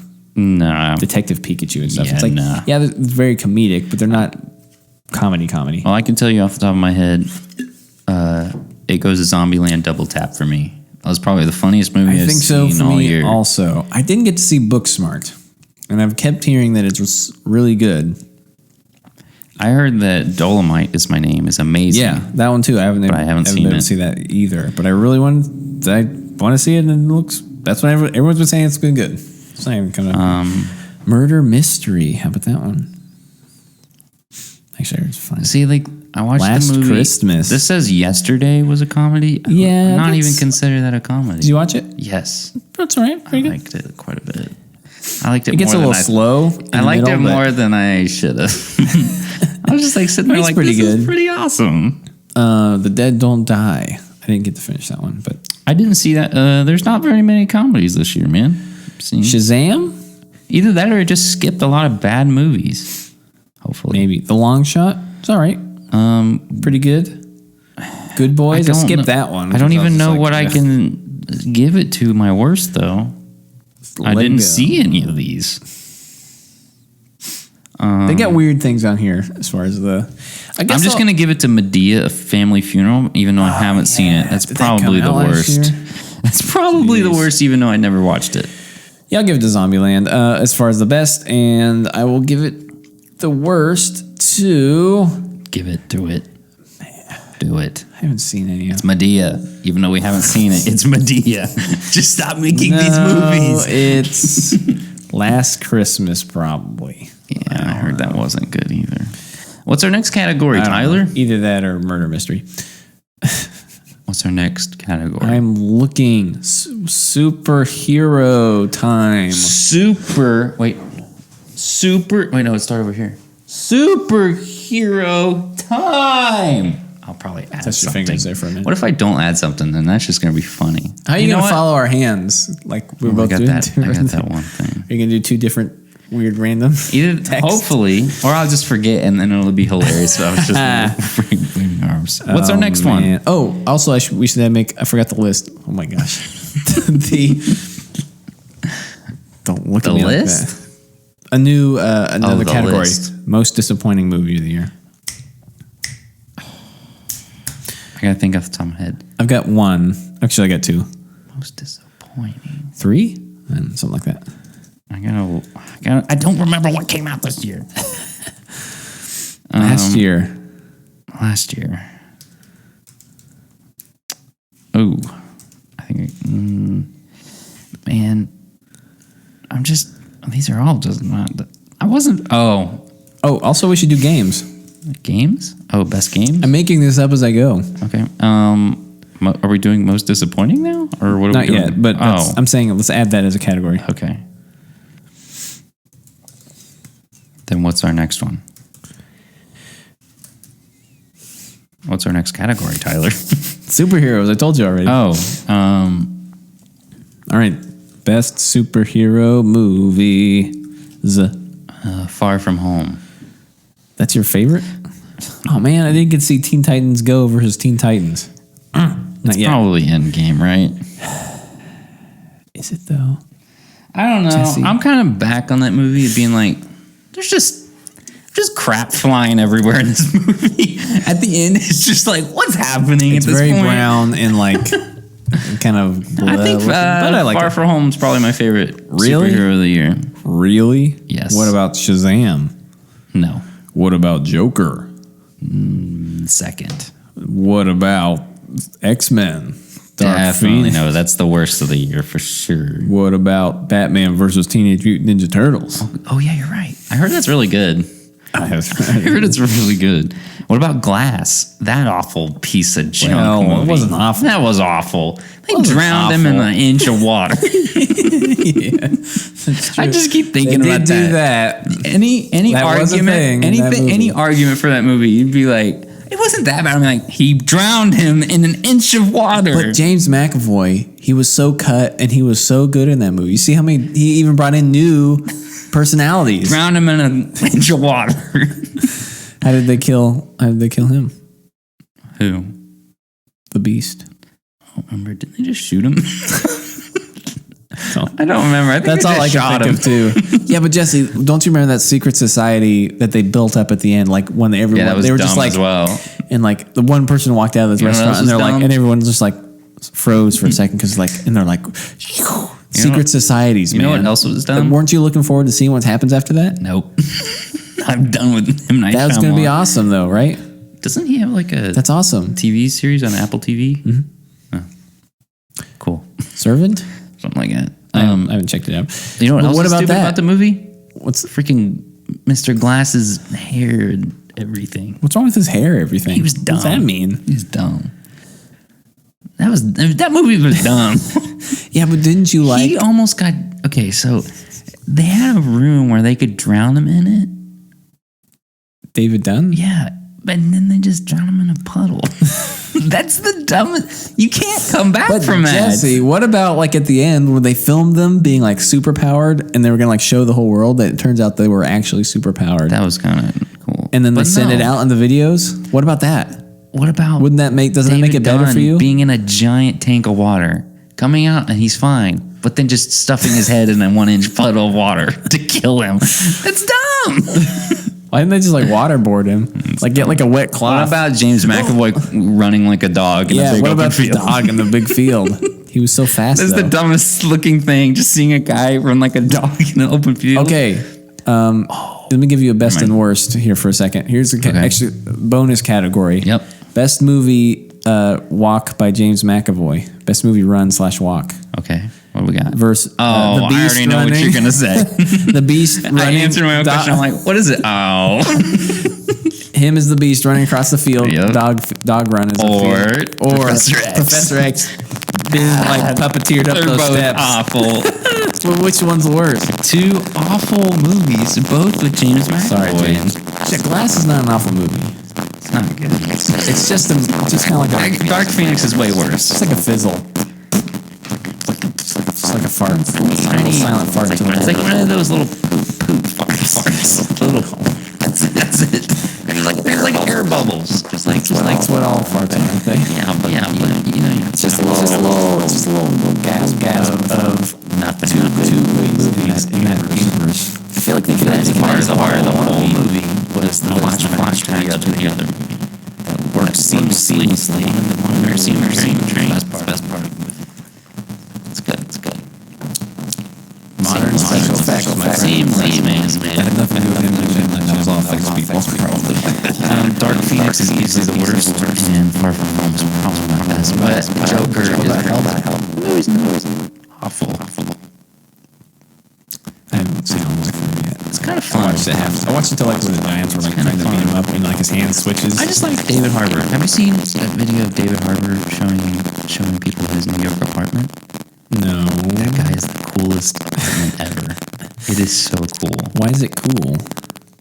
[SPEAKER 1] Detective Pikachu and stuff.
[SPEAKER 2] Yeah,
[SPEAKER 1] it's like it's very comedic, but they're not comedy.
[SPEAKER 2] Well, I can tell you off the top of my head, It Goes to Zombieland Double Tap for me. That was probably the funniest movie I've seen all year.
[SPEAKER 1] Also, I didn't get to see Booksmart, and I've kept hearing that it's really good.
[SPEAKER 2] I heard that Dolomite Is My Name is amazing.
[SPEAKER 1] Yeah, that one too. I haven't seen it. See that either, but I really want to see it, and it looks. That's what everyone's been saying. It's been good. It's not even coming up. Murder Mystery. How about that one? Actually, it's fun.
[SPEAKER 2] See, like I watched
[SPEAKER 1] Last
[SPEAKER 2] the movie.
[SPEAKER 1] Christmas.
[SPEAKER 2] This says Yesterday was a comedy.
[SPEAKER 1] Yeah,
[SPEAKER 2] not even consider that a comedy.
[SPEAKER 1] Did you watch it?
[SPEAKER 2] Yes,
[SPEAKER 1] that's all right.
[SPEAKER 2] I liked it quite a bit. I liked it.
[SPEAKER 1] It gets a little slow.
[SPEAKER 2] I liked it more than I should have. I was just like sitting there like, this is pretty awesome.
[SPEAKER 1] The Dead Don't Die. I didn't get to finish that one, but
[SPEAKER 2] I didn't see that. There's not very many comedies this year, man.
[SPEAKER 1] Shazam?
[SPEAKER 2] Either that or it just skipped a lot of bad movies. Hopefully.
[SPEAKER 1] Maybe. The Long Shot? It's all right. Pretty good. Good Boys? I skipped that one.
[SPEAKER 2] I don't even know what I can give it to my worst, though. I didn't see any of these.
[SPEAKER 1] They got weird things on here as far as the...
[SPEAKER 2] I'm just going to give it to Medea, A Family Funeral, even though I haven't seen it. That's probably the worst. That's probably the worst, even though I never watched it.
[SPEAKER 1] Yeah, I'll give it to Zombieland as far as the best, and I will give it the worst to...
[SPEAKER 2] Give it to it. Do it.
[SPEAKER 1] I haven't seen any.
[SPEAKER 2] It's Medea. Even though we haven't seen it, it's Medea. Just stop making these movies.
[SPEAKER 1] It's Last Christmas, probably.
[SPEAKER 2] Yeah, I heard that wasn't good either. What's our next category, Tyler?
[SPEAKER 1] Either that or Murder Mystery.
[SPEAKER 2] What's What's our next category?
[SPEAKER 1] I'm looking. Superhero time.
[SPEAKER 2] Wait, no, let's start over here. Superhero time. I'll probably add
[SPEAKER 1] Touch your
[SPEAKER 2] something.
[SPEAKER 1] fingers there for a minute.
[SPEAKER 2] What if I don't add something? Then that's just going to be funny.
[SPEAKER 1] How are you going to follow our hands? Like we're both doing
[SPEAKER 2] that. I got that one thing.
[SPEAKER 1] Are you going to do two different weird random
[SPEAKER 2] Either
[SPEAKER 1] text?
[SPEAKER 2] Hopefully, or I'll just forget and then it'll be hilarious. So I was just waving arms. What's our next one?
[SPEAKER 1] Oh, also we should make. I forgot the list. Oh my gosh. Don't look at me
[SPEAKER 2] list?
[SPEAKER 1] like that. Another category.
[SPEAKER 2] List.
[SPEAKER 1] Most disappointing movie of the year.
[SPEAKER 2] I gotta think off the top of my head.
[SPEAKER 1] I've got one. Actually, I got two.
[SPEAKER 2] Most disappointing.
[SPEAKER 1] 3? And something like that.
[SPEAKER 2] I don't remember what came out this year.
[SPEAKER 1] Last year.
[SPEAKER 2] Oh, I think. Man, I'm just. These are all just not. I wasn't. Oh.
[SPEAKER 1] Also, we should do games.
[SPEAKER 2] Games? Oh, best games?
[SPEAKER 1] I'm making this up as I go.
[SPEAKER 2] Okay. Are we doing most disappointing now? Or what are we doing?
[SPEAKER 1] Not yet, but I'm saying let's add that as a category.
[SPEAKER 2] Okay. Then what's our next one? What's our next category, Tyler?
[SPEAKER 1] Superheroes. I told you already.
[SPEAKER 2] All
[SPEAKER 1] right. Best superhero movies.
[SPEAKER 2] Far From Home.
[SPEAKER 1] That's your favorite? Oh man, I didn't get to see Teen Titans Go versus Teen Titans.
[SPEAKER 2] It's probably Endgame, right?
[SPEAKER 1] Is it though?
[SPEAKER 2] I don't know.
[SPEAKER 1] Jesse.
[SPEAKER 2] I'm kind of back on that movie of being like, there's just crap flying everywhere in this movie. At the end, it's just like, what's happening
[SPEAKER 1] It's
[SPEAKER 2] at this
[SPEAKER 1] very
[SPEAKER 2] point?
[SPEAKER 1] brown and like kind of.
[SPEAKER 2] I think
[SPEAKER 1] but I like
[SPEAKER 2] Far
[SPEAKER 1] it.
[SPEAKER 2] From Home is probably my favorite
[SPEAKER 1] Really?
[SPEAKER 2] superhero of the year.
[SPEAKER 1] Really?
[SPEAKER 2] Yes.
[SPEAKER 1] What about Shazam?
[SPEAKER 2] No.
[SPEAKER 1] What about Joker?
[SPEAKER 2] Second.
[SPEAKER 1] What about X-Men? Dark
[SPEAKER 2] Definitely
[SPEAKER 1] Phoenix?
[SPEAKER 2] no. That's the worst of the year for sure.
[SPEAKER 1] What about Batman versus Teenage Mutant Ninja Turtles?
[SPEAKER 2] Oh yeah, you're right. I heard that's really good. I heard it's really good. What about Glass? That awful piece of junk movie.
[SPEAKER 1] It wasn't awful.
[SPEAKER 2] That was awful. They drowned him in an inch of water. I just keep thinking
[SPEAKER 1] They
[SPEAKER 2] about
[SPEAKER 1] did do that.
[SPEAKER 2] Any
[SPEAKER 1] That was a
[SPEAKER 2] argument,
[SPEAKER 1] thing in that
[SPEAKER 2] anything,
[SPEAKER 1] movie.
[SPEAKER 2] any argument for that movie, you'd be like, it wasn't that bad. I'm like, he drowned him in an inch of water.
[SPEAKER 1] But James McAvoy, he was so cut and he was so good in that movie. You see how many he even brought in new personalities.
[SPEAKER 2] Drowned him in an inch of water.
[SPEAKER 1] How did they kill him?
[SPEAKER 2] Who?
[SPEAKER 1] The Beast.
[SPEAKER 2] I don't remember. Didn't they just shoot him?
[SPEAKER 1] So,
[SPEAKER 2] I don't remember. I think
[SPEAKER 1] that's
[SPEAKER 2] they
[SPEAKER 1] all I
[SPEAKER 2] just
[SPEAKER 1] can
[SPEAKER 2] shot
[SPEAKER 1] think
[SPEAKER 2] him.
[SPEAKER 1] of too. Yeah, but Jesse, don't you remember that secret society that they built up at the end? Like when everyone
[SPEAKER 2] Yeah, that was
[SPEAKER 1] they were
[SPEAKER 2] dumb
[SPEAKER 1] just like,
[SPEAKER 2] as well.
[SPEAKER 1] and like the one person walked out of this
[SPEAKER 2] You know what
[SPEAKER 1] restaurant
[SPEAKER 2] else
[SPEAKER 1] and they're
[SPEAKER 2] was
[SPEAKER 1] like,
[SPEAKER 2] dumb?
[SPEAKER 1] and everyone's just like froze for a second because like, and they're like, secret societies, man.
[SPEAKER 2] You know what else was dumb?
[SPEAKER 1] Weren't you looking forward to seeing what happens after that?
[SPEAKER 2] Nope. I'm done with him.
[SPEAKER 1] That was going to be awesome, though, right?
[SPEAKER 2] Doesn't he have like a
[SPEAKER 1] That's awesome.
[SPEAKER 2] TV series on Apple TV? Mm-hmm. Oh. Cool.
[SPEAKER 1] Servant?
[SPEAKER 2] Something like that.
[SPEAKER 1] I haven't checked it out.
[SPEAKER 2] You know what
[SPEAKER 1] But
[SPEAKER 2] else
[SPEAKER 1] what
[SPEAKER 2] is
[SPEAKER 1] about
[SPEAKER 2] stupid
[SPEAKER 1] that?
[SPEAKER 2] about the movie?
[SPEAKER 1] What's
[SPEAKER 2] Freaking Mr. Glass's hair and everything.
[SPEAKER 1] wrong with his hair? Everything.
[SPEAKER 2] He was dumb.
[SPEAKER 1] What does that mean?
[SPEAKER 2] He's dumb. That movie was dumb.
[SPEAKER 1] Yeah, but didn't you like?
[SPEAKER 2] He almost got okay. So they had a room where they could drown him in it.
[SPEAKER 1] David Dunn?
[SPEAKER 2] Yeah, but then they just drown him in a puddle. That's the dumbest. You can't come back from that.
[SPEAKER 1] Jesse, what about like at the end when they filmed them being like super powered and they were gonna like show the whole world that it turns out they were actually super powered?
[SPEAKER 2] That was kind of cool.
[SPEAKER 1] And then they send it out in the videos. What about that?
[SPEAKER 2] What about
[SPEAKER 1] Doesn't that make it better
[SPEAKER 2] Dunn
[SPEAKER 1] for you?
[SPEAKER 2] being in a giant tank of water, coming out and he's fine, but then just stuffing his head in a 1-inch puddle of water to kill him? That's dumb.
[SPEAKER 1] Why didn't they just like waterboard him? Like get like a wet cloth.
[SPEAKER 2] What about James McAvoy running like a dog in a big
[SPEAKER 1] what
[SPEAKER 2] open
[SPEAKER 1] about the
[SPEAKER 2] field?
[SPEAKER 1] dog in the big field? He was so fast.
[SPEAKER 2] That's the dumbest looking thing, just seeing a guy run like a dog in an open field.
[SPEAKER 1] Okay. Let me give you a best and worst here for a second. Here's a actually bonus category.
[SPEAKER 2] Yep.
[SPEAKER 1] Best movie Walk by James McAvoy. Best movie Run/Walk.
[SPEAKER 2] Okay. What do we got?
[SPEAKER 1] Versus
[SPEAKER 2] The
[SPEAKER 1] the
[SPEAKER 2] I
[SPEAKER 1] Beast
[SPEAKER 2] already know what
[SPEAKER 1] running.
[SPEAKER 2] you're gonna say.
[SPEAKER 1] The Beast running.
[SPEAKER 2] I answered my own question. I'm like, what is it? Oh.
[SPEAKER 1] him as the Beast running across the field.
[SPEAKER 2] Yep.
[SPEAKER 1] Dog run as
[SPEAKER 2] or
[SPEAKER 1] Professor X being like puppeteered up those steps.
[SPEAKER 2] Awful.
[SPEAKER 1] Well, which one's worse?
[SPEAKER 2] Two awful movies, both with James McAvoy.
[SPEAKER 1] Sorry, James. Yeah, Glass is not an awful movie.
[SPEAKER 2] It's not good.
[SPEAKER 1] It's just kind of like
[SPEAKER 2] Dark Phoenix is way worse.
[SPEAKER 1] It's like a fizzle. It's like a fart. Tiny silent fart.
[SPEAKER 2] It's like one of those little poop farts. That's it. They're like air bubbles. Just like
[SPEAKER 1] what all farts are, aren't they?
[SPEAKER 2] Yeah, but you know,
[SPEAKER 1] it's just a little gas of
[SPEAKER 2] nothing.
[SPEAKER 1] Two movies in that universe. I feel like they could have
[SPEAKER 2] the whole movie was the flashback to the other movie. That worked seamlessly. Best part of the movie. It's good.
[SPEAKER 1] Modern special effects.
[SPEAKER 2] Seamless, man.
[SPEAKER 1] Had nothing to do with him. That was all effects people.
[SPEAKER 2] Dark Phoenix is easily the worst, and Far From Home is probably my best. But Joker is awful.
[SPEAKER 1] I haven't seen all the movie yet.
[SPEAKER 2] It's kind of fun.
[SPEAKER 1] I watched it till like when the Giants were like trying to beat him up, and like his hand switches.
[SPEAKER 2] I just like David Harbour. Have you seen that video of David Harbour showing people his New York apartment?
[SPEAKER 1] No.
[SPEAKER 2] That guy is the coolest apartment ever. It is so cool.
[SPEAKER 1] Why is it cool?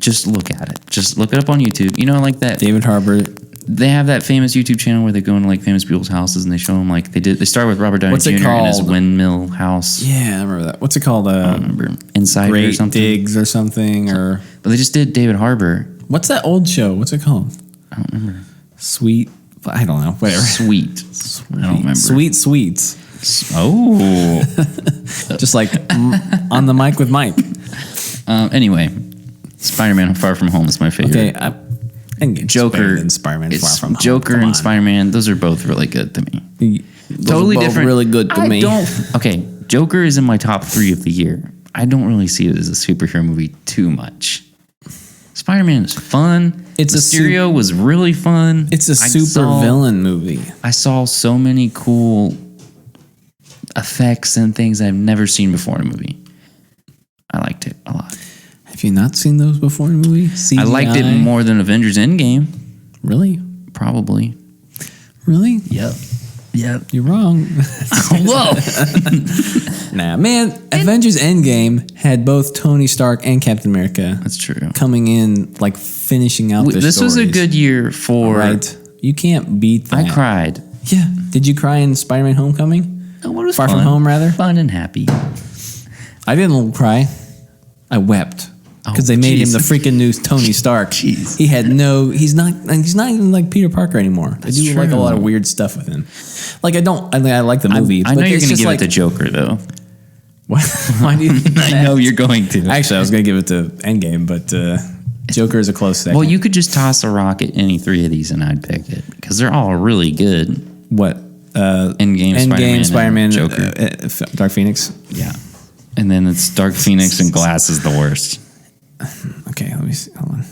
[SPEAKER 2] Just look at it. Just look it up on YouTube. You know, like that.
[SPEAKER 1] David Harbour.
[SPEAKER 2] They have that famous YouTube channel where they go into like famous people's houses and they show them like they start with Robert Downey Jr. in his windmill house.
[SPEAKER 1] Yeah, I remember that. What's it called?
[SPEAKER 2] I don't remember. Insider
[SPEAKER 1] Great
[SPEAKER 2] or something.
[SPEAKER 1] Digs or something or.
[SPEAKER 2] But they just did David Harbour.
[SPEAKER 1] What's that old show? What's it called?
[SPEAKER 2] I don't remember.
[SPEAKER 1] Sweet. I don't know. Whatever.
[SPEAKER 2] Sweet. I don't remember.
[SPEAKER 1] Sweet Sweets.
[SPEAKER 2] Oh.
[SPEAKER 1] Just like on the mic with Mike.
[SPEAKER 2] Anyway, Spider-Man Far From Home is my favorite.
[SPEAKER 1] Okay.
[SPEAKER 2] Joker
[SPEAKER 1] and Spider-Man Far From Home.
[SPEAKER 2] Joker and Spider-Man, those are both really good to me. Totally different.
[SPEAKER 1] Really good to me.
[SPEAKER 2] Okay, Joker is in my top 3 of the year. I don't really see it as a superhero movie too much. Spider-Man is fun. Mysterio was really fun.
[SPEAKER 1] It's a super villain movie.
[SPEAKER 2] I saw so many cool effects and things I've never seen before in a movie. I liked it a lot.
[SPEAKER 1] Have you not seen those before in a movie? CGI?
[SPEAKER 2] I liked it more than Avengers Endgame.
[SPEAKER 1] Really?
[SPEAKER 2] Probably.
[SPEAKER 1] Really?
[SPEAKER 2] Yep.
[SPEAKER 1] You're wrong.
[SPEAKER 2] Whoa.
[SPEAKER 1] Nah, man. Avengers Endgame had both Tony Stark and Captain America.
[SPEAKER 2] That's true.
[SPEAKER 1] Coming in, like finishing out their
[SPEAKER 2] This
[SPEAKER 1] stories.
[SPEAKER 2] was a good year for...
[SPEAKER 1] Right. You can't beat that.
[SPEAKER 2] I cried.
[SPEAKER 1] Yeah. Did you cry in Spider-Man Homecoming?
[SPEAKER 2] No, what was
[SPEAKER 1] Far
[SPEAKER 2] fun?
[SPEAKER 1] From Home, rather?
[SPEAKER 2] Fun and happy.
[SPEAKER 1] I didn't cry. I wept. Because they made him the freaking new Tony Stark.
[SPEAKER 2] Jeez.
[SPEAKER 1] He had he's not even like Peter Parker anymore. They do like a lot of weird stuff with him. Like I like the movie.
[SPEAKER 2] I know you're going to give it to Joker though.
[SPEAKER 1] Why do you think
[SPEAKER 2] I know you're going to.
[SPEAKER 1] Actually, I was going to give it to Endgame, but Joker is a close second.
[SPEAKER 2] Well, you could just toss a rock at any 3 of these and I'd pick it. Because they're all really good.
[SPEAKER 1] What?
[SPEAKER 2] Endgame,
[SPEAKER 1] Spider-Man,
[SPEAKER 2] Joker.
[SPEAKER 1] Dark Phoenix?
[SPEAKER 2] Yeah. And then it's Dark Phoenix and Glass is the worst.
[SPEAKER 1] Okay, let me see. Hold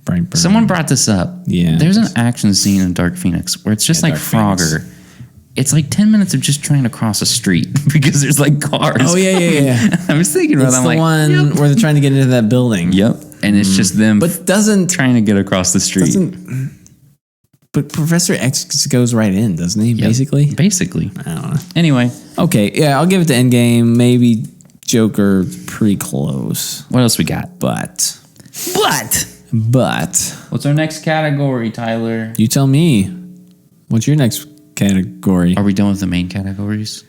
[SPEAKER 1] on.
[SPEAKER 2] Someone brought this up.
[SPEAKER 1] Yeah.
[SPEAKER 2] There's an action scene in Dark Phoenix where it's just like Frogger. Phoenix. It's like 10 minutes of just trying to cross a street because there's like cars.
[SPEAKER 1] Oh, yeah.
[SPEAKER 2] I was thinking about that.
[SPEAKER 1] It's the one where they're trying to get into that building.
[SPEAKER 2] Yep. And it's just them trying to get across the street.
[SPEAKER 1] But Professor X goes right in, doesn't he?
[SPEAKER 2] Yep.
[SPEAKER 1] Basically. I don't know.
[SPEAKER 2] Anyway.
[SPEAKER 1] Okay, yeah, I'll give it to Endgame. Maybe Joker, pretty close.
[SPEAKER 2] What else we got?
[SPEAKER 1] But.
[SPEAKER 2] What's our next category, Tyler?
[SPEAKER 1] You tell me. What's your next category?
[SPEAKER 2] Are we done with the main categories?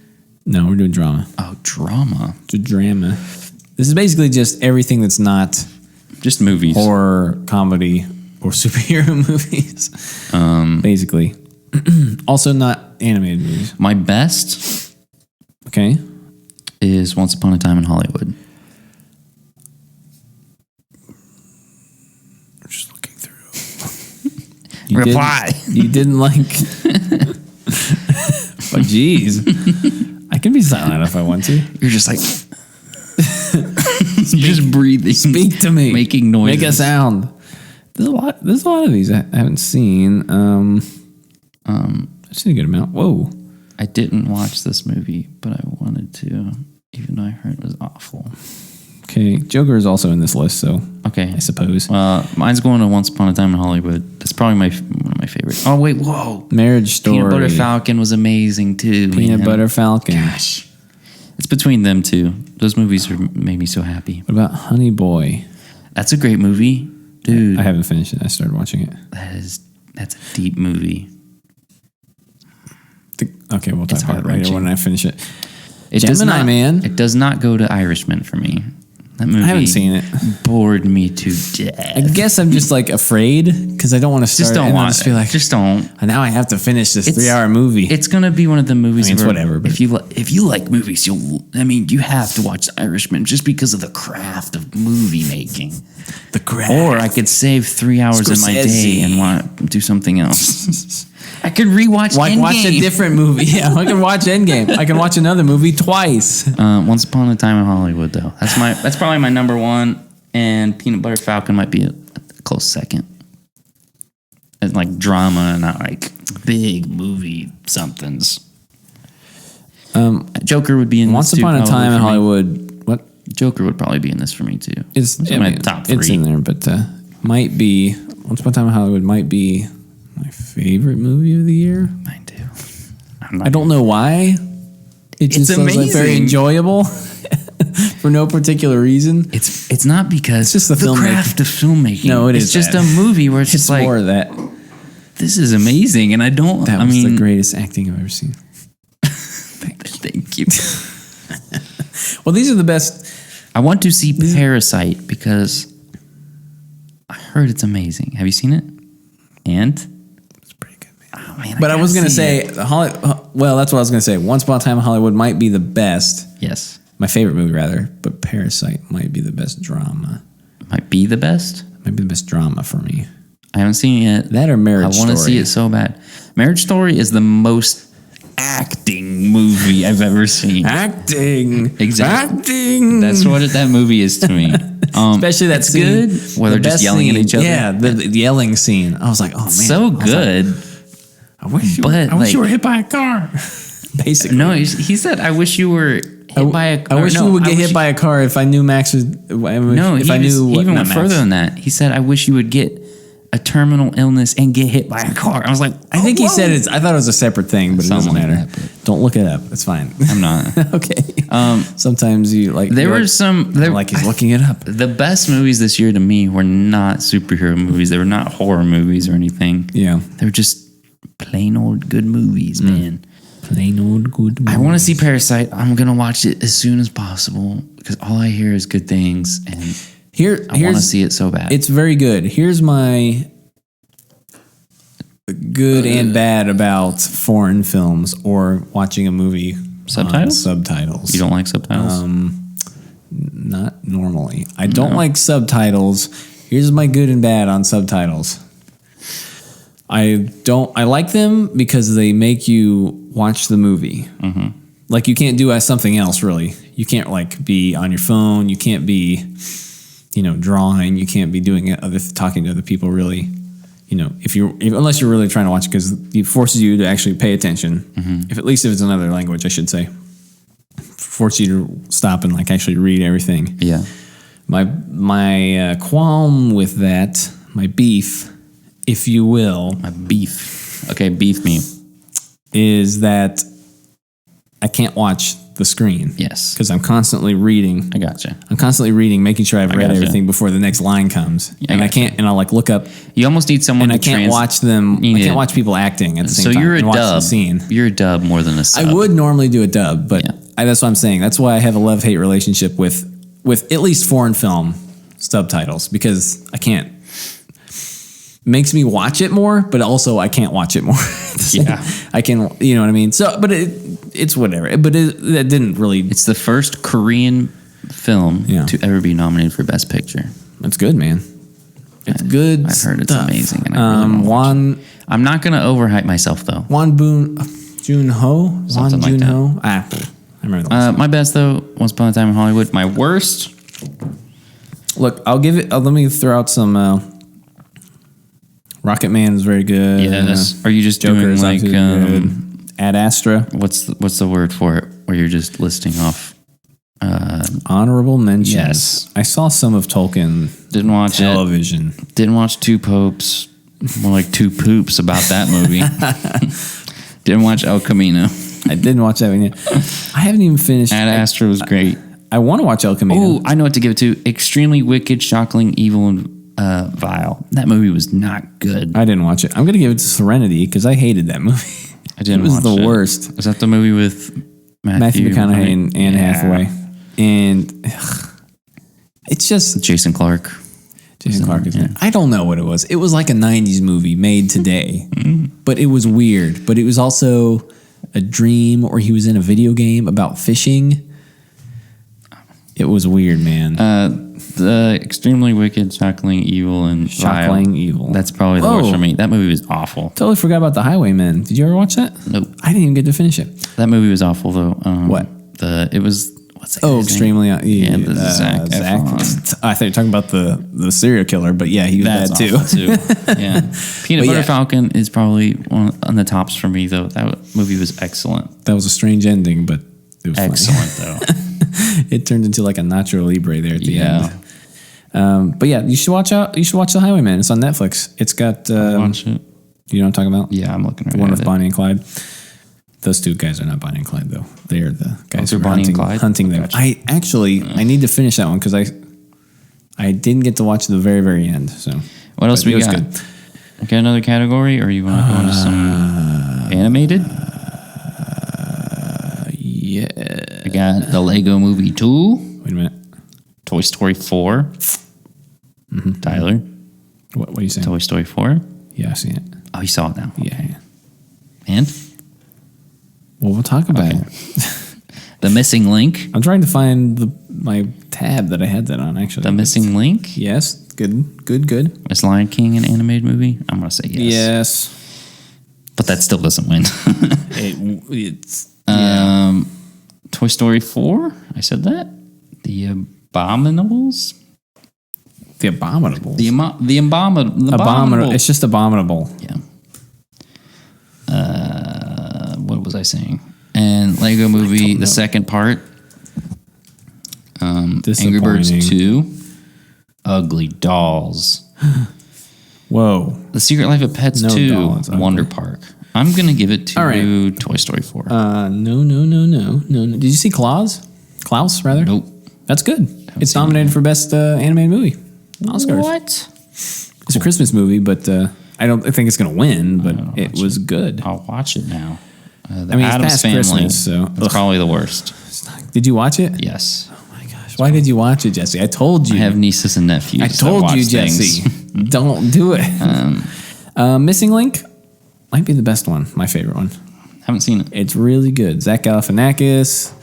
[SPEAKER 1] No, we're doing drama.
[SPEAKER 2] Oh, drama.
[SPEAKER 1] It's a drama. This is basically just everything that's not
[SPEAKER 2] just movies,
[SPEAKER 1] horror, comedy, or superhero movies. Basically. Also not animated movies.
[SPEAKER 2] My best,
[SPEAKER 1] okay,
[SPEAKER 2] is Once Upon a Time in Hollywood.
[SPEAKER 1] I'm just looking through.
[SPEAKER 2] Reply.
[SPEAKER 1] You didn't like. Oh, jeez. I can be silent if I want to.
[SPEAKER 2] You're just like. Just breathing.
[SPEAKER 1] Speak to me.
[SPEAKER 2] Making noises.
[SPEAKER 1] Make a sound. There's a lot of these I haven't seen. I've seen a good amount. Whoa.
[SPEAKER 2] I didn't watch this movie, but I wanted to, even though I heard it was awful.
[SPEAKER 1] Okay, Joker is also in this list, so
[SPEAKER 2] okay,
[SPEAKER 1] I suppose.
[SPEAKER 2] Mine's going to Once Upon a Time in Hollywood. That's probably one of my favorites. Oh wait, whoa!
[SPEAKER 1] Marriage Story.
[SPEAKER 2] Peanut Butter Falcon was amazing too.
[SPEAKER 1] Peanut Butter Falcon.
[SPEAKER 2] Gosh, it's between them two. Those movies made me so happy.
[SPEAKER 1] What about Honey Boy?
[SPEAKER 2] That's a great movie, dude.
[SPEAKER 1] I haven't finished it. I started watching it.
[SPEAKER 2] That's a deep movie.
[SPEAKER 1] Okay, we'll talk about it later when I finish it.
[SPEAKER 2] Gemini
[SPEAKER 1] Man.
[SPEAKER 2] It does not go to Irishman for me. That movie
[SPEAKER 1] I haven't seen it.
[SPEAKER 2] Bored me to death.
[SPEAKER 1] I guess I'm just like afraid because I don't want to start.
[SPEAKER 2] Just don't want
[SPEAKER 1] to.
[SPEAKER 2] Just don't.
[SPEAKER 1] Now I have to finish this 3-hour movie.
[SPEAKER 2] It's gonna be one of the movies.
[SPEAKER 1] It's whatever. But
[SPEAKER 2] if you like movies, you have to watch The Irishman just because of the craft of movie making.
[SPEAKER 1] The craft.
[SPEAKER 2] Or I could save 3 hours in my day and want to do something else. I could rewatch Endgame.
[SPEAKER 1] Watch a different movie. Yeah, I can watch Endgame. I can watch another movie twice.
[SPEAKER 2] Once Upon a Time in Hollywood, though. That's probably my number one, and Peanut Butter Falcon might be a close second. It's like drama, not like big movie somethings. Joker would be in
[SPEAKER 1] Once
[SPEAKER 2] this too,
[SPEAKER 1] Upon a Time in Hollywood. What?
[SPEAKER 2] Joker would probably be in this for me too.
[SPEAKER 1] It's
[SPEAKER 2] my top 3.
[SPEAKER 1] It's in there, but might be Once Upon a Time in Hollywood might be my favorite movie of the year.
[SPEAKER 2] Mine too.
[SPEAKER 1] I don't know why. It just feels like very enjoyable for no particular reason.
[SPEAKER 2] It's not because
[SPEAKER 1] it's just the
[SPEAKER 2] craft of filmmaking.
[SPEAKER 1] No, it's
[SPEAKER 2] just a movie where it's just like
[SPEAKER 1] more of that.
[SPEAKER 2] This is amazing, and I don't.
[SPEAKER 1] That was the greatest acting I've ever seen.
[SPEAKER 2] Thank you.
[SPEAKER 1] Well, these are the best.
[SPEAKER 2] I want to see Parasite because I heard it's amazing. Have you seen it? And
[SPEAKER 1] it's pretty good, man.
[SPEAKER 2] Oh, man,
[SPEAKER 1] but I was gonna say, well, that's what I was gonna say. Once Upon a Time in Hollywood might be the best.
[SPEAKER 2] Yes,
[SPEAKER 1] my favorite movie rather, but Parasite might be the best drama.
[SPEAKER 2] Might be the best.
[SPEAKER 1] Might be the best drama for me.
[SPEAKER 2] I haven't seen it yet.
[SPEAKER 1] That or Marriage Story.
[SPEAKER 2] I want to see it so bad. Marriage Story is the most acting movie I've ever seen.
[SPEAKER 1] Acting.
[SPEAKER 2] Exactly.
[SPEAKER 1] Acting.
[SPEAKER 2] That's what that movie is to me.
[SPEAKER 1] Especially that scene.
[SPEAKER 2] Good. Where they're just yelling at each other.
[SPEAKER 1] Yeah, the yelling scene. I was like, oh, man.
[SPEAKER 2] So good.
[SPEAKER 1] I wish you were hit by a car. Basically.
[SPEAKER 2] No, he said, I wish you were hit by a car.
[SPEAKER 1] I wish you would get hit by a car if I knew Max was...
[SPEAKER 2] No,
[SPEAKER 1] if I knew
[SPEAKER 2] he even went further than that. He said, I wish you would get a terminal illness and get hit by a car. I was like,
[SPEAKER 1] I think he said it's. I thought it was a separate thing, but it doesn't matter. Don't look it up. It's fine.
[SPEAKER 2] I'm not.
[SPEAKER 1] Okay. Sometimes you like.
[SPEAKER 2] There were some.
[SPEAKER 1] Like he's looking it up.
[SPEAKER 2] The best movies this year to me were not superhero movies. They were not horror movies or anything.
[SPEAKER 1] Yeah.
[SPEAKER 2] They were just plain old good movies, man.
[SPEAKER 1] Plain old good movies.
[SPEAKER 2] I want to see Parasite. I'm gonna watch it as soon as possible because all I hear is good things and. I want to see it so bad.
[SPEAKER 1] It's very good. Here's my good and bad about foreign films or watching a movie. Subtitles.
[SPEAKER 2] You don't like subtitles?
[SPEAKER 1] Not normally. I don't like subtitles. Here's my good and bad on subtitles. I like them because they make you watch the movie. Mm-hmm. Like you can't do something else really. You can't like be on your phone. You can't be... drawing. You can't be doing it talking to other people really. Unless you're really trying to watch it because it forces you to actually pay attention. Mm-hmm. At least if it's another language, I should say. Force you to stop and like actually read everything.
[SPEAKER 2] Yeah.
[SPEAKER 1] My qualm with that, my beef, if you will.
[SPEAKER 2] My beef. Okay, beef me.
[SPEAKER 1] Is that I can't watch the screen.
[SPEAKER 2] Yes.
[SPEAKER 1] Because I'm constantly reading.
[SPEAKER 2] I gotcha.
[SPEAKER 1] I'm constantly reading, making sure I've read everything before the next line comes. And I can't, and I'll like look up.
[SPEAKER 2] You almost need someone
[SPEAKER 1] and I can't watch them. I can't watch people acting at the same time.
[SPEAKER 2] So you're a dub.
[SPEAKER 1] Scene.
[SPEAKER 2] You're a dub more than a sub.
[SPEAKER 1] I would normally do a dub, but that's what I'm saying. That's why I have a love-hate relationship with at least foreign film subtitles because I can't. Makes me watch it more, but also I can't watch it more.
[SPEAKER 2] Yeah.
[SPEAKER 1] I can, you know what I mean? So, but it's whatever. But that didn't really...
[SPEAKER 2] It's the first Korean film to ever be nominated for Best Picture.
[SPEAKER 1] That's good, man. It's good
[SPEAKER 2] I've heard it's amazing. And
[SPEAKER 1] I'm
[SPEAKER 2] not going to overhype myself, though.
[SPEAKER 1] Joon-ho?
[SPEAKER 2] Something like that.
[SPEAKER 1] I remember that.
[SPEAKER 2] My best, though, Once Upon a Time in Hollywood. My worst...
[SPEAKER 1] Look, I'll give it... let me throw out some... Rocket Man is very good.
[SPEAKER 2] Yes. Are you just
[SPEAKER 1] Joker
[SPEAKER 2] doing like
[SPEAKER 1] Ad Astra?
[SPEAKER 2] What's the word for it? Where you're just listing off
[SPEAKER 1] Honorable mentions.
[SPEAKER 2] Yes.
[SPEAKER 1] I saw some of Tolkien.
[SPEAKER 2] Didn't watch
[SPEAKER 1] television.
[SPEAKER 2] Didn't watch Two Popes. More like Two Poops about that movie. Didn't watch El Camino.
[SPEAKER 1] I didn't watch that one yet. I haven't even finished.
[SPEAKER 2] Ad Astra was great.
[SPEAKER 1] I want to watch El Camino.
[SPEAKER 2] Oh, I know what to give it to. Extremely Wicked, Shockingly Evil, and Vile. That movie was not good.
[SPEAKER 1] I didn't watch it. I'm going to give it to Serenity because I hated that movie.
[SPEAKER 2] I didn't
[SPEAKER 1] watch it.
[SPEAKER 2] It
[SPEAKER 1] was the worst.
[SPEAKER 2] Was that the movie with
[SPEAKER 1] Matthew McConaughey and Anne Hathaway? And it's just...
[SPEAKER 2] Jason Clarke.
[SPEAKER 1] Jason Clarke is in it. I don't know what it was. It was like a 90s movie made today. But it was weird. But it was also a dream, or he was in a video game about fishing. It was weird, man.
[SPEAKER 2] The Extremely Wicked, Shockingly Evil, and
[SPEAKER 1] Shockingly
[SPEAKER 2] Vile.
[SPEAKER 1] Evil.
[SPEAKER 2] That's probably the worst for me. That movie was awful.
[SPEAKER 1] Totally forgot about The Highwaymen. Did you ever watch that?
[SPEAKER 2] Nope.
[SPEAKER 1] I didn't even get to finish it.
[SPEAKER 2] That movie was awful, though.
[SPEAKER 1] What?
[SPEAKER 2] It was... What's that?
[SPEAKER 1] Extremely.
[SPEAKER 2] Zach Efron.
[SPEAKER 1] I thought you were talking about the serial killer, but yeah, he was bad too.
[SPEAKER 2] Yeah, Peanut Butter Falcon is probably one on the tops for me, though. That movie was excellent.
[SPEAKER 1] That was a strange ending, but it was
[SPEAKER 2] excellent though.
[SPEAKER 1] It turned into like a Nacho Libre there at the end. But yeah, you should watch out. You should watch The Highwayman. It's on Netflix. It's got.
[SPEAKER 2] Watch it.
[SPEAKER 1] You know what I'm talking about?
[SPEAKER 2] Yeah, I'm looking right
[SPEAKER 1] the one
[SPEAKER 2] at
[SPEAKER 1] with Bonnie and Clyde. Those two guys are not Bonnie and Clyde, though. They are the guys who are hunting them. Gotcha. I need to finish that one because I didn't get to watch the very, very end. So
[SPEAKER 2] what else we got? Good. Got another category, or you want to go into some animated?
[SPEAKER 1] Yeah.
[SPEAKER 2] We got the Lego Movie 2.
[SPEAKER 1] Wait a minute.
[SPEAKER 2] Toy Story 4.
[SPEAKER 1] Mm-hmm.
[SPEAKER 2] Tyler.
[SPEAKER 1] What are you saying?
[SPEAKER 2] Toy Story 4.
[SPEAKER 1] Yeah, I see it.
[SPEAKER 2] Oh, you saw it now.
[SPEAKER 1] Yeah.
[SPEAKER 2] And?
[SPEAKER 1] Well, we'll talk about it.
[SPEAKER 2] The Missing Link.
[SPEAKER 1] I'm trying to find my tab that I had that on, actually.
[SPEAKER 2] The Missing Link?
[SPEAKER 1] Yes. Good.
[SPEAKER 2] Is Lion King an animated movie? I'm going to say yes.
[SPEAKER 1] Yes.
[SPEAKER 2] But that still doesn't win.
[SPEAKER 1] It's...
[SPEAKER 2] Toy Story 4? I said that? The Abominables?
[SPEAKER 1] The Abominables?
[SPEAKER 2] The Abominable.
[SPEAKER 1] It's just Abominable.
[SPEAKER 2] Yeah. What was I saying? And Lego Movie, the second part. Angry Birds 2. Ugly Dolls.
[SPEAKER 1] Whoa.
[SPEAKER 2] The Secret Life of Pets 2. Wonder Park. I'm going to give it to Toy Story 4.
[SPEAKER 1] No. Did you see Klaus? Klaus, rather?
[SPEAKER 2] Nope.
[SPEAKER 1] That's good. It's nominated for Best Animated Movie. Oscars.
[SPEAKER 2] What?
[SPEAKER 1] It's a Christmas movie, but I don't think it's going to win, but it was good.
[SPEAKER 2] I'll watch it now.
[SPEAKER 1] It's past Family, Christmas, so...
[SPEAKER 2] It's probably the worst.
[SPEAKER 1] Did you watch it?
[SPEAKER 2] Yes.
[SPEAKER 1] Oh my gosh. Why did you watch it, Jesse? I told you.
[SPEAKER 2] I have nieces and nephews.
[SPEAKER 1] I told you, Jesse. Don't do it. Missing Link might be the best one. My favorite one.
[SPEAKER 2] Haven't seen it.
[SPEAKER 1] It's really good. Zach Galifianakis,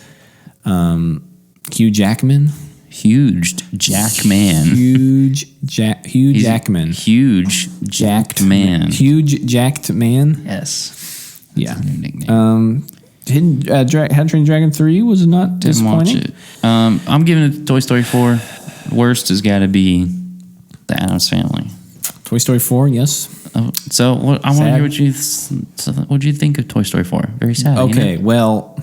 [SPEAKER 1] Hugh Jackman.
[SPEAKER 2] Huge Jackman.
[SPEAKER 1] Huge Jackman.
[SPEAKER 2] Huge jacked man.
[SPEAKER 1] Huge jacked man.
[SPEAKER 2] Yes.
[SPEAKER 1] Yeah. That's a new nickname. How to Train Your Dragon 3 was not disappointing.
[SPEAKER 2] Didn't watch it. I'm giving it to Toy Story 4. Worst has got to be The Addams Family.
[SPEAKER 1] Toy Story 4, yes.
[SPEAKER 2] So I want to hear what you think of Toy Story 4. Very sad.
[SPEAKER 1] Okay, well,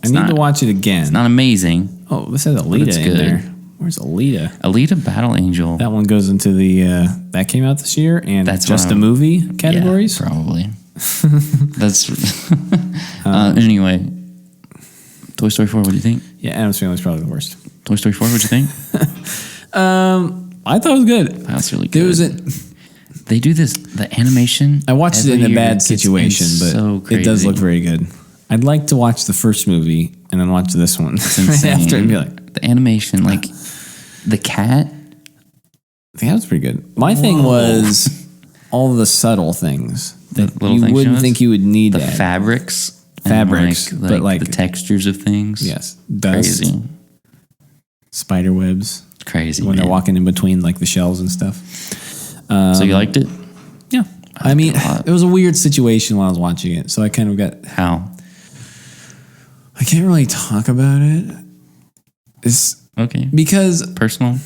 [SPEAKER 1] I need to watch it again.
[SPEAKER 2] It's not amazing.
[SPEAKER 1] Oh, this has Alita in there. Where's Alita?
[SPEAKER 2] Alita Battle Angel.
[SPEAKER 1] That one goes into the that came out this year, and that's just a movie categories.
[SPEAKER 2] Yeah, probably. That's anyway. Toy Story 4. What do you think?
[SPEAKER 1] Yeah, Addams Family is probably the worst.
[SPEAKER 2] Toy Story 4. What do you think?
[SPEAKER 1] I thought it was good.
[SPEAKER 2] That's really good. They do the animation.
[SPEAKER 1] I watched it in a bad situation, but it does look very good. I'd like to watch the first movie and then watch this one right after and be like,
[SPEAKER 2] the animation, like the cat.
[SPEAKER 1] Yeah, that's pretty good. My thing was all the subtle things that you wouldn't think you would need.
[SPEAKER 2] The fabrics,
[SPEAKER 1] but like
[SPEAKER 2] the textures of things.
[SPEAKER 1] Yes, dust,
[SPEAKER 2] crazy.
[SPEAKER 1] Spider webs.
[SPEAKER 2] Crazy
[SPEAKER 1] when they're walking in between like the shells and stuff.
[SPEAKER 2] So you liked it?
[SPEAKER 1] Yeah. I mean, it was a weird situation while I was watching it, so I kind of got
[SPEAKER 2] how.
[SPEAKER 1] I can't really talk about it. It's
[SPEAKER 2] okay
[SPEAKER 1] because
[SPEAKER 2] personal.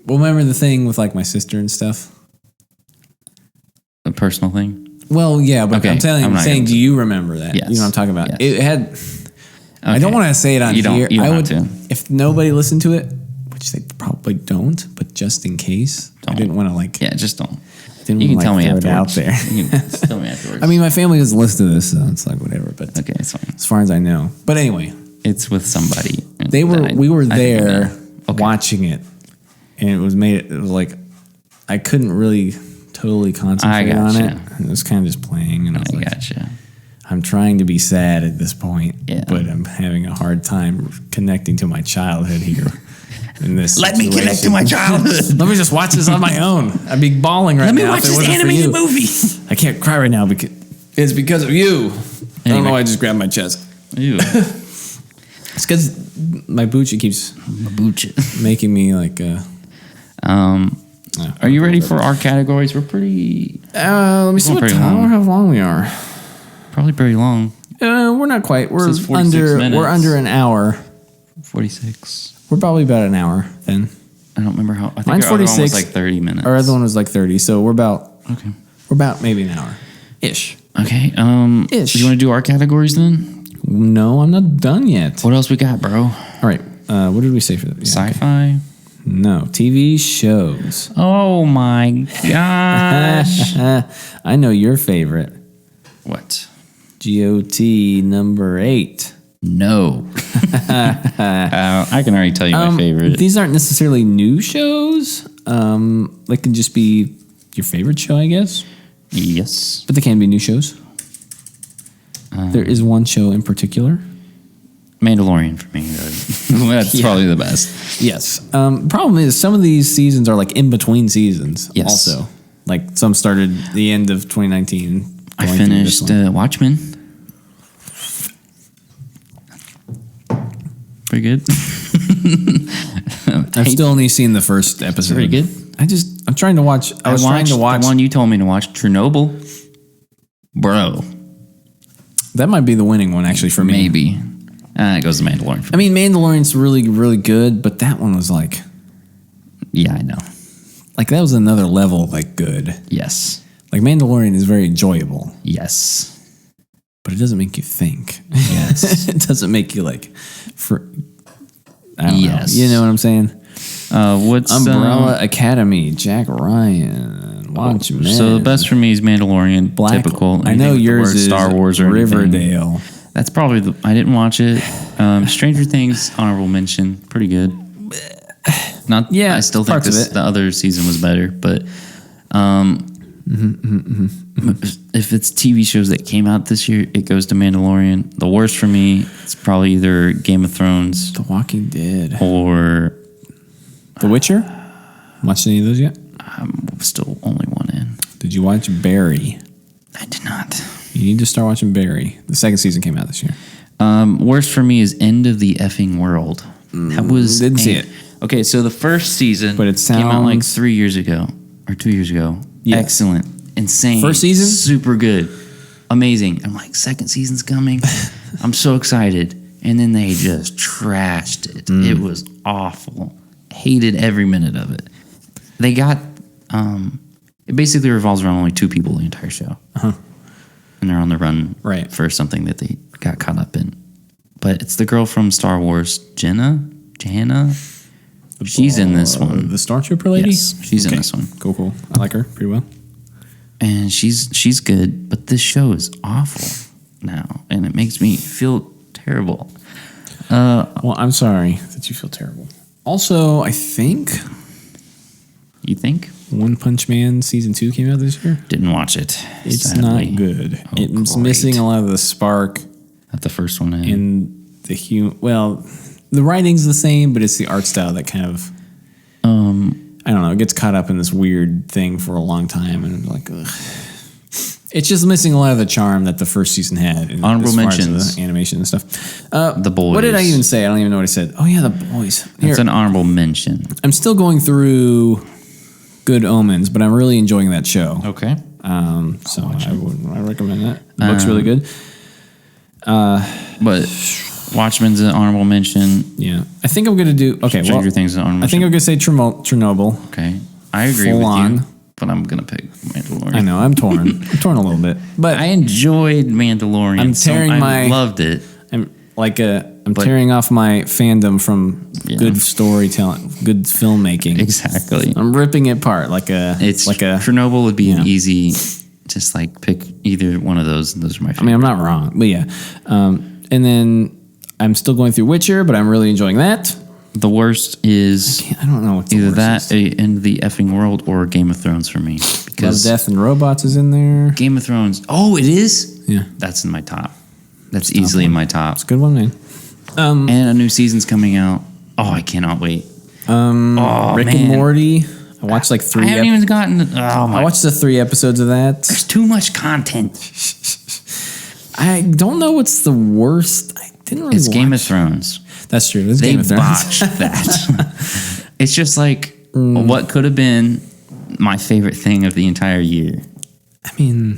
[SPEAKER 1] Well, remember the thing with like my sister and stuff.
[SPEAKER 2] A personal thing.
[SPEAKER 1] Well, yeah, but I'm saying, do you remember that?
[SPEAKER 2] Yes.
[SPEAKER 1] You know what I'm talking about?
[SPEAKER 2] Yes.
[SPEAKER 1] It had. I don't want to say it on here.
[SPEAKER 2] You don't
[SPEAKER 1] I
[SPEAKER 2] have to.
[SPEAKER 1] If nobody listened to it, which they probably don't, but just in case, I didn't want to like.
[SPEAKER 2] Yeah, just don't.
[SPEAKER 1] Didn't
[SPEAKER 2] You can tell me
[SPEAKER 1] throw it
[SPEAKER 2] afterwards.
[SPEAKER 1] out there.
[SPEAKER 2] You can tell me afterwards.
[SPEAKER 1] I mean, my family doesn't listen to this, so it's like whatever. But
[SPEAKER 2] okay, it's fine.
[SPEAKER 1] As far as I know, but anyway,
[SPEAKER 2] it's with somebody.
[SPEAKER 1] We were there watching it, and it was like I couldn't really totally concentrate on it. It was kind of just playing, and I was like,
[SPEAKER 2] gotcha.
[SPEAKER 1] I'm trying to be sad at this point,
[SPEAKER 2] yeah.
[SPEAKER 1] but I'm having a hard time connecting to my childhood here. In this
[SPEAKER 2] Let me connect to my childhood.
[SPEAKER 1] Let me just watch this on my own. I'd be bawling right now.
[SPEAKER 2] Let me watch this animated movie.
[SPEAKER 1] I can't cry right now because it's because of you. Anyway. I don't know why I just grabbed my chest.
[SPEAKER 2] Ew.
[SPEAKER 1] It's because my Bucci keeps making me like.
[SPEAKER 2] Are you ready for our categories? We're pretty.
[SPEAKER 1] Let me see how long we are.
[SPEAKER 2] Probably pretty long.
[SPEAKER 1] We're not quite. We're under an hour.
[SPEAKER 2] 46.
[SPEAKER 1] We're probably about an hour then.
[SPEAKER 2] I don't remember how. I think
[SPEAKER 1] mine's 46.
[SPEAKER 2] Our other one was like 30 minutes.
[SPEAKER 1] Our other one was like 30. So we're about.
[SPEAKER 2] Okay.
[SPEAKER 1] We're about maybe an hour ish.
[SPEAKER 2] Okay.
[SPEAKER 1] Ish.
[SPEAKER 2] Do you want to do our categories then?
[SPEAKER 1] No, I'm not done yet.
[SPEAKER 2] What else we got, bro?
[SPEAKER 1] All right. What did we say for that? Yeah,
[SPEAKER 2] Sci-fi.
[SPEAKER 1] Okay. No, TV shows.
[SPEAKER 2] Oh my gosh!
[SPEAKER 1] I know your favorite.
[SPEAKER 2] What?
[SPEAKER 1] GOT number 8.
[SPEAKER 2] No. I can already tell you my favorite.
[SPEAKER 1] These aren't necessarily new shows. They can just be your favorite show, I guess.
[SPEAKER 2] Yes.
[SPEAKER 1] But they can be new shows. There is one show in particular.
[SPEAKER 2] Mandalorian for me. That's probably the best.
[SPEAKER 1] Yes. Problem is, some of these seasons are like in between seasons.
[SPEAKER 2] Yes.
[SPEAKER 1] Also, like some started the end of 2019.
[SPEAKER 2] I finished Watchmen. Pretty good.
[SPEAKER 1] I've still only seen the first episode.
[SPEAKER 2] Pretty good.
[SPEAKER 1] I'm trying to watch. I was trying to watch
[SPEAKER 2] the one you told me to watch, Chernobyl. Bro.
[SPEAKER 1] That might be the winning one, actually, for me.
[SPEAKER 2] Maybe. It goes to Mandalorian.
[SPEAKER 1] I mean, Mandalorian's really, really good, but that one was like...
[SPEAKER 2] Yeah, I know.
[SPEAKER 1] Like, that was another level, like, good.
[SPEAKER 2] Yes.
[SPEAKER 1] Like, Mandalorian is very enjoyable.
[SPEAKER 2] Yes.
[SPEAKER 1] But it doesn't make you think.
[SPEAKER 2] Yes.
[SPEAKER 1] It doesn't make you, like... I don't know. You know what I'm saying?
[SPEAKER 2] What's
[SPEAKER 1] Umbrella Academy, Jack Ryan, Watchmen.
[SPEAKER 2] So the best for me is Mandalorian. Typical.
[SPEAKER 1] I know yours is
[SPEAKER 2] Star Wars or
[SPEAKER 1] Riverdale.
[SPEAKER 2] Anything. That's probably I didn't watch it. Stranger Things, honorable mention, pretty good. Not. Yeah, I still think the other season was better, but if it's TV shows that came out this year, it goes to Mandalorian. The worst for me, it's probably either Game of Thrones,
[SPEAKER 1] The Walking Dead,
[SPEAKER 2] or
[SPEAKER 1] The Witcher. Watched any of those yet?
[SPEAKER 2] I'm still only one in.
[SPEAKER 1] Did you watch Barry?
[SPEAKER 2] I did not.
[SPEAKER 1] You need to start watching Barry. The second season came out this year.
[SPEAKER 2] Worst for me is End of the Effing World. That was
[SPEAKER 1] didn't see it.
[SPEAKER 2] Okay, so the first season came out like 3 years ago or 2 years ago. Yeah. Excellent. Insane.
[SPEAKER 1] First season?
[SPEAKER 2] Super good. Amazing. I'm like, second season's coming. I'm so excited. And then they just trashed it. It was awful. Hated every minute of it. They got, it basically revolves around only 2 people the entire show.
[SPEAKER 1] Uh-huh.
[SPEAKER 2] And they're on the run for something that they got caught up in. But it's the girl from Star Wars, Jenna? She's in this one.
[SPEAKER 1] The Stormtrooper lady?
[SPEAKER 2] Yes, she's in this one.
[SPEAKER 1] Cool. I like her pretty well.
[SPEAKER 2] And she's good, but this show is awful now. And it makes me feel terrible.
[SPEAKER 1] Well, I'm sorry that you feel terrible. Also, I think...
[SPEAKER 2] You think?
[SPEAKER 1] One Punch Man Season 2 came out this year?
[SPEAKER 2] Didn't watch it.
[SPEAKER 1] It's sadly. Not good. Oh, it's missing a lot of the spark.
[SPEAKER 2] That the first one is.
[SPEAKER 1] And the writing's the same, but it's the art style that kind of... I don't know. It gets caught up in this weird thing for a long time, and I'm like, ugh. It's just missing a lot of the charm that the first season had.
[SPEAKER 2] Honorable mentions.
[SPEAKER 1] The animation and stuff.
[SPEAKER 2] The Boys.
[SPEAKER 1] What did I even say? I don't even know what I said. Oh, yeah, The Boys.
[SPEAKER 2] That's an honorable mention.
[SPEAKER 1] I'm still going through Good Omens, but I'm really enjoying that show.
[SPEAKER 2] Okay.
[SPEAKER 1] So I recommend that. The book's really good.
[SPEAKER 2] But Watchmen's an honorable mention.
[SPEAKER 1] Yeah. I think I'm going to do... Okay,
[SPEAKER 2] Stranger Things is an honorable mention.
[SPEAKER 1] I think I'm going to say Chernobyl.
[SPEAKER 2] Okay. I agree with you, but I'm going to pick Mandalorian.
[SPEAKER 1] I know. I'm torn. I'm torn a little bit. But
[SPEAKER 2] I enjoyed Mandalorian.
[SPEAKER 1] I loved it. I'm tearing off my fandom from good storytelling, good filmmaking.
[SPEAKER 2] Exactly.
[SPEAKER 1] I'm ripping it apart
[SPEAKER 2] Chernobyl would be an easy, just like pick either one of those, and those are my favorite.
[SPEAKER 1] I mean, I'm not wrong, but yeah. And then I'm still going through Witcher, but I'm really enjoying that.
[SPEAKER 2] The worst is
[SPEAKER 1] I don't know what
[SPEAKER 2] either that End of the Effing World or Game of Thrones for me. Because
[SPEAKER 1] Love, Death, and Robots is in there.
[SPEAKER 2] Game of Thrones. Oh, it is?
[SPEAKER 1] Yeah.
[SPEAKER 2] That's in my top. That's easily in my top.
[SPEAKER 1] It's a good one, man.
[SPEAKER 2] And a new season's coming out. Oh, I cannot wait.
[SPEAKER 1] Rick and Morty. I watched like 3.
[SPEAKER 2] I haven't even gotten.
[SPEAKER 1] I watched the 3 episodes of that.
[SPEAKER 2] There's too much content.
[SPEAKER 1] I don't know what's the worst. I didn't really.
[SPEAKER 2] It's Game of Thrones.
[SPEAKER 1] That's true. It's Game of Thrones.
[SPEAKER 2] They botched that. It's just like what could have been my favorite thing of the entire year.
[SPEAKER 1] I mean,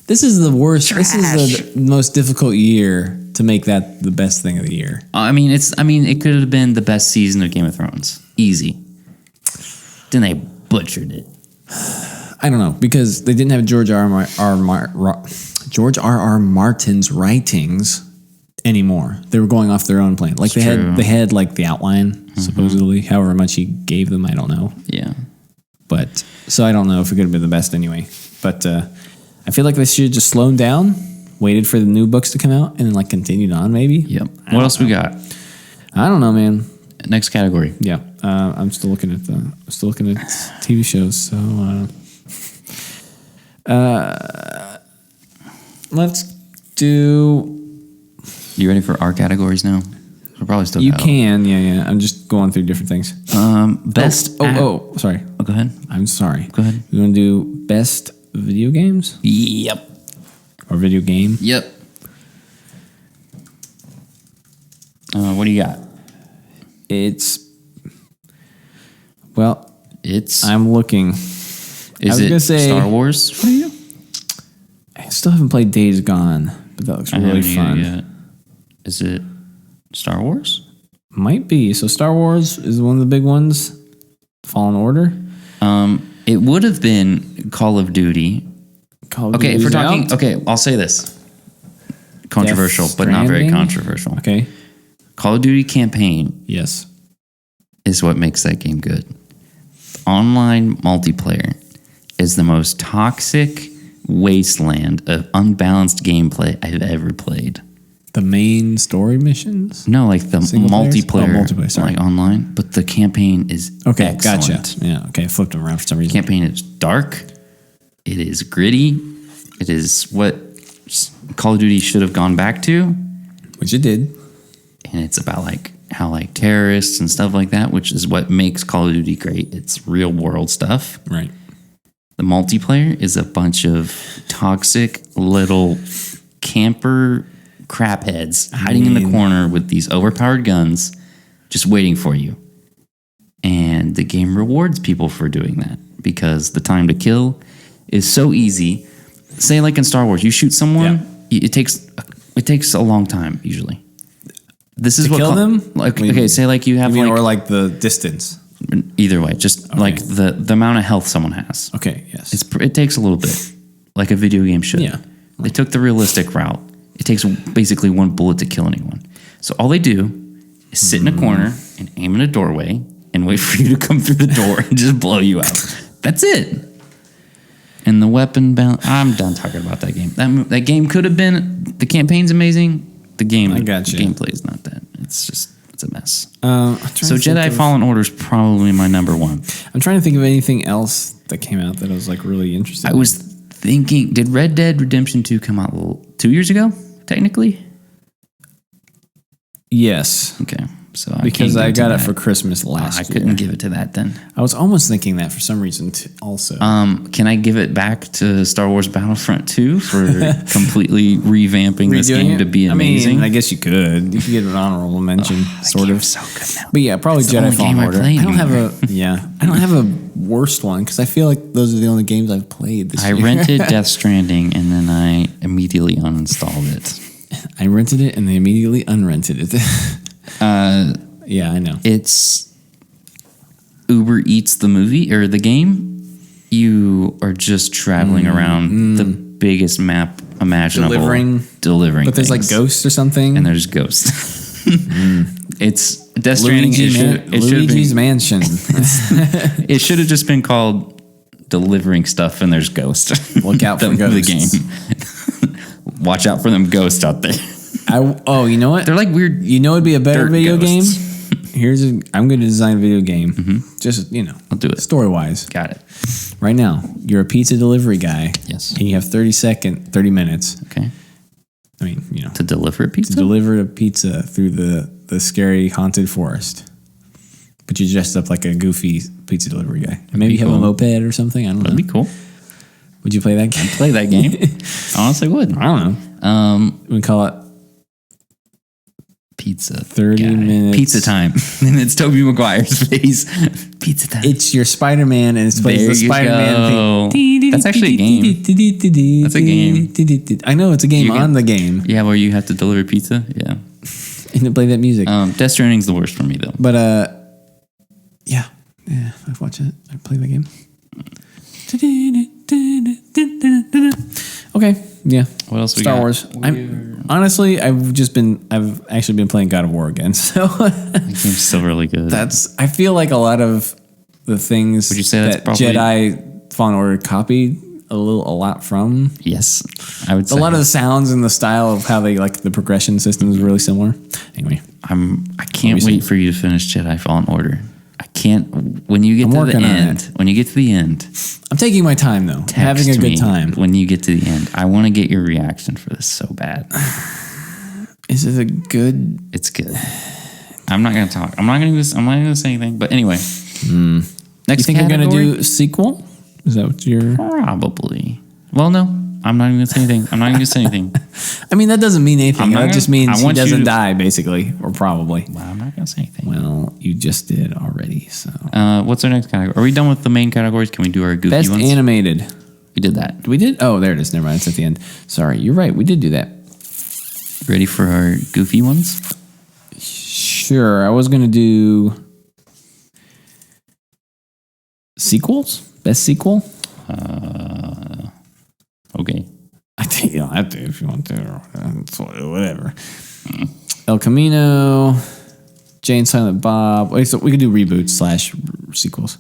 [SPEAKER 1] this is the worst. Trash. This is the most difficult year to make that the best thing of the year.
[SPEAKER 2] I mean, it could have been the best season of Game of Thrones. Easy. Then they butchered it.
[SPEAKER 1] I don't know, because they didn't have George R. R. Martin's writings anymore. They were going off their own plan. Like they had like the outline, supposedly, however much he gave them, I don't know.
[SPEAKER 2] Yeah.
[SPEAKER 1] But so I don't know if it could have been the best anyway. But I feel like they should have just slowed down, waited for the new books to come out, and then like continued on maybe.
[SPEAKER 2] Yep. What else we got?
[SPEAKER 1] I don't know, man.
[SPEAKER 2] Next category.
[SPEAKER 1] Yeah. I'm still looking at TV shows, so let's do.
[SPEAKER 2] You ready for our categories now? We'll probably still.
[SPEAKER 1] You can, yeah. I'm just going through different things.
[SPEAKER 2] Best.
[SPEAKER 1] Sorry.
[SPEAKER 2] Oh, go ahead.
[SPEAKER 1] I'm sorry.
[SPEAKER 2] Go ahead.
[SPEAKER 1] You want to do best video games?
[SPEAKER 2] Yep.
[SPEAKER 1] Or video game?
[SPEAKER 2] Yep. What do you got? I'm
[SPEAKER 1] looking.
[SPEAKER 2] Is it Star Wars for you?
[SPEAKER 1] I still haven't played Days Gone, but that looks really fun.
[SPEAKER 2] Yet. Is it Star Wars?
[SPEAKER 1] Might be. So Star Wars is one of the big ones. Fallen Order.
[SPEAKER 2] It would have been Call of Duty.
[SPEAKER 1] Okay,
[SPEAKER 2] if we're talking, I'll say this. Controversial, but not very controversial.
[SPEAKER 1] Okay.
[SPEAKER 2] Call of Duty campaign.
[SPEAKER 1] Yes.
[SPEAKER 2] Is what makes that game good. Online multiplayer is the most toxic wasteland of unbalanced gameplay I've ever played.
[SPEAKER 1] The main story missions?
[SPEAKER 2] No, like the multiplayer,
[SPEAKER 1] sorry.
[SPEAKER 2] like online. But the campaign is excellent.
[SPEAKER 1] Gotcha. Yeah, okay, I flipped them around for some reason.
[SPEAKER 2] Campaign is dark. It is gritty. It is what Call of Duty should have gone back to,
[SPEAKER 1] which it did.
[SPEAKER 2] And it's about like how like terrorists and stuff like that, which is what makes Call of Duty great. It's real world stuff.
[SPEAKER 1] Right.
[SPEAKER 2] The multiplayer is a bunch of toxic little camper crapheads hiding in the corner with these overpowered guns, just waiting for you. And the game rewards people for doing that because the time to kill is so easy. Say like in Star Wars, you shoot someone, it takes a long time usually. This is
[SPEAKER 1] to
[SPEAKER 2] what
[SPEAKER 1] kill them.
[SPEAKER 2] Like okay, say like you have
[SPEAKER 1] or like the distance.
[SPEAKER 2] Either way, just like the amount of health someone has.
[SPEAKER 1] Okay. Yes.
[SPEAKER 2] It takes a little bit, like a video game should.
[SPEAKER 1] Yeah.
[SPEAKER 2] They took the realistic route. It takes basically one bullet to kill anyone. So all they do is sit in a corner and aim in a doorway and wait for you to come through the door and just blow you out. That's it. And the weapon balance. I'm done talking about that game. That game could have been. The campaign's amazing. The gameplay is not that. It's a mess. So Jedi Fallen Order is probably my number one.
[SPEAKER 1] I'm trying to think of anything else that came out that I was like really interested.
[SPEAKER 2] I was thinking, did Red Dead Redemption 2 come out 2 years ago? Technically.
[SPEAKER 1] Yes.
[SPEAKER 2] Okay. So
[SPEAKER 1] because I got it for Christmas last year.
[SPEAKER 2] I couldn't give it to that then.
[SPEAKER 1] I was almost thinking that for some reason also.
[SPEAKER 2] Can I give it back to Star Wars Battlefront 2 for completely revamping this game to be amazing?
[SPEAKER 1] I mean, I guess you could. You could get an honorable mention, sort of.
[SPEAKER 2] So good now.
[SPEAKER 1] But yeah, probably Jedi Fallen Order. I don't have a worst one because I feel like those are the only games I've played this year.
[SPEAKER 2] I rented Death Stranding and then I immediately uninstalled it.
[SPEAKER 1] I rented it and they immediately unrented it. Yeah, I know.
[SPEAKER 2] It's Uber Eats the movie or the game. You are just traveling around the biggest map imaginable. Delivering
[SPEAKER 1] But there's like ghosts or something.
[SPEAKER 2] And there's ghosts. It's Death Stranding.
[SPEAKER 1] Luigi's Mansion.
[SPEAKER 2] It should have just been called Delivering Stuff and there's ghosts.
[SPEAKER 1] Look out for ghosts.
[SPEAKER 2] The game. Watch out for them ghosts out there.
[SPEAKER 1] You know what?
[SPEAKER 2] They're like weird.
[SPEAKER 1] You know, it'd be a better video
[SPEAKER 2] ghosts.
[SPEAKER 1] game. I'm going to design a video game. Mm-hmm. Just
[SPEAKER 2] I'll do it.
[SPEAKER 1] Story wise,
[SPEAKER 2] got it.
[SPEAKER 1] Right now, you're a pizza delivery guy.
[SPEAKER 2] Yes,
[SPEAKER 1] and you have 30 minutes.
[SPEAKER 2] Okay.
[SPEAKER 1] I mean,
[SPEAKER 2] to deliver a pizza.
[SPEAKER 1] To deliver a pizza through the scary haunted forest. But you're dressed up like a goofy pizza delivery guy. And maybe you have a moped or something. I don't know.
[SPEAKER 2] That'd be cool.
[SPEAKER 1] Would you play that game?
[SPEAKER 2] I'd play that game. Honestly, would.
[SPEAKER 1] I don't know. We call it
[SPEAKER 2] Pizza.
[SPEAKER 1] 30 minutes.
[SPEAKER 2] Pizza time. And it's Tobey Maguire's face. Pizza time.
[SPEAKER 1] It's your Spider-Man and it's plays the Spider-Man thing.
[SPEAKER 2] That's actually a game. That's a game.
[SPEAKER 1] I know, it's a game on the game.
[SPEAKER 2] Yeah, where you have to deliver pizza. Yeah.
[SPEAKER 1] And to play that music.
[SPEAKER 2] Death Stranding's the worst for me, though.
[SPEAKER 1] But, yeah, I've watched it. I play the game. Okay, yeah.
[SPEAKER 2] What else we
[SPEAKER 1] Star
[SPEAKER 2] got?
[SPEAKER 1] Wars. Honestly, I've actually been playing God of War again. So
[SPEAKER 2] the game's still really good.
[SPEAKER 1] I feel like a lot of the things
[SPEAKER 2] Would you say
[SPEAKER 1] that Jedi Fallen Order copied a lot from.
[SPEAKER 2] Yes, I would say.
[SPEAKER 1] A lot of the sounds and the style of how they the progression system is really similar. Anyway,
[SPEAKER 2] I can't wait for you to finish Jedi Fallen Order. I can't. When you get to the end. When you get to the end.
[SPEAKER 1] I'm taking my time though. Having a good time.
[SPEAKER 2] When you get to the end, I want to get your reaction for this so bad.
[SPEAKER 1] Is it a good?
[SPEAKER 2] It's good. I'm not gonna talk. I'm not gonna say anything. But anyway, next.
[SPEAKER 1] You think you're gonna do a sequel? Is that what you're?
[SPEAKER 2] Probably. Well, no. I'm not even gonna say anything.
[SPEAKER 1] I mean, that doesn't mean anything. That just means he doesn't die, basically, or probably.
[SPEAKER 2] Well, I'm not gonna say anything.
[SPEAKER 1] Well, you just did already. So,
[SPEAKER 2] what's our next category? Are we done with the main categories? Can we do our goofy
[SPEAKER 1] Best
[SPEAKER 2] ones?
[SPEAKER 1] animated.
[SPEAKER 2] We did that.
[SPEAKER 1] We did. Oh, there it is. Never mind. It's at the end. Sorry, you're right. We did do that.
[SPEAKER 2] Ready for our goofy ones?
[SPEAKER 1] Sure. I was gonna do sequels. Best sequel.
[SPEAKER 2] Okay.
[SPEAKER 1] I think you don't have to if you want to. Whatever. El Camino, Jay and Silent Bob. Wait, so we could do reboots / sequels.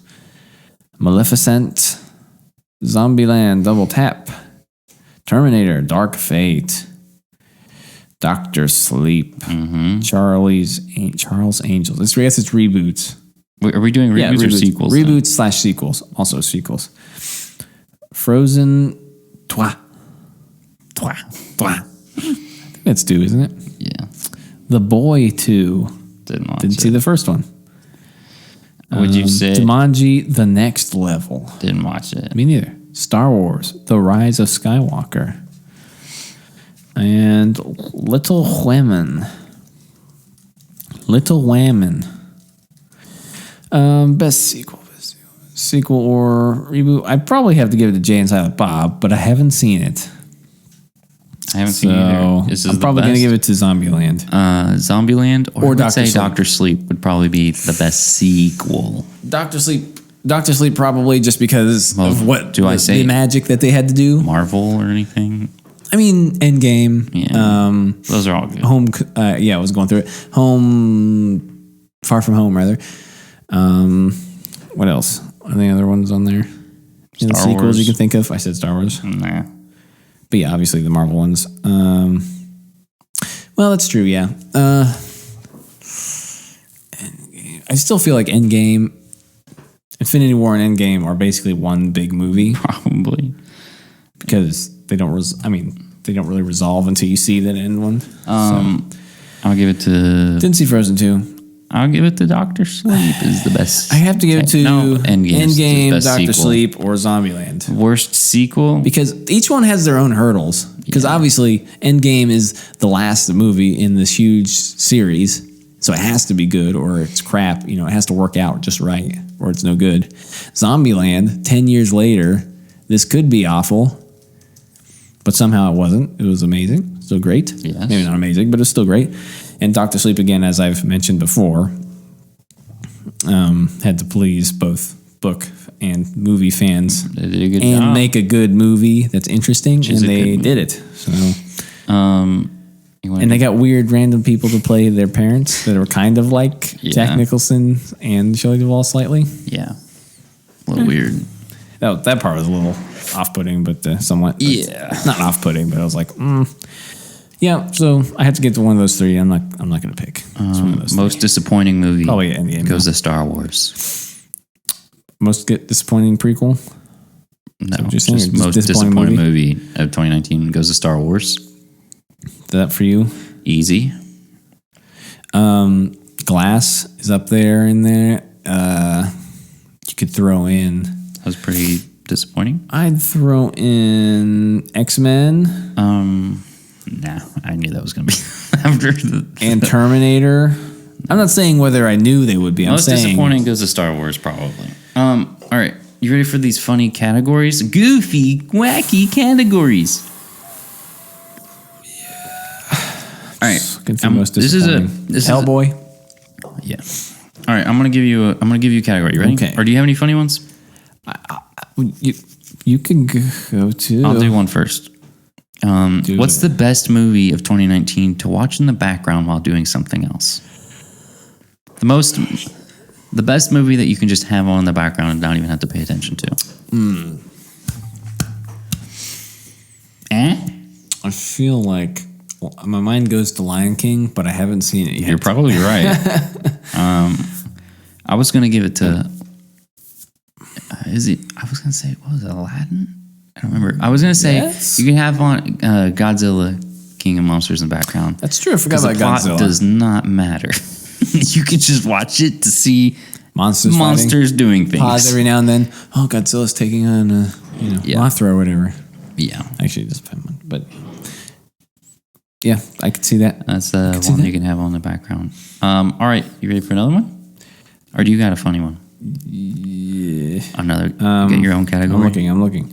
[SPEAKER 1] Maleficent, Zombieland, Double Tap, Terminator, Dark Fate, Doctor Sleep, Charles Angels. I guess it's reboots.
[SPEAKER 2] Wait, are we doing reboots or sequels?
[SPEAKER 1] Reboots / sequels. Also sequels. Frozen. Toi. I think that's 2, isn't it?
[SPEAKER 2] Yeah.
[SPEAKER 1] The Boy 2. Didn't see the first one.
[SPEAKER 2] Would you say?
[SPEAKER 1] Jumanji: The Next Level.
[SPEAKER 2] Didn't watch it.
[SPEAKER 1] Me neither. Star Wars: The Rise of Skywalker. And Little Women. Best sequel. Sequel or reboot? I'd probably have to give it to Jay and Silent Bob, but I haven't seen it.
[SPEAKER 2] I haven't seen it either.
[SPEAKER 1] I'm probably going to give it to Zombieland.
[SPEAKER 2] Zombieland or
[SPEAKER 1] Dr. Sleep.
[SPEAKER 2] Dr. Sleep would probably be the best sequel.
[SPEAKER 1] Dr. Sleep probably just because of what the magic that they had to do.
[SPEAKER 2] Marvel or anything?
[SPEAKER 1] I mean, Endgame.
[SPEAKER 2] Yeah. Those are all good.
[SPEAKER 1] Home. I was going through it. Far From Home, rather. What else? Any other ones on there?
[SPEAKER 2] Star
[SPEAKER 1] sequels
[SPEAKER 2] Wars.
[SPEAKER 1] You can think of? I said Star Wars.
[SPEAKER 2] Nah.
[SPEAKER 1] But yeah, obviously the Marvel ones. Well, that's true, yeah. I still feel like Endgame, Infinity War and Endgame are basically one big movie.
[SPEAKER 2] Probably.
[SPEAKER 1] Because they don't really resolve until you see that end one.
[SPEAKER 2] I'll give it to...
[SPEAKER 1] Didn't see Frozen 2.
[SPEAKER 2] I'll give it to Dr. Sleep is the best.
[SPEAKER 1] I have to give it to Endgame, Dr.
[SPEAKER 2] sequel.
[SPEAKER 1] Sleep, or Zombieland.
[SPEAKER 2] Worst sequel?
[SPEAKER 1] Because each one has their own hurdles. Because obviously Endgame is the last movie in this huge series. So it has to be good or it's crap. It has to work out just right or it's no good. Zombieland, 10 years later, this could be awful. But somehow it wasn't. It was amazing. Still great.
[SPEAKER 2] Yes.
[SPEAKER 1] Maybe not amazing, but it's still great. And Dr. Sleep, again, as I've mentioned before, had to please both book and movie fans
[SPEAKER 2] They did a good
[SPEAKER 1] and
[SPEAKER 2] job.
[SPEAKER 1] make a good movie that's interesting, and they did it. So, and they got weird random people to play their parents that were kind of like Jack Nicholson and Shelley Duvall slightly.
[SPEAKER 2] Yeah, a little weird.
[SPEAKER 1] That part was a little off-putting, but somewhat. Not off-putting, but I was like, yeah. So I had to get to one of those three. I'm not going to pick. It's one of those
[SPEAKER 2] Most disappointing movie.
[SPEAKER 1] Probably Endgame
[SPEAKER 2] goes to Star Wars.
[SPEAKER 1] Most disappointing prequel.
[SPEAKER 2] No, just most disappointing movie of 2019 goes to Star Wars.
[SPEAKER 1] Is that for you?
[SPEAKER 2] Easy.
[SPEAKER 1] Glass is up there in there. You could throw in.
[SPEAKER 2] That was pretty disappointing.
[SPEAKER 1] I'd throw in X-Men.
[SPEAKER 2] Nah, I knew that was going to be after
[SPEAKER 1] and Terminator. I'm not saying whether I knew they would be.
[SPEAKER 2] Most disappointing goes to Star Wars, probably. All right, you ready for these funny categories? Goofy, wacky categories. All right, this is
[SPEAKER 1] Hellboy.
[SPEAKER 2] Yeah. All right, I'm gonna give you a category. You ready?
[SPEAKER 1] Okay.
[SPEAKER 2] Or do you have any funny ones?
[SPEAKER 1] You can go too.
[SPEAKER 2] I'll do one first. What's the best movie of 2019 to watch in the background while doing something else? The best movie that you can just have on in the background and not even have to pay attention to.
[SPEAKER 1] I feel like my mind goes to Lion King, but I haven't seen it yet.
[SPEAKER 2] You're probably right. I was gonna give it to. I was gonna say, what was it, Aladdin? I don't remember. I was gonna say you can have on Godzilla, King of Monsters in the background.
[SPEAKER 1] That's true. I forgot about
[SPEAKER 2] Godzilla. The plot does not matter. You can just watch it to see monsters doing things.
[SPEAKER 1] Pause every now and then. Oh, Godzilla's taking on Mothra or whatever.
[SPEAKER 2] Yeah,
[SPEAKER 1] actually, just one, but yeah, I could see that.
[SPEAKER 2] That's the one you can have on the background. All right, you ready for another one? Or do you got a funny one?
[SPEAKER 1] Yeah.
[SPEAKER 2] Another. Get your own category.
[SPEAKER 1] I'm looking.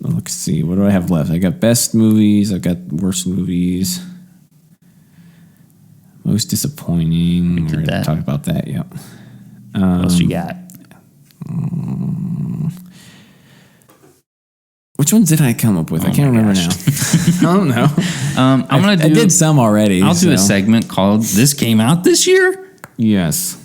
[SPEAKER 1] Let's see. What do I have left? I got best movies. I've got worst movies. Most disappointing. We're going to talk about that. Yep.
[SPEAKER 2] What else you got?
[SPEAKER 1] Which ones did I come up with? I can't remember now. I don't know.
[SPEAKER 2] I
[SPEAKER 1] did some already.
[SPEAKER 2] I'll do a segment called "This Came Out This Year."
[SPEAKER 1] Yes.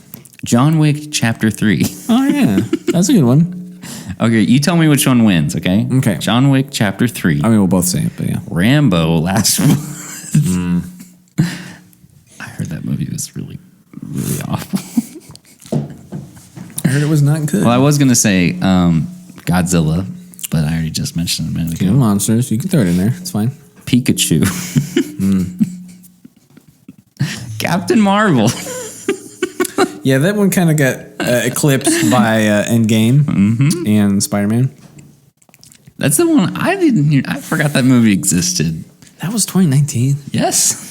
[SPEAKER 2] John Wick Chapter 3.
[SPEAKER 1] Oh yeah, that's a good one.
[SPEAKER 2] Okay, you tell me which one wins. Okay.
[SPEAKER 1] Okay.
[SPEAKER 2] John Wick Chapter 3.
[SPEAKER 1] I mean, we'll both say it, but yeah.
[SPEAKER 2] Rambo Last Blood. I heard that movie was really, really awful.
[SPEAKER 1] I heard it was not good.
[SPEAKER 2] Well, I was gonna say Godzilla, but I already just mentioned it a minute ago.
[SPEAKER 1] King of Monsters. You can throw it in there. It's fine.
[SPEAKER 2] Pikachu. Captain Marvel.
[SPEAKER 1] Yeah, that one kind of got eclipsed by Endgame and Spider-Man.
[SPEAKER 2] That's the one I didn't hear. I forgot that movie existed.
[SPEAKER 1] That was 2019.
[SPEAKER 2] Yes.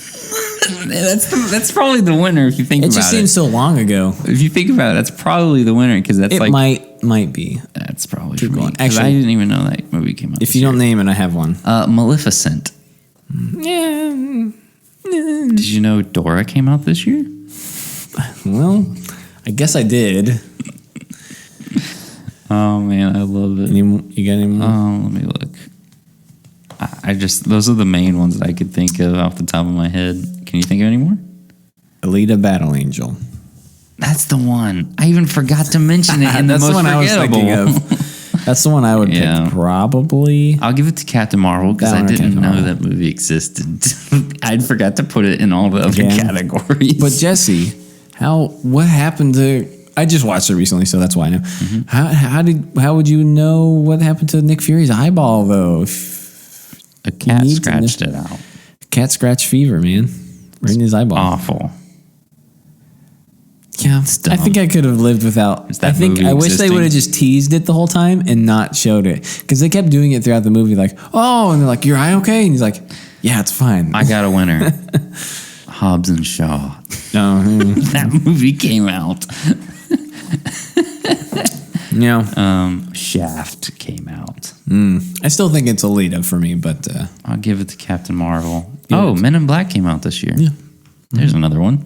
[SPEAKER 2] That's probably the winner if you think about it.
[SPEAKER 1] It just seems so long ago.
[SPEAKER 2] If you think about it, that's probably the winner because that's
[SPEAKER 1] might be.
[SPEAKER 2] That's probably
[SPEAKER 1] Keep going.
[SPEAKER 2] Actually, I didn't even know that movie came out.
[SPEAKER 1] If you don't name it, I have one.
[SPEAKER 2] Maleficent.
[SPEAKER 1] Yeah.
[SPEAKER 2] Did you know Dora came out this year?
[SPEAKER 1] Well, I guess I did.
[SPEAKER 2] Oh man, I love it.
[SPEAKER 1] You got any more?
[SPEAKER 2] Let me look. I just those are the main ones that I could think of off the top of my head. Can you think of any more?
[SPEAKER 1] Alita Battle Angel.
[SPEAKER 2] That's the one. I even forgot to mention it in the
[SPEAKER 1] That's
[SPEAKER 2] most
[SPEAKER 1] the one
[SPEAKER 2] forgettable.
[SPEAKER 1] I was thinking of. That's the one I would pick, probably.
[SPEAKER 2] I'll give it to Captain Marvel because I didn't know that movie existed. I forgot to put it in all the other categories.
[SPEAKER 1] But Jesse, what happened to? I just watched it recently, so that's why I know. How would you know what happened to Nick Fury's eyeball though?
[SPEAKER 2] A cat scratched it out.
[SPEAKER 1] Cat scratch fever, man, right in his eyeball.
[SPEAKER 2] Awful.
[SPEAKER 1] Yeah, I think I could have lived without. I wish they would have just teased it the whole time and not showed it because they kept doing it throughout the movie. Like, oh, and they're like, "Your eye okay?" And he's like, "Yeah, it's fine."
[SPEAKER 2] I got a winner. Hobbs and Shaw.
[SPEAKER 1] No,
[SPEAKER 2] that movie came out.
[SPEAKER 1] Yeah.
[SPEAKER 2] Shaft came out.
[SPEAKER 1] I still think it's Alita for me, but
[SPEAKER 2] I'll give it to Captain Marvel. Men in Black came out this year.
[SPEAKER 1] Yeah.
[SPEAKER 2] There's another one.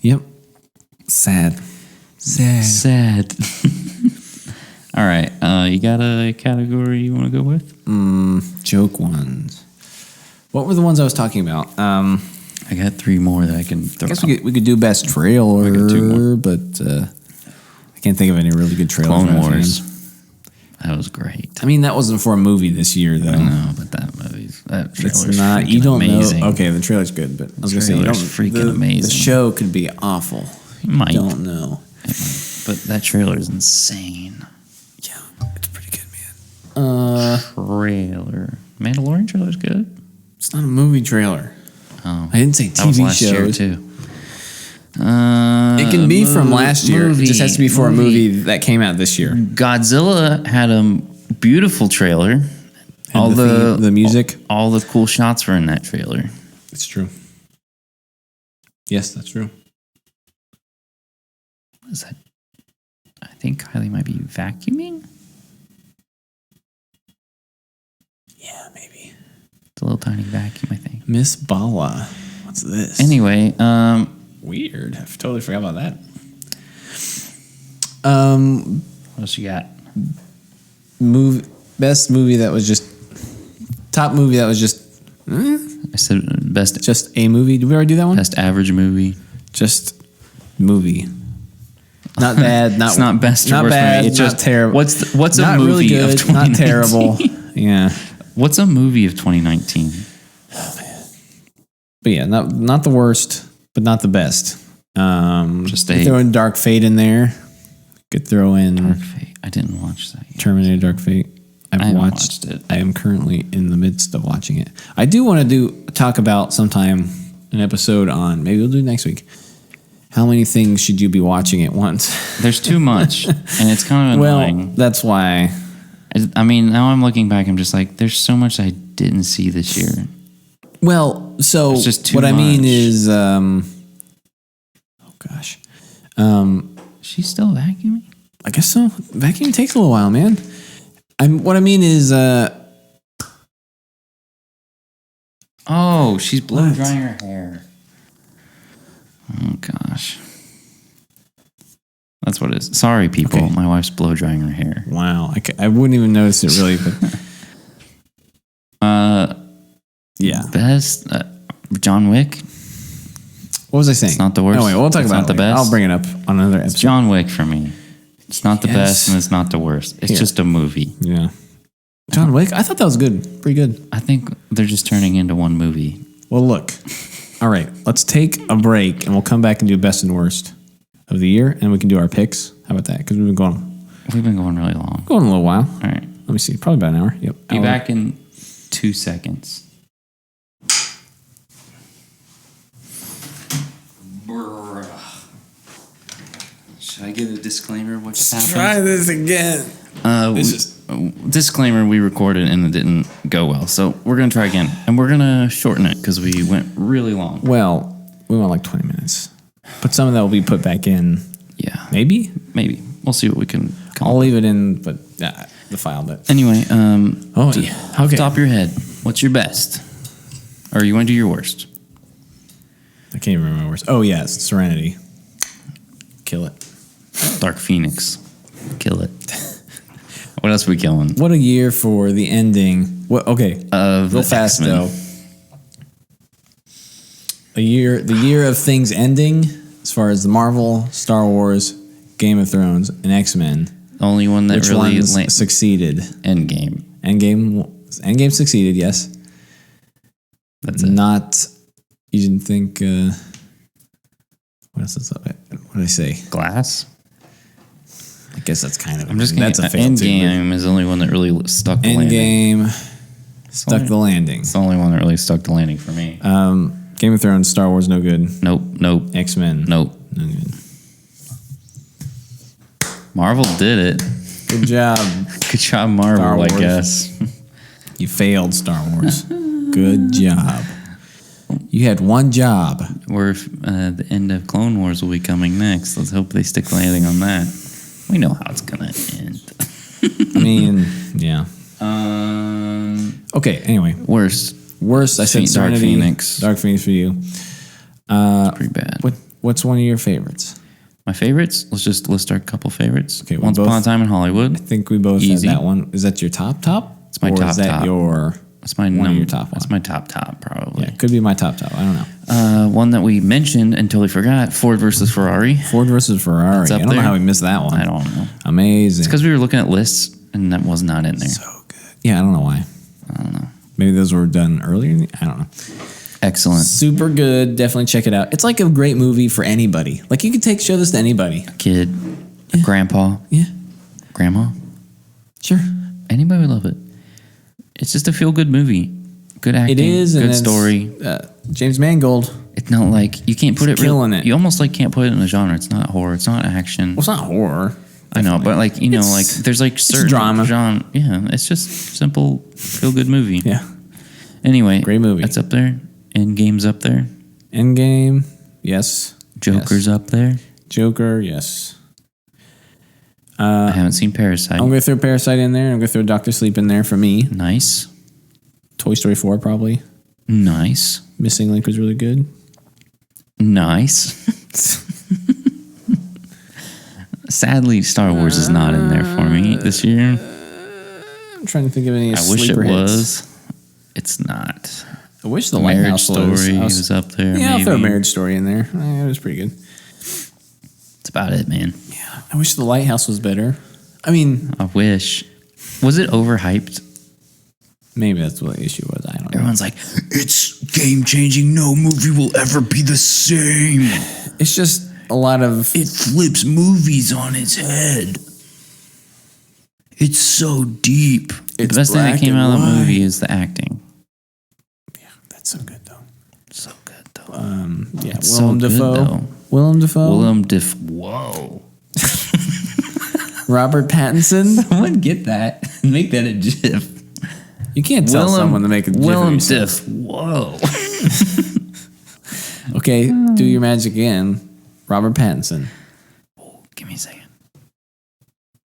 [SPEAKER 1] Yep. Sad.
[SPEAKER 2] All right. You got a category you want to go with?
[SPEAKER 1] Joke ones. What were the ones I was talking about?
[SPEAKER 2] I got 3 more that I can throw.
[SPEAKER 1] I guess we could do best trailer,
[SPEAKER 2] I got 2 more.
[SPEAKER 1] but I can't think of any really good trailers.
[SPEAKER 2] Clone Wars. That was great.
[SPEAKER 1] I mean, that wasn't for a movie this year, though.
[SPEAKER 2] I know, but that trailer's
[SPEAKER 1] it's not. You don't
[SPEAKER 2] amazing.
[SPEAKER 1] know. Okay, the trailer's good, but I was gonna say you don't.
[SPEAKER 2] Freaking amazing.
[SPEAKER 1] The show could be awful.
[SPEAKER 2] You might.
[SPEAKER 1] Don't know.
[SPEAKER 2] But that trailer is insane.
[SPEAKER 1] Yeah, it's pretty good, man.
[SPEAKER 2] Trailer. Mandalorian trailer's good.
[SPEAKER 1] It's not a movie trailer.
[SPEAKER 2] Oh,
[SPEAKER 1] I didn't say TV
[SPEAKER 2] that was last year
[SPEAKER 1] shows.
[SPEAKER 2] too.
[SPEAKER 1] It can be from last year. It just has to be for a movie that came out this year.
[SPEAKER 2] Godzilla had a beautiful trailer.
[SPEAKER 1] And
[SPEAKER 2] all
[SPEAKER 1] the music,
[SPEAKER 2] all the cool shots were in that trailer.
[SPEAKER 1] It's true. Yes, that's true.
[SPEAKER 2] What is that? I think Kylie might be vacuuming.
[SPEAKER 1] Yeah, maybe.
[SPEAKER 2] It's a little tiny vacuum, I think.
[SPEAKER 1] Miss Bala. What's this?
[SPEAKER 2] Anyway,
[SPEAKER 1] weird. I totally forgot about that.
[SPEAKER 2] What else you got?
[SPEAKER 1] Best movie that was just top movie that was just.
[SPEAKER 2] I said best.
[SPEAKER 1] Just a movie. Did we already do that one?
[SPEAKER 2] Best average movie.
[SPEAKER 1] Just movie. Not bad. Not
[SPEAKER 2] it's not best. Or
[SPEAKER 1] not
[SPEAKER 2] worst
[SPEAKER 1] bad.
[SPEAKER 2] movie. It's just
[SPEAKER 1] terrible.
[SPEAKER 2] What's a
[SPEAKER 1] not
[SPEAKER 2] movie
[SPEAKER 1] really good,
[SPEAKER 2] of 2019?
[SPEAKER 1] Not terrible. Yeah.
[SPEAKER 2] What's a movie of 2019?
[SPEAKER 1] Oh man. But yeah, not the worst, but not the best.
[SPEAKER 2] Just
[SPEAKER 1] could throw in Dark Fate in there. Could throw in
[SPEAKER 2] Dark Fate. I didn't watch that yet.
[SPEAKER 1] Terminator Dark Fate.
[SPEAKER 2] I watched it.
[SPEAKER 1] I am currently in the midst of watching it. I do want to talk about sometime an episode on, maybe we'll do it next week. How many things should you be watching at once?
[SPEAKER 2] There's too much, and it's kind of annoying.
[SPEAKER 1] Well, that's why.
[SPEAKER 2] I mean, now I'm looking back, I'm just like, there's so much I didn't see this year.
[SPEAKER 1] Well, so
[SPEAKER 2] it's just too
[SPEAKER 1] what
[SPEAKER 2] much.
[SPEAKER 1] I mean is, oh gosh,
[SPEAKER 2] she's still vacuuming.
[SPEAKER 1] I guess so. Vacuum takes a little while, man. What I mean is,
[SPEAKER 2] oh, she's blow drying her hair. Oh gosh, that's what it is. Sorry, people. Okay. My wife's blow drying her hair.
[SPEAKER 1] Wow, I wouldn't even notice it really, but yeah.
[SPEAKER 2] Best John Wick.
[SPEAKER 1] What was I saying?
[SPEAKER 2] It's not the worst.
[SPEAKER 1] Anyway, we'll talk
[SPEAKER 2] it's
[SPEAKER 1] about
[SPEAKER 2] not
[SPEAKER 1] it
[SPEAKER 2] the
[SPEAKER 1] later.
[SPEAKER 2] best.
[SPEAKER 1] I'll bring it up on another episode.
[SPEAKER 2] It's John Wick for me. It's not the best and it's not the worst. It's just a movie.
[SPEAKER 1] Yeah. John Wick? I thought that was good. Pretty good.
[SPEAKER 2] I think they're just turning into one movie.
[SPEAKER 1] Well, look. All right. Let's take a break and we'll come back and do best and worst of the year and we can do our picks. How about that? Because we've been going
[SPEAKER 2] really long.
[SPEAKER 1] Going a little while.
[SPEAKER 2] All right.
[SPEAKER 1] Let me see. Probably about an hour. Yep.
[SPEAKER 2] Be back in 2 seconds. Should I give a disclaimer of what just happened?
[SPEAKER 1] Try this again.
[SPEAKER 2] Disclaimer, we recorded and it didn't go well. So we're going to try again. And we're going to shorten it because we went really long.
[SPEAKER 1] Well, we went like 20 minutes. But some of that will be put back in.
[SPEAKER 2] Yeah.
[SPEAKER 1] Maybe?
[SPEAKER 2] Maybe. We'll see what we can
[SPEAKER 1] I'll leave it in, but the file. But
[SPEAKER 2] anyway,
[SPEAKER 1] okay.
[SPEAKER 2] Off the top of your head, what's your best? Or you want to do your worst?
[SPEAKER 1] I can't even remember my worst. Oh, yeah, it's Serenity. Kill it.
[SPEAKER 2] Dark Phoenix. Kill it. What else are we killing?
[SPEAKER 1] What a year for the ending. What? Okay, real fast
[SPEAKER 2] X-Men.
[SPEAKER 1] though. The year of things ending, as far as the Marvel, Star Wars, Game of Thrones, and X-Men.
[SPEAKER 2] The only one that really
[SPEAKER 1] succeeded.
[SPEAKER 2] Endgame.
[SPEAKER 1] Endgame succeeded. Yes.
[SPEAKER 2] That's it.
[SPEAKER 1] Not. You didn't think. What else is up? What did I say?
[SPEAKER 2] Glass.
[SPEAKER 1] I guess that's kind of.
[SPEAKER 2] I'm just kidding.
[SPEAKER 1] That's a fail
[SPEAKER 2] Endgame is the only one that really stuck the landing.
[SPEAKER 1] Endgame stuck the landing.
[SPEAKER 2] It's the only one that really stuck the landing for me.
[SPEAKER 1] Game of Thrones, Star Wars, no good.
[SPEAKER 2] Nope.
[SPEAKER 1] X-Men.
[SPEAKER 2] Nope.
[SPEAKER 1] No good.
[SPEAKER 2] Marvel did it.
[SPEAKER 1] Good job.
[SPEAKER 2] Good job, Marvel, I guess.
[SPEAKER 1] You failed, Star Wars. Good job. You had one job.
[SPEAKER 2] The end of Clone Wars will be coming next. Let's hope they stick the landing on that. We know how it's going to end.
[SPEAKER 1] I mean, yeah. Okay, anyway.
[SPEAKER 2] Worst,
[SPEAKER 1] I said
[SPEAKER 2] Dark
[SPEAKER 1] Serenity.
[SPEAKER 2] Phoenix.
[SPEAKER 1] Dark Phoenix for you.
[SPEAKER 2] Pretty bad.
[SPEAKER 1] What's one of your favorites?
[SPEAKER 2] My favorites? Let's just list our couple favorites.
[SPEAKER 1] Okay,
[SPEAKER 2] Once Upon a Time in Hollywood.
[SPEAKER 1] I think we both
[SPEAKER 2] Easy.
[SPEAKER 1] had that one. Is that your top?
[SPEAKER 2] It's my top.
[SPEAKER 1] Is that
[SPEAKER 2] top.
[SPEAKER 1] your?
[SPEAKER 2] That's my
[SPEAKER 1] one of your top.
[SPEAKER 2] That's my top probably.
[SPEAKER 1] Yeah, it could be my top. I don't know.
[SPEAKER 2] One that we mentioned and totally forgot: Ford versus Ferrari.
[SPEAKER 1] Ford versus Ferrari. I don't know how we missed that one.
[SPEAKER 2] I don't know.
[SPEAKER 1] Amazing.
[SPEAKER 2] It's because we were looking at lists and that was not in there.
[SPEAKER 1] So good. Yeah, I don't know why.
[SPEAKER 2] I don't know.
[SPEAKER 1] Maybe those were done earlier. I don't know.
[SPEAKER 2] Excellent.
[SPEAKER 1] Super good. Definitely check it out. It's like a great movie for anybody. Like you could show this to anybody.
[SPEAKER 2] A kid, a grandpa, grandma.
[SPEAKER 1] Sure.
[SPEAKER 2] Anybody would love it. It's just a feel-good movie. Good acting.
[SPEAKER 1] It is.
[SPEAKER 2] Good story.
[SPEAKER 1] James Mangold.
[SPEAKER 2] It's not like you can't put it.
[SPEAKER 1] Killing it.
[SPEAKER 2] You almost like can't put it in a genre. It's not horror. It's not action.
[SPEAKER 1] Well, it's not horror.
[SPEAKER 2] I know, but like like there's like certain
[SPEAKER 1] drama.
[SPEAKER 2] genre. Yeah, it's just simple feel-good movie.
[SPEAKER 1] Yeah.
[SPEAKER 2] Anyway,
[SPEAKER 1] great movie.
[SPEAKER 2] That's up there. Endgame's up there.
[SPEAKER 1] Endgame, yes.
[SPEAKER 2] Joker's up there.
[SPEAKER 1] Joker, yes.
[SPEAKER 2] I haven't seen Parasite.
[SPEAKER 1] I'm going to throw Parasite in there. I'm going to throw Dr. Sleep in there for me.
[SPEAKER 2] Nice.
[SPEAKER 1] Toy Story 4, probably.
[SPEAKER 2] Nice.
[SPEAKER 1] Missing Link was really good.
[SPEAKER 2] Nice. Sadly, Star Wars is not in there for me this year.
[SPEAKER 1] I'm trying to think of any
[SPEAKER 2] I wish it
[SPEAKER 1] sleeper hits.
[SPEAKER 2] was. It's not.
[SPEAKER 1] I wish the
[SPEAKER 2] Marriage
[SPEAKER 1] Lighthouse
[SPEAKER 2] Story was up there.
[SPEAKER 1] Yeah,
[SPEAKER 2] maybe.
[SPEAKER 1] I'll throw Marriage Story in there. It was pretty good.
[SPEAKER 2] That's about it, man.
[SPEAKER 1] Yeah, I wish the Lighthouse was better. I mean,
[SPEAKER 2] I wish. Was it overhyped?
[SPEAKER 1] Maybe that's what the issue was. I don't know.
[SPEAKER 2] Everyone's like, it's game changing. No movie will ever be the same.
[SPEAKER 1] It's just a lot of.
[SPEAKER 2] It flips movies on its head. It's so deep. The best thing that came out of the movie is the acting.
[SPEAKER 1] Yeah, that's so good though.
[SPEAKER 2] So good though.
[SPEAKER 1] Yeah,
[SPEAKER 2] It's
[SPEAKER 1] Willem
[SPEAKER 2] so good,
[SPEAKER 1] Dafoe.
[SPEAKER 2] though.
[SPEAKER 1] Willem Dafoe.
[SPEAKER 2] Whoa.
[SPEAKER 1] Robert Pattinson.
[SPEAKER 2] Someone get that. Make that a GIF.
[SPEAKER 1] You can't tell someone to make a GIF.
[SPEAKER 2] Willem Dafoe. Whoa.
[SPEAKER 1] Okay, do your magic again. Robert Pattinson.
[SPEAKER 2] Oh, give me a second.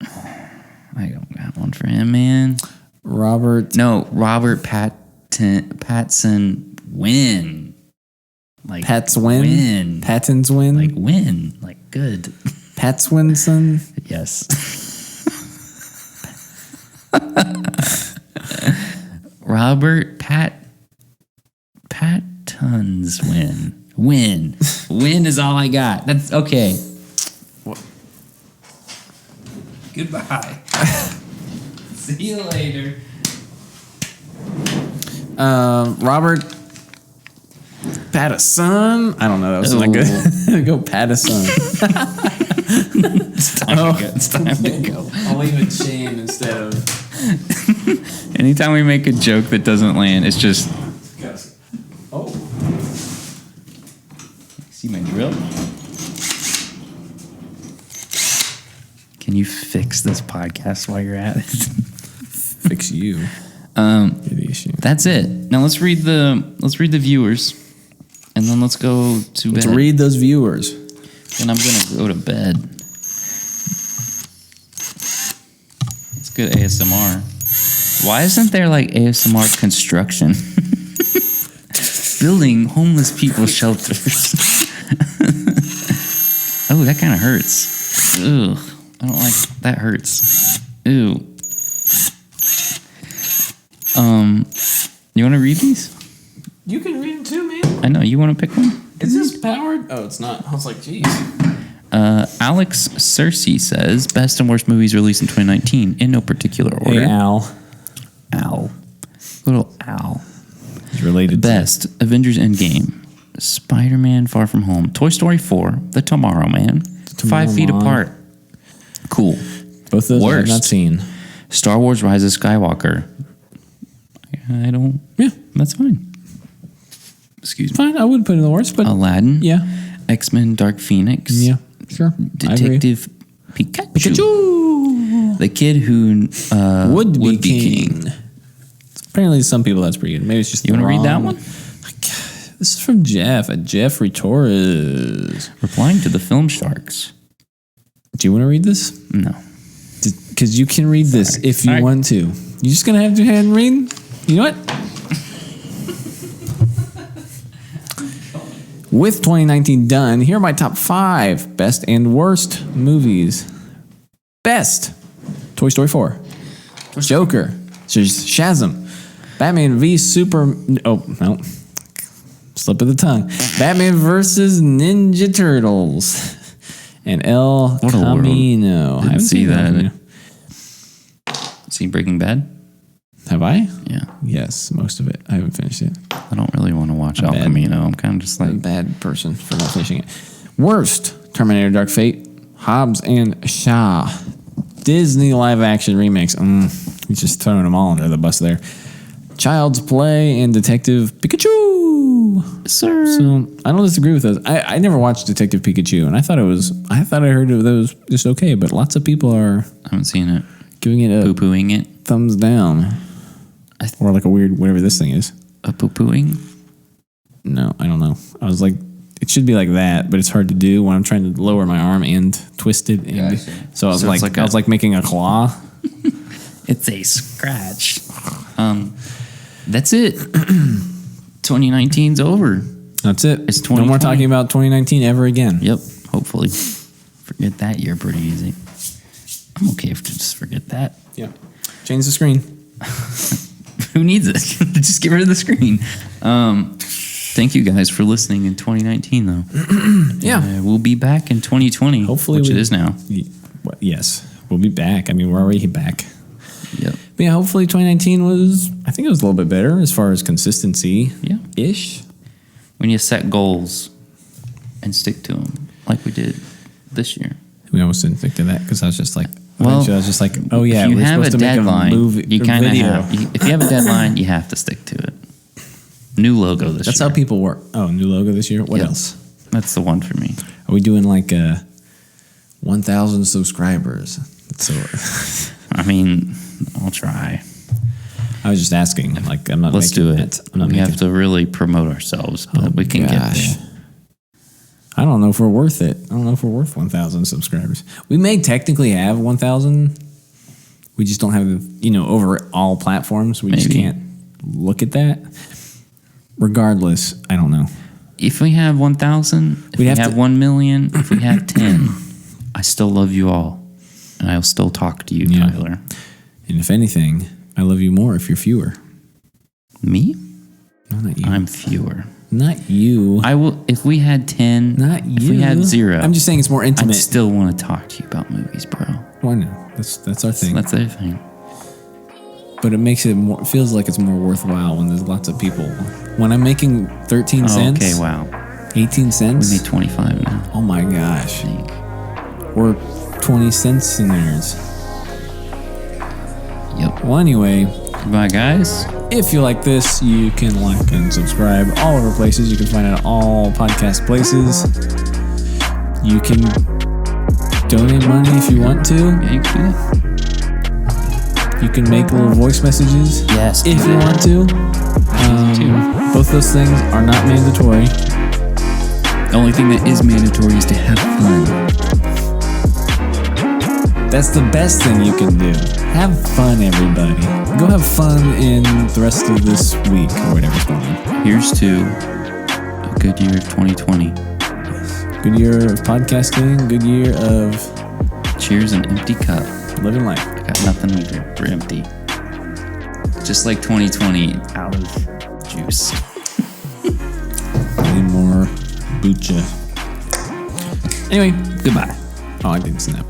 [SPEAKER 2] I don't got one for him, man. Robert Pattinson win. Like
[SPEAKER 1] Pat's win. Patton's win.
[SPEAKER 2] Like win. Like good.
[SPEAKER 1] Pat's Winson.
[SPEAKER 2] Yes. Robert Patton's win. Win is all I got. That's okay. Goodbye. See you later.
[SPEAKER 1] Robert Pattinson. I don't know. That was not good. Go Pattinson.
[SPEAKER 2] It's time to go.
[SPEAKER 1] I'll leave it shame instead of.
[SPEAKER 2] Anytime we make a joke that doesn't land, it's just.
[SPEAKER 1] Oh.
[SPEAKER 2] See my drill? Can you fix this podcast while you're at it?
[SPEAKER 1] Fix you.
[SPEAKER 2] That's it. Now let's read the viewers, and then let's go to bed.
[SPEAKER 1] Let's read those viewers.
[SPEAKER 2] And I'm gonna go to bed. It's good ASMR. Why isn't there like ASMR construction? Building homeless people shelters. Oh, that kind of hurts. Ugh. I don't like that. Hurts. Ew. You want to read these?
[SPEAKER 1] You can read them too, man.
[SPEAKER 2] I know. You want to pick one?
[SPEAKER 1] Is this powered? Oh, it's not. I was like, geez.
[SPEAKER 2] Alex Cersei says, best and worst movies released in 2019 in no particular order.
[SPEAKER 1] Hey, Al.
[SPEAKER 2] Little Al.
[SPEAKER 1] It's related
[SPEAKER 2] best, Avengers Endgame. Spider-Man Far From Home. Toy Story 4. The Tomorrow Man. 5 Feet Apart. Cool.
[SPEAKER 1] Both of those I have not seen.
[SPEAKER 2] Star Wars Rise of Skywalker. I don't.
[SPEAKER 1] Yeah.
[SPEAKER 2] That's fine. Excuse me.
[SPEAKER 1] Fine. I would put it in the worst, but.
[SPEAKER 2] Aladdin.
[SPEAKER 1] Yeah.
[SPEAKER 2] X-Men Dark Phoenix.
[SPEAKER 1] Yeah. Sure.
[SPEAKER 2] Detective Pikachu. The Kid Who
[SPEAKER 1] would be king. Apparently, some people that's pretty good. Maybe it's just.
[SPEAKER 2] You want to read that one?
[SPEAKER 1] This is from Jeff at Jeffrey Torres.
[SPEAKER 2] Replying to the Film Sharks.
[SPEAKER 1] Do you want to read this?
[SPEAKER 2] No.
[SPEAKER 1] Because you can read this if you want to. You're just going to have to hand and read? You know what? With 2019 done, here are my top 5 best and worst movies. Best: Toy Story 4, Joker, Shazam, Batman v Super. Oh no, slip of the tongue. Batman versus Ninja Turtles, and El Camino.
[SPEAKER 2] I haven't seen that. See Breaking Bad?
[SPEAKER 1] Have I?
[SPEAKER 2] Yeah.
[SPEAKER 1] Yes, most of it. I haven't finished it.
[SPEAKER 2] I don't really want to watch El Camino. I'm kind of just like
[SPEAKER 1] a bad person for not finishing it. Worst: Terminator Dark Fate, Hobbs and Shaw, Disney live action remakes. He's just throwing them all under the bus there. Child's Play and Detective Pikachu.
[SPEAKER 2] Sir.
[SPEAKER 1] So I don't disagree with those. I never watched Detective Pikachu, and I thought I heard it was just okay, but lots of people are.
[SPEAKER 2] I haven't seen it.
[SPEAKER 1] Giving it a
[SPEAKER 2] poo-pooing it.
[SPEAKER 1] Thumbs down. Or like a weird whatever this thing is.
[SPEAKER 2] A poo-pooing?
[SPEAKER 1] No, I don't know. I was like, it should be like that, but it's hard to do when I'm trying to lower my arm and twist it. And so I was I was like making a claw.
[SPEAKER 2] It's a scratch. That's it. 2019's over.
[SPEAKER 1] That's it.
[SPEAKER 2] It's 2020.
[SPEAKER 1] No more talking about 2019 ever again.
[SPEAKER 2] Yep. Hopefully. Forget that year pretty easy. I'm okay if to just forget that.
[SPEAKER 1] Yeah. Change the screen.
[SPEAKER 2] Who needs it? Just get rid of the screen. Thank you guys for listening in 2019, though.
[SPEAKER 1] Yeah.
[SPEAKER 2] We'll be back in 2020.
[SPEAKER 1] Hopefully.
[SPEAKER 2] Which it is now.
[SPEAKER 1] Yes. We'll be back. I mean, we're already back.
[SPEAKER 2] Yep.
[SPEAKER 1] But yeah, hopefully 2019 I think it was a little bit better as far as consistency.
[SPEAKER 2] Yeah.
[SPEAKER 1] Ish.
[SPEAKER 2] We need to set goals and stick to them like we did this year.
[SPEAKER 1] We almost didn't stick to that because I was just like,
[SPEAKER 2] well,
[SPEAKER 1] I was just like, oh yeah,
[SPEAKER 2] if you
[SPEAKER 1] we're
[SPEAKER 2] have
[SPEAKER 1] supposed
[SPEAKER 2] a
[SPEAKER 1] to
[SPEAKER 2] deadline,
[SPEAKER 1] make a movie,
[SPEAKER 2] you kind of
[SPEAKER 1] video.
[SPEAKER 2] have. If you have a deadline, you have to stick to it. New logo this year.
[SPEAKER 1] That's how people work. Oh, new logo this year. What else?
[SPEAKER 2] That's the one for me.
[SPEAKER 1] Are we doing like 1,000 subscribers? So,
[SPEAKER 2] I mean, I'll try.
[SPEAKER 1] I was just asking. Like, I'm not.
[SPEAKER 2] Let's do it. We have to really promote ourselves, but we can get there.
[SPEAKER 1] I don't know if we're worth it. I don't know if we're worth 1,000 subscribers. We may technically have 1,000. We just don't have over all platforms. We just can't look at that. Regardless, I don't know.
[SPEAKER 2] If we have 1,000, if we have 1 million, if we have 10, I still love you all, and I'll still talk to you, Tyler.
[SPEAKER 1] And if anything, I love you more if you're fewer.
[SPEAKER 2] Me?
[SPEAKER 1] No, not you.
[SPEAKER 2] I'm fewer.
[SPEAKER 1] Not you.
[SPEAKER 2] I will. If we had 10,
[SPEAKER 1] not you.
[SPEAKER 2] If we had 0,
[SPEAKER 1] I'm just saying it's more intimate.
[SPEAKER 2] I still want to talk to you about movies, bro.
[SPEAKER 1] Why not? That's our thing.
[SPEAKER 2] That's our thing.
[SPEAKER 1] But it makes it more. Feels like it's more worthwhile when there's lots of people. When I'm making 13 cents.
[SPEAKER 2] Okay, wow.
[SPEAKER 1] 18 cents.
[SPEAKER 2] We made 25 now.
[SPEAKER 1] Oh my gosh. We're 20 centionaires.
[SPEAKER 2] Yep.
[SPEAKER 1] Well, anyway.
[SPEAKER 2] Goodbye, guys.
[SPEAKER 1] If you like this, you can like and subscribe all over places. You can find it at all podcast places. You can donate money if you want to.
[SPEAKER 2] Yeah, you can.
[SPEAKER 1] You can make little voice messages.
[SPEAKER 2] Yes.
[SPEAKER 1] If you want to. Both those things are not mandatory.
[SPEAKER 2] The only thing that is mandatory is to have fun.
[SPEAKER 1] That's the best thing you can do. Have fun, everybody. Go have fun in the rest of this week or whatever's going on.
[SPEAKER 2] Here's to a good year of 2020.
[SPEAKER 1] Good year of podcasting. Good year of...
[SPEAKER 2] Cheers, an empty cup.
[SPEAKER 1] Living life.
[SPEAKER 2] I got nothing either. We're empty. Just like 2020, out of juice.
[SPEAKER 1] Any more bucha. Anyway,
[SPEAKER 2] goodbye.
[SPEAKER 1] Oh, I didn't snap.